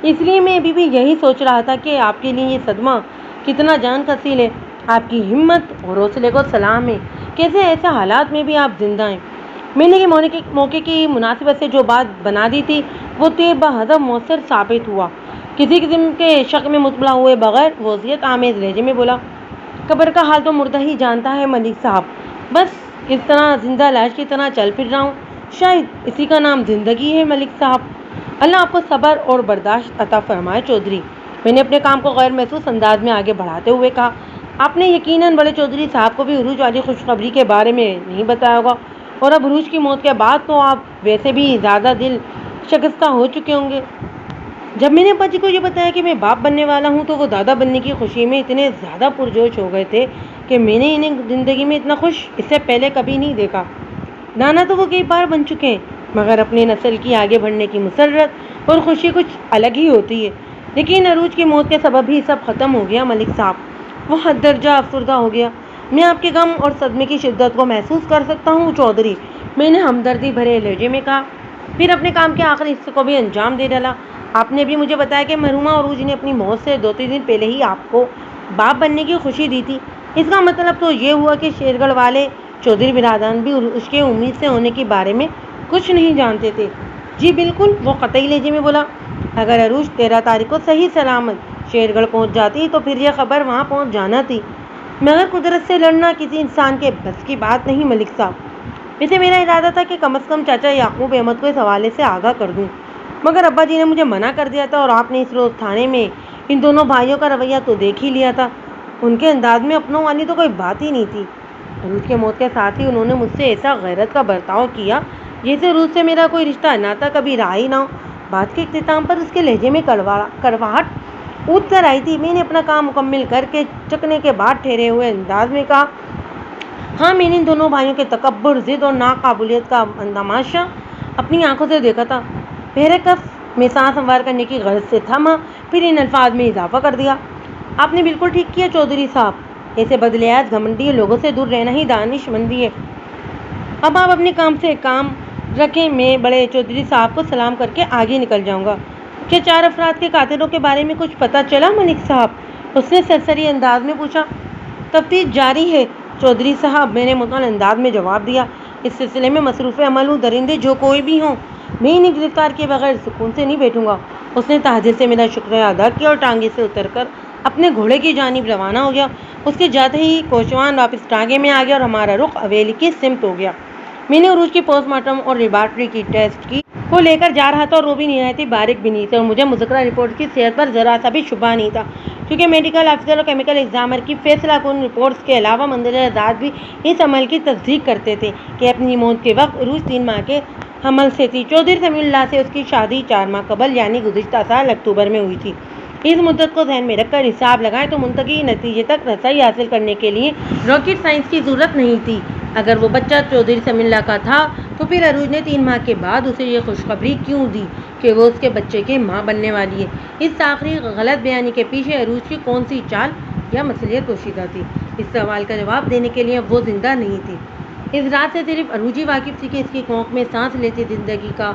اس لیے میں ابھی بھی یہی سوچ رہا تھا کہ آپ کے لیے یہ صدمہ کتنا جان کثیر ہے۔ آپ کی ہمت اور حوصلے کو سلام ہے، کیسے ایسے حالات میں بھی آپ زندہ ہیں۔ میں نے موقع کی مناسبت سے جو بات بنا دی تھی وہ طے بحذف مؤثر ثابت ہوا۔ کسی قسم کے شک میں مطلع ہوئے بغیر وہ اذیت آمیز لہجے میں بولا، قبر کا حال تو مردہ ہی جانتا ہے ملک صاحب، بس اس طرح زندہ لاش کی طرح چل پھر رہا ہوں، شاید اسی کا نام زندگی ہے ملک صاحب۔ اللہ آپ کو صبر اور برداشت عطا فرمائے چودھری، میں نے اپنے کام کو غیر محسوس انداز میں آگے بڑھاتے ہوئے کہا۔ آپ نے یقیناً بڑے چودھری صاحب کو بھی عروج والی خوشخبری کے بارے میں نہیں بتایا ہوگا، اور اب عروج کی موت کے بعد تو آپ ویسے بھی زیادہ دل شکستہ ہو چکے ہوں گے۔ جب میں نے ابا جی کو یہ بتایا کہ میں باپ بننے والا ہوں تو وہ دادا بننے کی خوشی میں اتنے زیادہ پرجوش ہو گئے تھے کہ میں نے انہیں زندگی میں اتنا خوش اس سے پہلے کبھی نہیں دیکھا۔ نانا تو وہ کئی بار بن چکے ہیں، مگر اپنی نسل کی آگے بڑھنے کی مسرت اور خوشی کچھ الگ ہی ہوتی ہے۔ لیکن عروج کی موت کے سبب ہی سب ختم ہو گیا ملک صاحب، وہ حد درجہ افسردہ ہو گیا۔ میں آپ کے غم اور صدمے کی شدت کو محسوس کر سکتا ہوں چودھری، میں نے ہمدردی بھرے لہجے میں کہا، پھر اپنے کام کے آخری حصے کو بھی انجام دے ڈالا۔ آپ نے بھی مجھے بتایا کہ مرحومہ عروج نے اپنی موت سے 2-3 دن پہلے ہی آپ کو باپ بننے کی خوشی دی تھی۔ اس کا مطلب تو یہ ہوا کہ شیرگڑھ والے چودھری برادران بھی اس کے امید سے ہونے کے بارے میں کچھ نہیں جانتے تھے۔ جی بالکل، وہ قطعی لہجے میں بولا، اگر عروج 13 تاریخ کو صحیح سلامت شیرگڑھ پہنچ جاتی تو پھر یہ خبر وہاں پہنچ جانا تھی، مگر قدرت سے لڑنا کسی انسان کے بس کی بات نہیں ملک صاحب۔ ویسے میرا ارادہ تھا کہ کم از کم چاچا یعقوب احمد کو اس حوالے سے آگاہ کر دوں، مگر ابا جی نے مجھے منع کر دیا تھا، اور آپ نے اس روز تھانے میں ان دونوں بھائیوں کا رویہ تو دیکھ ہی لیا تھا، ان کے انداز میں اپنوں والی تو کوئی بات ہی نہیں تھی۔ عروج کے موت کے ساتھ ہی انہوں نے مجھ سے ایسا غیرت کا برتاؤ کیا جیسے عروج سے میرا کوئی رشتہ ناتا کبھی رہا ہی نہ ہو۔ بات کے اختتام پر اس کے لہجے میں کڑواہٹ اٹھ کر آئی تھی۔ میں نے اپنا کام مکمل کر کے چکنے کے بعد ٹھہرے ہوئے انداز میں کہا، ہاں میں نے ان دونوں بھائیوں کے تکبر، ضد اور ناقابلیت کا تماشا اپنی آنکھوں سے دیکھا تھا۔ پہرے کف میں سانس ہموار کرنے کی غرض سے تھما، پھر ان الفاظ میں اضافہ کر دیا، آپ نے بالکل ٹھیک کیا چودھری صاحب، ایسے بدلیاز گھمنڈی لوگوں سے دور رہنا ہی دانش مندی ہے۔ اب آپ اپنے کام سے کام رکھیں، میں بڑے چودھری صاحب کو سلام کر کے آگے نکل جاؤں گا۔ کیا 4 افراد کے قاتلوں کے بارے میں کچھ پتہ چلا ملک صاحب؟ اس نے سرسری انداز میں پوچھا۔ تفتیش جاری ہے چودھری صاحب، میں نے مطمئن انداز میں جواب دیا، اس سلسلے میں مصروف عمل ہوں، درندے جو کوئی بھی ہوں میں انہیں گرفتار کیے بغیر سکون سے نہیں بیٹھوں گا۔ اس نے تہجد سے میرا شکریہ ادا کیا اور ٹانگے سے اتر کر اپنے گھوڑے کی جانب روانہ ہو گیا۔ اس کے جاتے ہی کوچوان واپس ٹانگے میں آ گیا اور ہمارا رخ حویلی کی سمت ہو گیا۔ میں نے عروج کی پوسٹ مارٹم اور لیبارٹری کی ٹیسٹ کی کو لے کر جا رہا تھا، اور وہ بھی نہایت ہی باریک بینی تھے، اور مجھے مذکورہ رپورٹ کی صحت پر ذرا سا بھی شبہ نہیں تھا، کیونکہ میڈیکل آفیسر اور کیمیکل ایگزامر کی فیصلہ کن رپورٹس کے علاوہ مندرجہ ذات بھی اس عمل کی تصدیق کرتے تھے کہ اپنی موت کے وقت عروج 3 ماہ کے حمل سے تھی۔ چودھری سمیع اللہ سے اس کی شادی 4 ماہ قبل یعنی گزشتہ سال اکتوبر میں ہوئی تھی۔ اس مدت کو ذہن میں رکھ کر حساب لگائیں تو منطقی نتیجے تک رسائی حاصل کرنے کے لیے راکٹ سائنس کی ضرورت نہیں تھی۔ اگر وہ بچہ چودھری سمیع اللہ کا تھا تو پھر عروج نے 3 ماہ کے بعد اسے یہ خوشخبری کیوں دی کہ وہ اس کے بچے کی ماں بننے والی ہے؟ اس آخری غلط بیانی کے پیچھے عروج کی کون سی چال یا مصلحت پوشیدہ تھی؟ اس سوال کا جواب دینے کے لیے وہ زندہ نہیں تھی۔ اس رات سے صرف عروج ہی واقف تھی کہ اس کی کوکھ میں سانس لیتی زندگی کا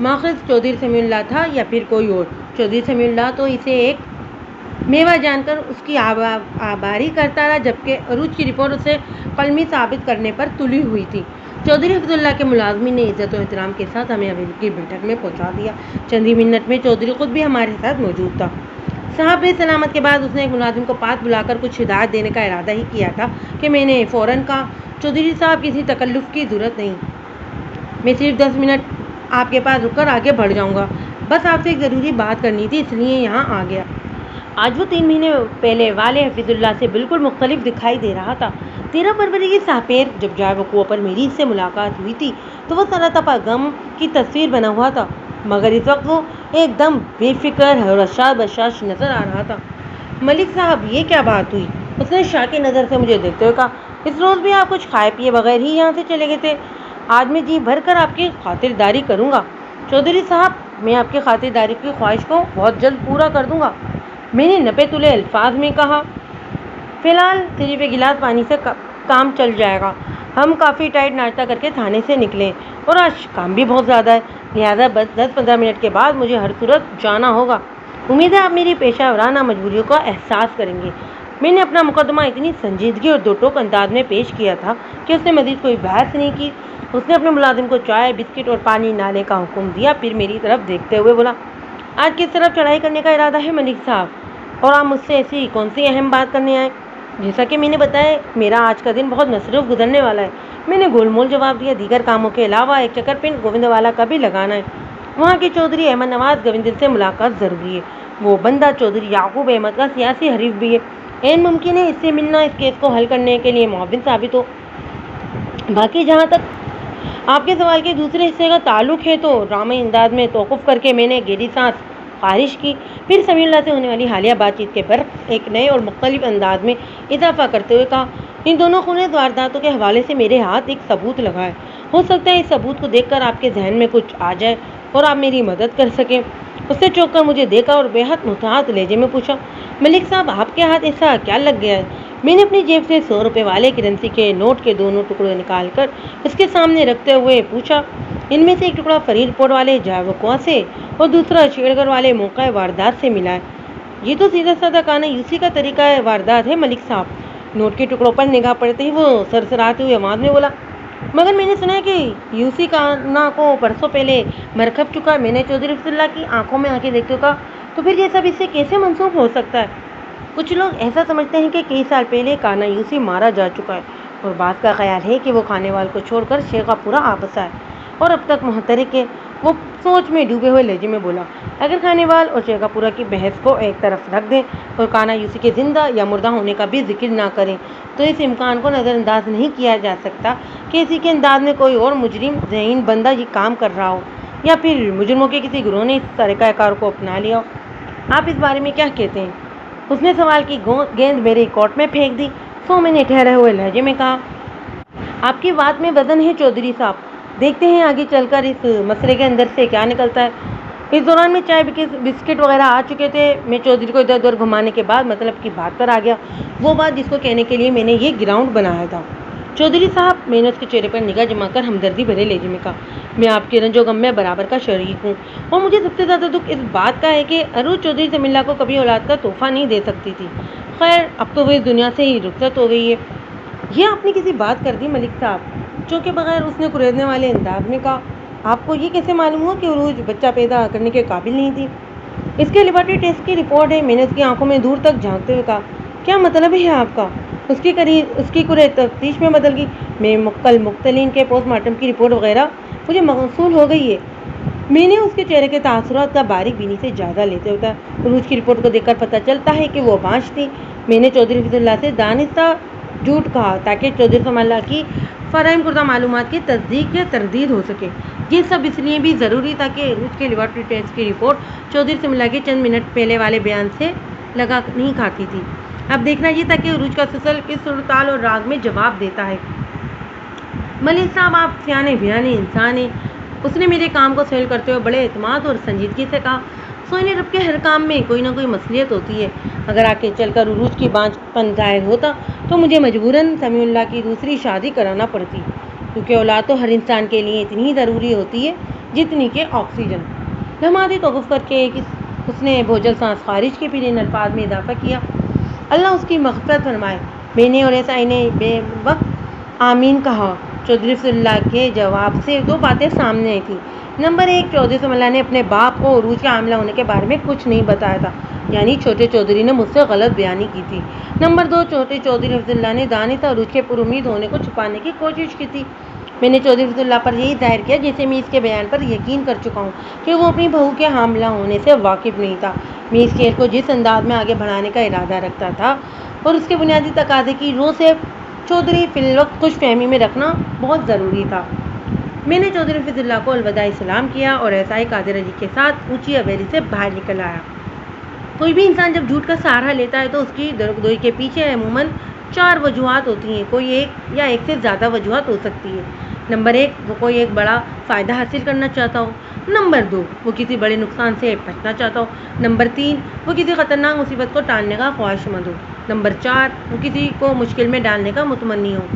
ماخذ چودھری سمیع اللہ تھا یا پھر کوئی اور۔ چودھری سمیع اللہ تو اسے ایک میوہ جان کر اس کی آباری کرتا رہا، جبکہ عروج کی رپورٹ اسے قلمی ثابت کرنے پر تلی ہوئی تھی۔ چودھری حفظ اللہ کے ملازمین نے عزت و احترام کے ساتھ ہمیں حویلی کی بیٹھک میں پہنچا دیا۔ چند ہی منٹ میں چودھری خود بھی ہمارے ساتھ موجود تھا۔ صاحب سلامت کے بعد اس نے ایک ملازم کو پاس بلا کر کچھ ہدایت دینے کا ارادہ ہی کیا تھا کہ میں نے فوراً کہا، چودھری صاحب کسی تکلف کی ضرورت نہیں، میں صرف 10 منٹ آپ کے پاس رک کر آگے بڑھ جاؤں گا، بس آپ سے ایک ضروری بات کرنی تھی اس لیے یہاں آ گیا۔ آج وہ 3 مہینے پہلے والے حفظ اللہ سے بالکل مختلف دکھائی دے رہا تھا۔ 13 فروری کی ساپیر جب جائے وقوع پر میری اس سے ملاقات ہوئی تھی تو وہ سراتپا غم کی تصویر بنا ہوا تھا، مگر اس وقت وہ ایک دم بے فکر اور حشاش بشاش نظر آ رہا تھا۔ ملک صاحب یہ کیا بات ہوئی؟ اس نے شاکی نظر سے مجھے دیکھتے ہوئے کہا، اس روز بھی آپ کچھ کھائے پیے بغیر ہی یہاں سے چلے گئے تھے۔ آج میں جی بھر کر آپ کی خاطرداری کروں گا چودھری صاحب، میں آپ کی خاطرداری کی خواہش کو بہت جلد پورا کر دوں گا، میں نے نپے تلے الفاظ میں کہا۔ فی الحال صرف ایک گلاس پانی سے کام چل جائے گا۔ ہم کافی ٹائٹ ناشتہ کر کے تھانے سے نکلے اور آج کام بھی بہت زیادہ ہے، لہٰذا بس 10-15 منٹ کے بعد مجھے ہر صورت جانا ہوگا۔ امید ہے آپ میری پیشہ ورانہ مجبوریوں کا احساس کریں گے۔ میں نے اپنا مقدمہ اتنی سنجیدگی اور دو ٹوک انداز میں پیش کیا تھا کہ اس نے مزید کوئی بحث نہیں کی۔ اس نے اپنے ملازم کو چائے، بسکٹ اور پانی لانے کا حکم دیا، پھر میری طرف دیکھتے ہوئے بولا، آج کس طرف چڑھائی کرنے کا ارادہ ہے ملک صاحب؟ اور آپ مجھ سے ایسی کون سی اہم بات کرنے آئے؟ جیسا کہ میں نے بتایا، میرا آج کا دن بہت مصروف گزرنے والا ہے، میں نے گول مول جواب دیا۔ دیگر کاموں کے علاوہ ایک چکر پنڈ گووند والا کا بھی لگانا ہے، وہاں کے چودھری احمد نواز گووندن سے ملاقات ضروری ہے۔ وہ بندہ چودھری یعقوب احمد کا سیاسی حریف بھی ہے، عین ممکن ہے اس سے ملنا اس کیس کو حل کرنے کے لیے معاون ثابت ہو۔ باقی جہاں تک آپ کے سوال کے دوسرے حصے کا تعلق ہے تو ڈرامائی انداز میں توقف کر کے میں نے گہری سانس خارج کی، پھر سمیع اللہ سے ہونے والی حالیہ بات چیت کے برق ایک نئے اور مختلف انداز میں اضافہ کرتے ہوئے کہا، ان دونوں خونریز وارداتوں کے حوالے سے میرے ہاتھ ایک ثبوت لگا ہے، ہو سکتا ہے اس ثبوت کو دیکھ کر آپ کے ذہن میں کچھ آ جائے اور آپ میری مدد کر سکیں۔ اس نے چونک کر مجھے دیکھا اور بے حد محتاط لہجے میں پوچھا، ملک صاحب آپ کے ہاتھ ایسا کیا لگ گیا ہے؟ میں نے اپنی جیب سے 100 روپے والے کرنسی کے نوٹ کے دونوں ٹکڑے نکال کر اس کے سامنے رکھتے ہوئے پوچھا، ان میں سے ایک ٹکڑا فرید پور والے جاوکوا سے اور دوسرا چھیڑ گڑھ والے موقع واردات سے ملا ہے۔ یہ تو سیدھا سادہ کانا یوسی کا طریقہ واردات ہے ملک صاحب۔ نوٹ کے ٹکڑوں پر نگاہ پڑتے ہی وہ سرسراتے ہوئے آواز میں بولا، مگر میں نے سنا ہے کہ یوسی کانا کو برسوں پہلے مر کھپ چکا ہے۔ میں نے چودھری رفیع اللہ کی آنکھوں میں آنکھیں دیکھتے ہوئے کہا، تو پھر یہ سب اس سے کیسے منسوخ ہو سکتا ہے؟ کچھ لوگ ایسا سمجھتے ہیں کہ کئی سال پہلے کانا یوسی مارا جا چکا ہے، اور بعض کا خیال ہے کہ وہ کھانے وال کو چھوڑ کر شیخا پورا آپس آئے اور اب تک محترک ہے۔ وہ سوچ میں ڈوبے ہوئے لہجے میں بولا، اگر کھانے وال اور شیخا پورا کی بحث کو ایک طرف رکھ دیں اور کانا یوسی کے زندہ یا مردہ ہونے کا بھی ذکر نہ کریں تو اس امکان کو نظر انداز نہیں کیا جا سکتا کہ اسی کے انداز میں کوئی اور مجرم ذہین بندہ یہ کام کر رہا ہو، یا پھر مجرموں کے کسی گروہ نے اس طریقہ کار کو اپنا لیا ہو۔ آپ اس بارے میں کیا کہتے ہیں؟ اس نے سوال کی گیند میرے کوٹ میں پھینک دی۔ سو میں نے ٹھہرے ہوئے لہجے میں کہا، آپ کی بات میں وزن ہے چودھری صاحب، دیکھتے ہیں آگے چل کر اس مسئلے کے اندر سے کیا نکلتا ہے۔ اس دوران میں چائے بسکٹ وغیرہ آ چکے تھے۔ میں چودھری کو ادھر ادھر گھمانے کے بعد مطلب کی بات پر آ گیا، وہ بات جس کو کہنے کے لیے میں نے یہ گراؤنڈ بنایا تھا۔ چودھری صاحب، میں نے اس کے چہرے پر نگاہ جما کر ہمدردی بھرے لہجے میں کہا، میں آپ کے رنج و غم میں برابر کا شریک ہوں، اور مجھے سب سے زیادہ دکھ اس بات کا ہے کہ عروج چودھری سمیع اللہ کو کبھی اولاد کا تحفہ نہیں دے سکتی تھی۔ خیر، اب تو وہ اس دنیا سے ہی رخصت ہو گئی ہے۔ یہ آپ نے کسی بات کر دی ملک صاحب؟ چونکہ بغیر اس نے کریدنے والے انداز میں کہا، آپ کو یہ کیسے معلوم ہوا کہ عروج بچہ پیدا کرنے کے قابل نہیں تھی؟ اس کے لیبارٹری ٹیسٹ کی رپورٹ ہے۔ میں نے اس کی آنکھوں میں دور تک جھانکتے ہوئے کہا، کیا مطلب ہے آپ کا؟ اس کی کرے تفتیش میں بدل گئی۔ میں کل مقتلین کے پوسٹ مارٹم کی رپورٹ وغیرہ مجھے موصول ہو گئی ہے۔ میں نے اس کے چہرے کے تاثرات کا باریک بینی سے جائزہ لیتے ہوئے کہا، عروج کی رپورٹ کو دیکھ کر پتہ چلتا ہے کہ وہ بانج تھی۔ میں نے چودھری رفیع اللہ سے دانستہ جھوٹ کہا تاکہ چودھری سمیع اللہ کی فراہم کردہ معلومات کی تصدیق یا تردید ہو سکے۔ یہ سب اس لیے بھی ضروری تھا کہ عروج کے لیبارٹری ٹیسٹ کی رپورٹ چودھری سمیع اللہ کے چند منٹ پہلے والے بیان سے لگا نہیں کھاتی تھی۔ اب دیکھنا یہ تھا کہ عروج کا سلسل کس صورتحال اور راز میں جواب دیتا ہے۔ ملک صاحب، آپ سیانے بیانے انسان ہیں۔ اس نے میرے کام کو سیل کرتے ہوئے بڑے اعتماد اور سنجیدگی سے کہا، سوئنے رب کے ہر کام میں کوئی نہ کوئی مصلحت ہوتی ہے۔ اگر آگے چل کر عروج کی بانج پن ظاہر ہوتا تو مجھے مجبوراً سمیع اللہ کی دوسری شادی کرانا پڑتی، کیونکہ اولاد تو ہر انسان کے لیے اتنی ہی ضروری ہوتی ہے جتنی کہ آکسیجن۔ لمحاتی توقف کر کے اس نے بوجھل سانس خارج کی، پھر ان الفاظ میں اضافہ کیا، اللہ اس کی مغفرت فرمائے۔ میں نے اور ایسا نے بے وقت آمین کہا۔ چودھری رفیع اللہ کے جواب سے دو باتیں سامنے آئی تھیں۔ نمبر ایک، چودھری سمیع اللہ نے اپنے باپ کو عروج کے حاملہ ہونے کے بارے میں کچھ نہیں بتایا تھا، یعنی چھوٹے چودھری نے مجھ سے غلط بیانی کی تھی۔ نمبر دو، چھوٹے چودھری رفیع اللہ نے دانستہ عروج کے پر امید ہونے کو چھپانے کی کوشش کی تھی۔ میں نے چودھری رفیع اللہ پر یہی ظاہر کیا جیسے میں اس کے بیان پر یقین کر چکا ہوں کہ وہ اپنی بہو کے حاملہ ہونے سے واقف نہیں تھا۔ میں اس کیس کو جس انداز میں آگے بڑھانے کا ارادہ رکھتا تھا اور اس کے بنیادی تقاضے کی رو سے چودھری فی الوقت خوش فہمی میں رکھنا بہت ضروری تھا۔ میں نے چودھری رفیع اللہ کو الوداعی سلام کیا اور ایسائی قادر علی کے ساتھ اونچی حویلی سے باہر نکل آیا۔ کوئی بھی انسان جب جھوٹ کا سہارا لیتا ہے تو اس کی درگدوئی کے پیچھے عموماً 4 وجوہات ہوتی ہیں، کوئی ایک یا ایک سے زیادہ وجوہات ہو سکتی ہے۔ نمبر 1، وہ کوئی ایک بڑا فائدہ حاصل کرنا چاہتا ہو۔ نمبر 2، وہ کسی بڑے نقصان سے بچنا چاہتا ہو۔ نمبر 3، وہ کسی خطرناک مصیبت کو ٹالنے کا خواہش مند ہو۔ نمبر 4، وہ کسی کو مشکل میں ڈالنے کا متمنی ہو۔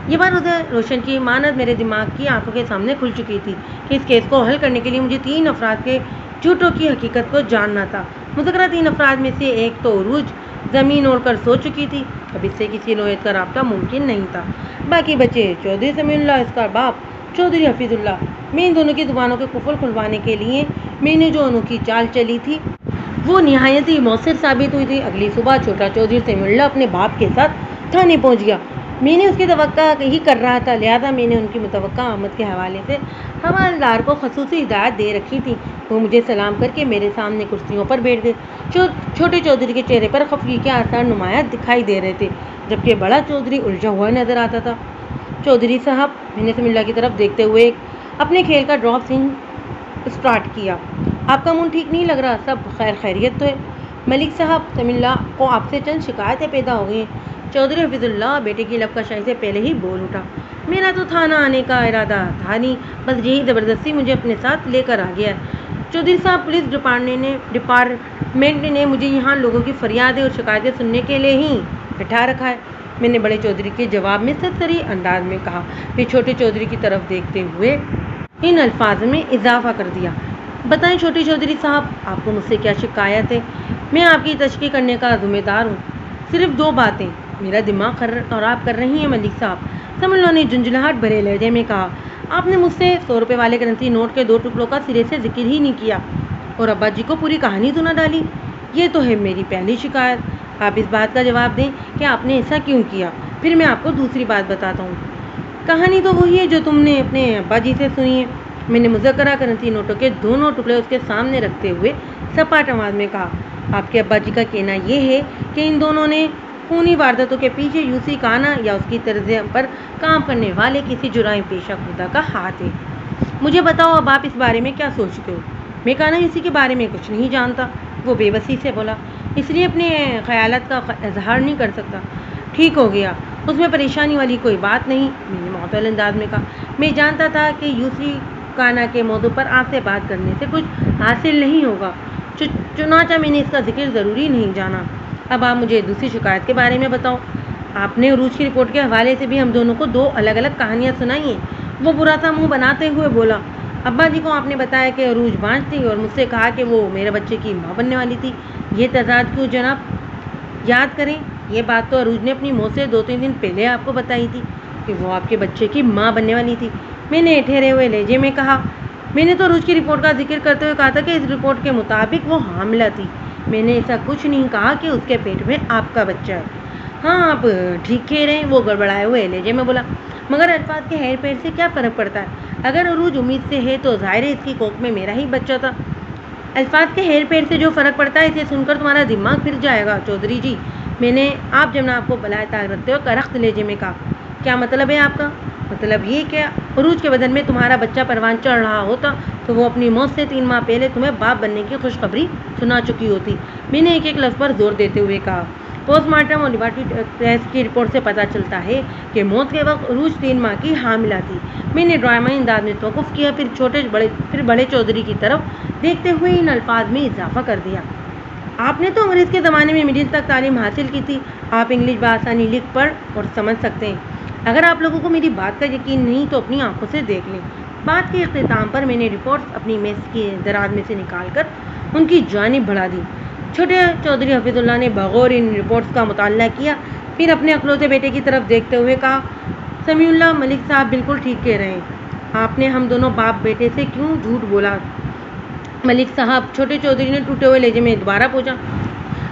یہ بات اسے روشن کی مانند میرے دماغ کی آنکھوں کے سامنے کھل چکی تھی کہ اس کیس کو حل کرنے کے لیے مجھے 3 افراد کے جھوٹوں کی حقیقت کو جاننا تھا۔ مذکورہ 3 افراد میں سے ایک تو عروج زمین اوڑھ کر سو چکی تھی، اب اس سے کسی نوعیت کا رابطہ ممکن نہیں تھا۔ باقی بچے چودھری سمیع اللہ، اس کا باپ چودھری حفیظ اللہ۔ میں ان دونوں کی زبانوں کے قفل کھلوانے کے لیے میں نے جو انوکھی چال چلی تھی وہ نہایت ہی مؤثر ثابت ہوئی تھی۔ اگلی صبح چھوٹا چودھری سمیع اللہ اپنے باپ کے ساتھ تھانے پہنچ گیا۔ میں نے اس کی توقع ہی کر رہا تھا، لہٰذا میں نے ان کی متوقع آمد کے حوالے سے حوالدار کو خصوصی ہدایت دے رکھی تھی۔ وہ مجھے سلام کر کے میرے سامنے کرسیوں پر بیٹھ گئے۔ چھوٹے چودھری کے چہرے پر خفگی کے آثار نمایاں دکھائی دے رہے تھے، جبکہ بڑا چودھری الجھا ہوا نظر آتا تھا۔ چودھری صاحب، میں نے سمیع اللہ کی طرف دیکھتے ہوئے اپنے کھیل کا ڈراپ سین اسٹارٹ کیا، آپ کا منہ ٹھیک نہیں لگ رہا، سب خیریت تو ہے؟ ملک صاحب، سمیع اللہ کو آپ سے چند شکایتیں پیدا ہو گئی ہیں۔ چودھری حفیظ اللہ بیٹے کی لب کشائی سے پہلے ہی بول اٹھا۔ میرا تو تھانہ آنے کا ارادہ تھا نہیں، بس یہی زبردستی مجھے اپنے ساتھ لے کر آ گیا ہے۔ چودھری صاحب، پولیس ڈپارٹمنٹ نے مجھے یہاں لوگوں کی فریادیں اور شکایتیں سننے کے لیے ہی بٹھا رکھا ہے، میں نے بڑے چودھری کے جواب میں سرسری انداز میں کہا۔ پھر چھوٹے چودھری کی طرف دیکھتے ہوئے ان الفاظ میں اضافہ کر دیا، بتائیں چھوٹے چودھری صاحب، آپ کو مجھ سے کیا شکایت ہے؟ میں آپ کی تشریح کرنے کا ذمہ دار ہوں۔ صرف 2 باتیں میرا دماغ خراب کر رہی ہیں ملک صاحب، سمیع اللہ نے جھنجھلاہٹ بھرے لہجے میں کہا۔ آپ نے مجھ سے 100 روپے والے کرنسی نوٹ کے 2 ٹکڑوں کا سرے سے ذکر ہی نہیں کیا اور ابا جی کو پوری کہانی سنا ڈالی۔ یہ تو ہے میری پہلی شکایت۔ آپ اس بات کا جواب دیں کہ آپ نے ایسا کیوں کیا، پھر میں آپ کو دوسری بات بتاتا ہوں۔ کہانی تو وہی ہے جو تم نے اپنے ابا جی سے سنی ہے، میں نے مذکورہ کرنسی نوٹوں کے دونوں ٹکڑے اس کے سامنے رکھتے ہوئے سپاٹ آواز میں کہا۔ آپ کے ابا جی کا کہنا یہ ہے کہ ان دونوں نے خونی وارداتوں کے پیچھے یوسی کانا یا اس کی طرز پر کام کرنے والے کسی جرائم پیشہ خدا کا ہاتھ ہے۔ مجھے بتاؤ اب آپ اس بارے میں کیا سوچتے ہو؟ میں کانا یوسی کے بارے میں کچھ نہیں جانتا، وہ بے بسی سے بولا، اس لیے اپنے خیالات کا اظہار نہیں کر سکتا۔ ٹھیک ہو گیا، اس میں پریشانی والی کوئی بات نہیں، میں نے معطل انداز میں کہا۔ میں جانتا تھا کہ یوسی کانا کے موضوع پر آپ سے بات کرنے سے کچھ حاصل نہیں ہوگا، چنانچہ میں نے اس کا ذکر ضروری نہیں جانا۔ اب آپ مجھے دوسری شکایت کے بارے میں بتاؤ۔ آپ نے عروج کی رپورٹ کے حوالے سے بھی ہم دونوں کو 2 الگ الگ کہانیاں سنائی ہیں، وہ برا سا منہ بناتے ہوئے بولا۔ ابا جی کو آپ نے بتایا کہ عروج بانجھ تھی اور مجھ سے کہا کہ وہ میرے بچے کی ماں بننے والی تھی، یہ تضاد کیوں جناب؟ یاد کریں، یہ بات تو عروج نے اپنی موت سے 2-3 دن پہلے آپ کو بتائی تھی کہ وہ آپ کے بچے کی ماں بننے والی تھی، میں نے ٹھہرے ہوئے لہجے میں کہا۔ میں نے تو عروج کی رپورٹ کا ذکر کرتے ہوئے کہا تھا کہ اس رپورٹ کے مطابق وہ حاملہ تھی، میں نے ایسا کچھ نہیں کہا کہ اس کے پیٹ میں آپ کا بچہ ہے۔ ہاں، آپ ٹھیک کہہ رہے ہیں، وہ گڑبڑائے ہوئے لہجے میں بولا، مگر الفاظ کے ہیر پیر سے کیا فرق پڑتا ہے؟ اگر عروج امید سے ہے تو ظاہر ہے اس کی کوکھ میں میرا ہی بچہ تھا۔ الفاظ کے ہیر پیر سے جو فرق پڑتا ہے اسے سن کر تمہارا دماغ پھر جائے گا چودھری جی، میں نے آپ جناب کو بلائے تاگ رکھتے ہوئے کرخت لہجے میں کہا۔ کیا مطلب ہے آپ کا؟ مطلب یہ کہ عروج کے بدن میں تمہارا بچہ پروان چڑھ رہا ہوتا تو وہ اپنی موت سے 3 ماہ پہلے تمہیں باپ بننے کی خوشخبری سنا چکی ہوتی، میں نے ایک لفظ پر زور دیتے ہوئے کہا۔ پوسٹ مارٹم اور لیبارٹری ٹیسٹ کی رپورٹ سے پتہ چلتا ہے کہ موت کے وقت عروج 3 ماہ کی حاملہ تھی، میں نے ڈرامائی انداز میں توقف کیا، پھر بڑے چودھری کی طرف دیکھتے ہوئے ان الفاظ میں اضافہ کر دیا۔ آپ نے تو انگریز کے زمانے میں مڈل تک تعلیم حاصل کی تھی، آپ انگلش بآسانی لکھ پڑھ اور سمجھ سکتے ہیں۔ اگر آپ لوگوں کو میری بات کا یقین نہیں تو اپنی آنکھوں سے دیکھ لیں۔ بات کے اختتام پر میں نے رپورٹس اپنی میز کے دراز میں سے نکال کر ان کی جانب بڑھا دی۔ چھوٹے چودھری حفیظ اللہ نے بغور ان رپورٹس کا مطالعہ کیا، پھر اپنے اکلوتے بیٹے کی طرف دیکھتے ہوئے کہا، سمیع اللہ، ملک صاحب بالکل ٹھیک کہہ رہے ہیں، آپ نے ہم دونوں باپ بیٹے سے کیوں جھوٹ بولا؟ ملک صاحب، چھوٹے چودھری نے ٹوٹے ہوئے لہجے میں دوبارہ پوچھا۔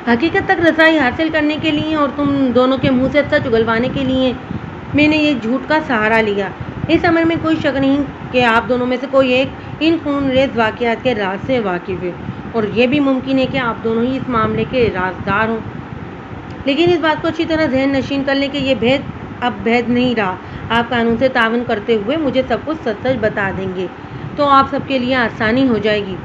حقیقت تک رسائی حاصل کرنے کے لیے اور تم دونوں کے منہ سے سچ اگلوانے کے لیے میں نے یہ جھوٹ کا سہارا لیا۔ اس امر میں کوئی شک نہیں کہ آپ دونوں میں سے کوئی ایک ان خون ریز واقعات کے راز سے واقف ہے، اور یہ بھی ممکن ہے کہ آپ دونوں ہی اس معاملے کے رازدار ہوں، لیکن اس بات کو اچھی طرح ذہن نشین کر لیں کہ یہ بھید اب بھید نہیں رہا۔ آپ قانون سے تعاون کرتے ہوئے مجھے سب کچھ سچ سچ بتا دیں گے تو آپ سب کے لیے آسانی ہو جائے گی۔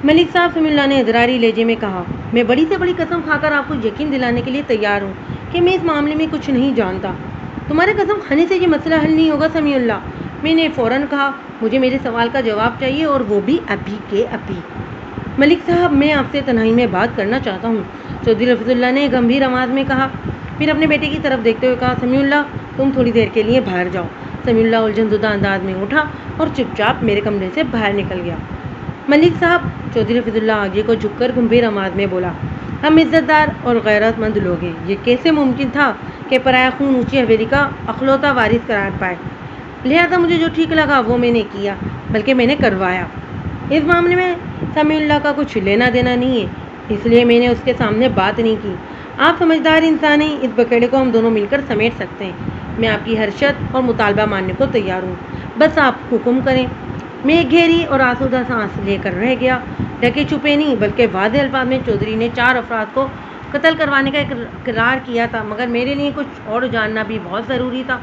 ملک صاحب، سمیع اللہ نے اضراری لہجے میں کہا، میں بڑی سے بڑی قسم کھا کر آپ کو یقین دلانے کے لیے تیار ہوں کہ میں اس معاملے میں کچھ نہیں جانتا۔ تمہارے قسم کھانے سے یہ مسئلہ حل نہیں ہوگا سمیع اللہ۔ میں نے فوراً کہا، مجھے میرے سوال کا جواب چاہیے اور وہ بھی ابھی کے ابھی۔ ملک صاحب، میں آپ سے تنہائی میں بات کرنا چاہتا ہوں، چودھری لفظ اللہ نے گمبھیر آواز میں کہا۔ پھر اپنے بیٹے کی طرف دیکھتے ہوئے کہا، سمیع اللہ تم تھوڑی دیر کے لیے باہر جاؤ۔ سمیع اللہ الجھن زدہ انداز میں اٹھا اور چپ چاپ میرے کمرے سے باہر نکل گیا۔ ملک صاحب، چودھری لفظ اللہ آگے کو جھک کر گمبھیر آواز میں بولا، ہم عزت دار اور غیرت مند لوگ ہیں، یہ کیسے ممکن تھا کہ پرایا خون اونچی حویلی کا اخلوتا وارث قرار پائے؟ لہٰذا مجھے جو ٹھیک لگا وہ میں نے کیا، بلکہ میں نے کروایا۔ اس معاملے میں سمیع اللہ کا کچھ لینا دینا نہیں ہے، اس لیے میں نے اس کے سامنے بات نہیں کی۔ آپ سمجھدار انسان ہیں، اس بکیڑے کو ہم دونوں مل کر سمیٹ سکتے ہیں۔ میں آپ کی ہر شرط اور مطالبہ ماننے کو تیار ہوں، بس آپ حکم کریں۔ میں ایک گہری اور آسودہ سانس لے کر رہ گیا۔ ڈھکے چھپے نہیں بلکہ واضح الفاظ میں چودھری نے 4 افراد کو قتل کروانے کا اقرار کیا تھا، مگر میرے لیے کچھ اور جاننا بھی بہت ضروری تھا۔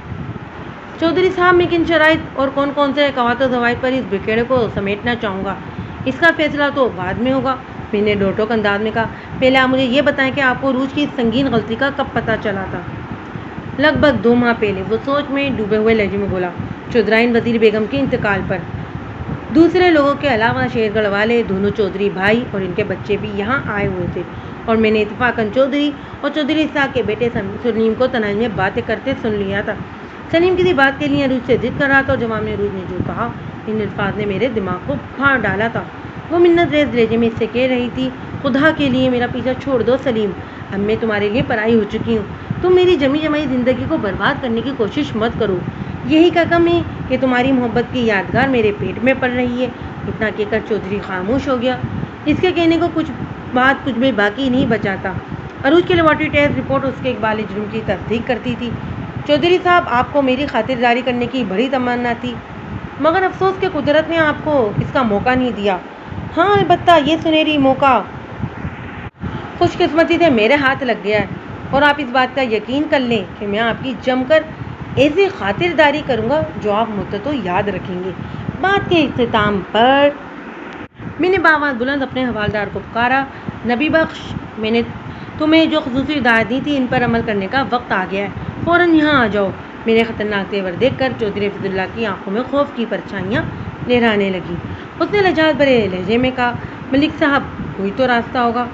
چودھری صاحب، میں کن شرائط اور کون کون سے قواعد و ضوابط پر اس بکیڑے کو سمیٹنا چاہوں گا، اس کا فیصلہ تو بعد میں ہوگا۔ میں نے ڈوٹوک انداز میں کہا، پہلے آپ مجھے یہ بتائیں کہ آپ کو عروج کی اس سنگین غلطی کا کب پتہ چلا تھا؟ لگ بھگ 2 ماہ پہلے، وہ سوچ میں ڈوبے ہوئے لہجے میں بولا۔ چودھرائن وزیر بیگم کے انتقال پر دوسرے لوگوں کے علاوہ شیر گڑھ والے دونوں چودھری بھائی اور ان کے بچے بھی یہاں آئے ہوئے تھے، اور میں نے اتفاقاً چودھری اور چودھری اسحاق کے بیٹے سلیم کو تنہائی میں باتیں کرتے سن لیا تھا۔ سلیم کسی بات کے لیے عروج سے ضد کر رہا تھا اور جواب میں عروج نے جو کہا، ان الفاظ نے میرے دماغ کو پھاڑ ڈالا تھا۔ وہ منت ریز لہجے میں اس سے کہہ رہی تھی، خدا کے لیے میرا پیچھا چھوڑ دو سلیم، اب میں تمہارے لیے پرائی ہو چکی ہوں، تم میری جمی جمائی زندگی کو برباد کرنے کی کوشش مت کرو، یہی کا کم ہے کہ تمہاری محبت کی یادگار میرے پیٹ میں پڑ رہی ہے۔ اتنا کہہ کر چودھری خاموش ہو گیا۔ اس کے کہنے کو کچھ بھی باقی نہیں بچا تھا۔ عروج کی لیبارٹری ٹیسٹ رپورٹ اس کے اقبال جرم کی تصدیق کرتی تھی۔ چودھری صاحب، آپ کو میری خاطرداری کرنے کی بڑی تمنا تھی، مگر افسوس کہ قدرت نے آپ کو اس کا موقع نہیں دیا۔ ہاں، البتہ یہ سنہری موقع خوش قسمتی سے میرے ہاتھ لگ گیا ہے، اور آپ اس بات کا یقین کر لیں کہ میں آپ کی جم کر ایسی خاطرداری کروں گا جو آپ مدتوں یاد رکھیں گے۔ بات کے اختتام پر میں نے بآواز بلند اپنے حوالدار کو پکارا، نبی بخش، میں نے تمہیں جو خصوصی ہدایت دی تھی ان پر عمل کرنے کا وقت آ گیا ہے، فوراً یہاں آ جاؤ۔ میرے خطرناک تیور دیکھ کر چودھری حفظ اللہ کی آنکھوں میں خوف کی پرچھائیاں لہرانے لگیں۔ اس نے لجاجت بھرے لہجے میں کہا، ملک صاحب، کوئی تو راستہ ہوگا۔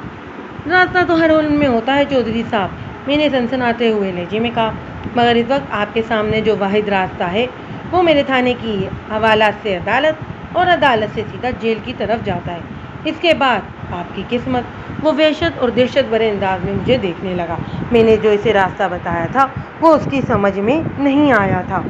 راستہ تو ہر علم میں ہوتا ہے چودھری صاحب، میں نے سنسناتے ہوئے لہجے میں کہا، مگر اس وقت آپ کے سامنے جو واحد راستہ ہے وہ میرے تھانے کی حوالات سے عدالت اور عدالت سے سیدھا جیل کی طرف جاتا ہے۔ اس کے بعد آپ کی قسمت۔ وہ وحشت اور دہشت بھرے انداز میں مجھے دیکھنے لگا۔ میں نے جو اسے راستہ بتایا تھا وہ اس کی سمجھ میں نہیں آیا تھا۔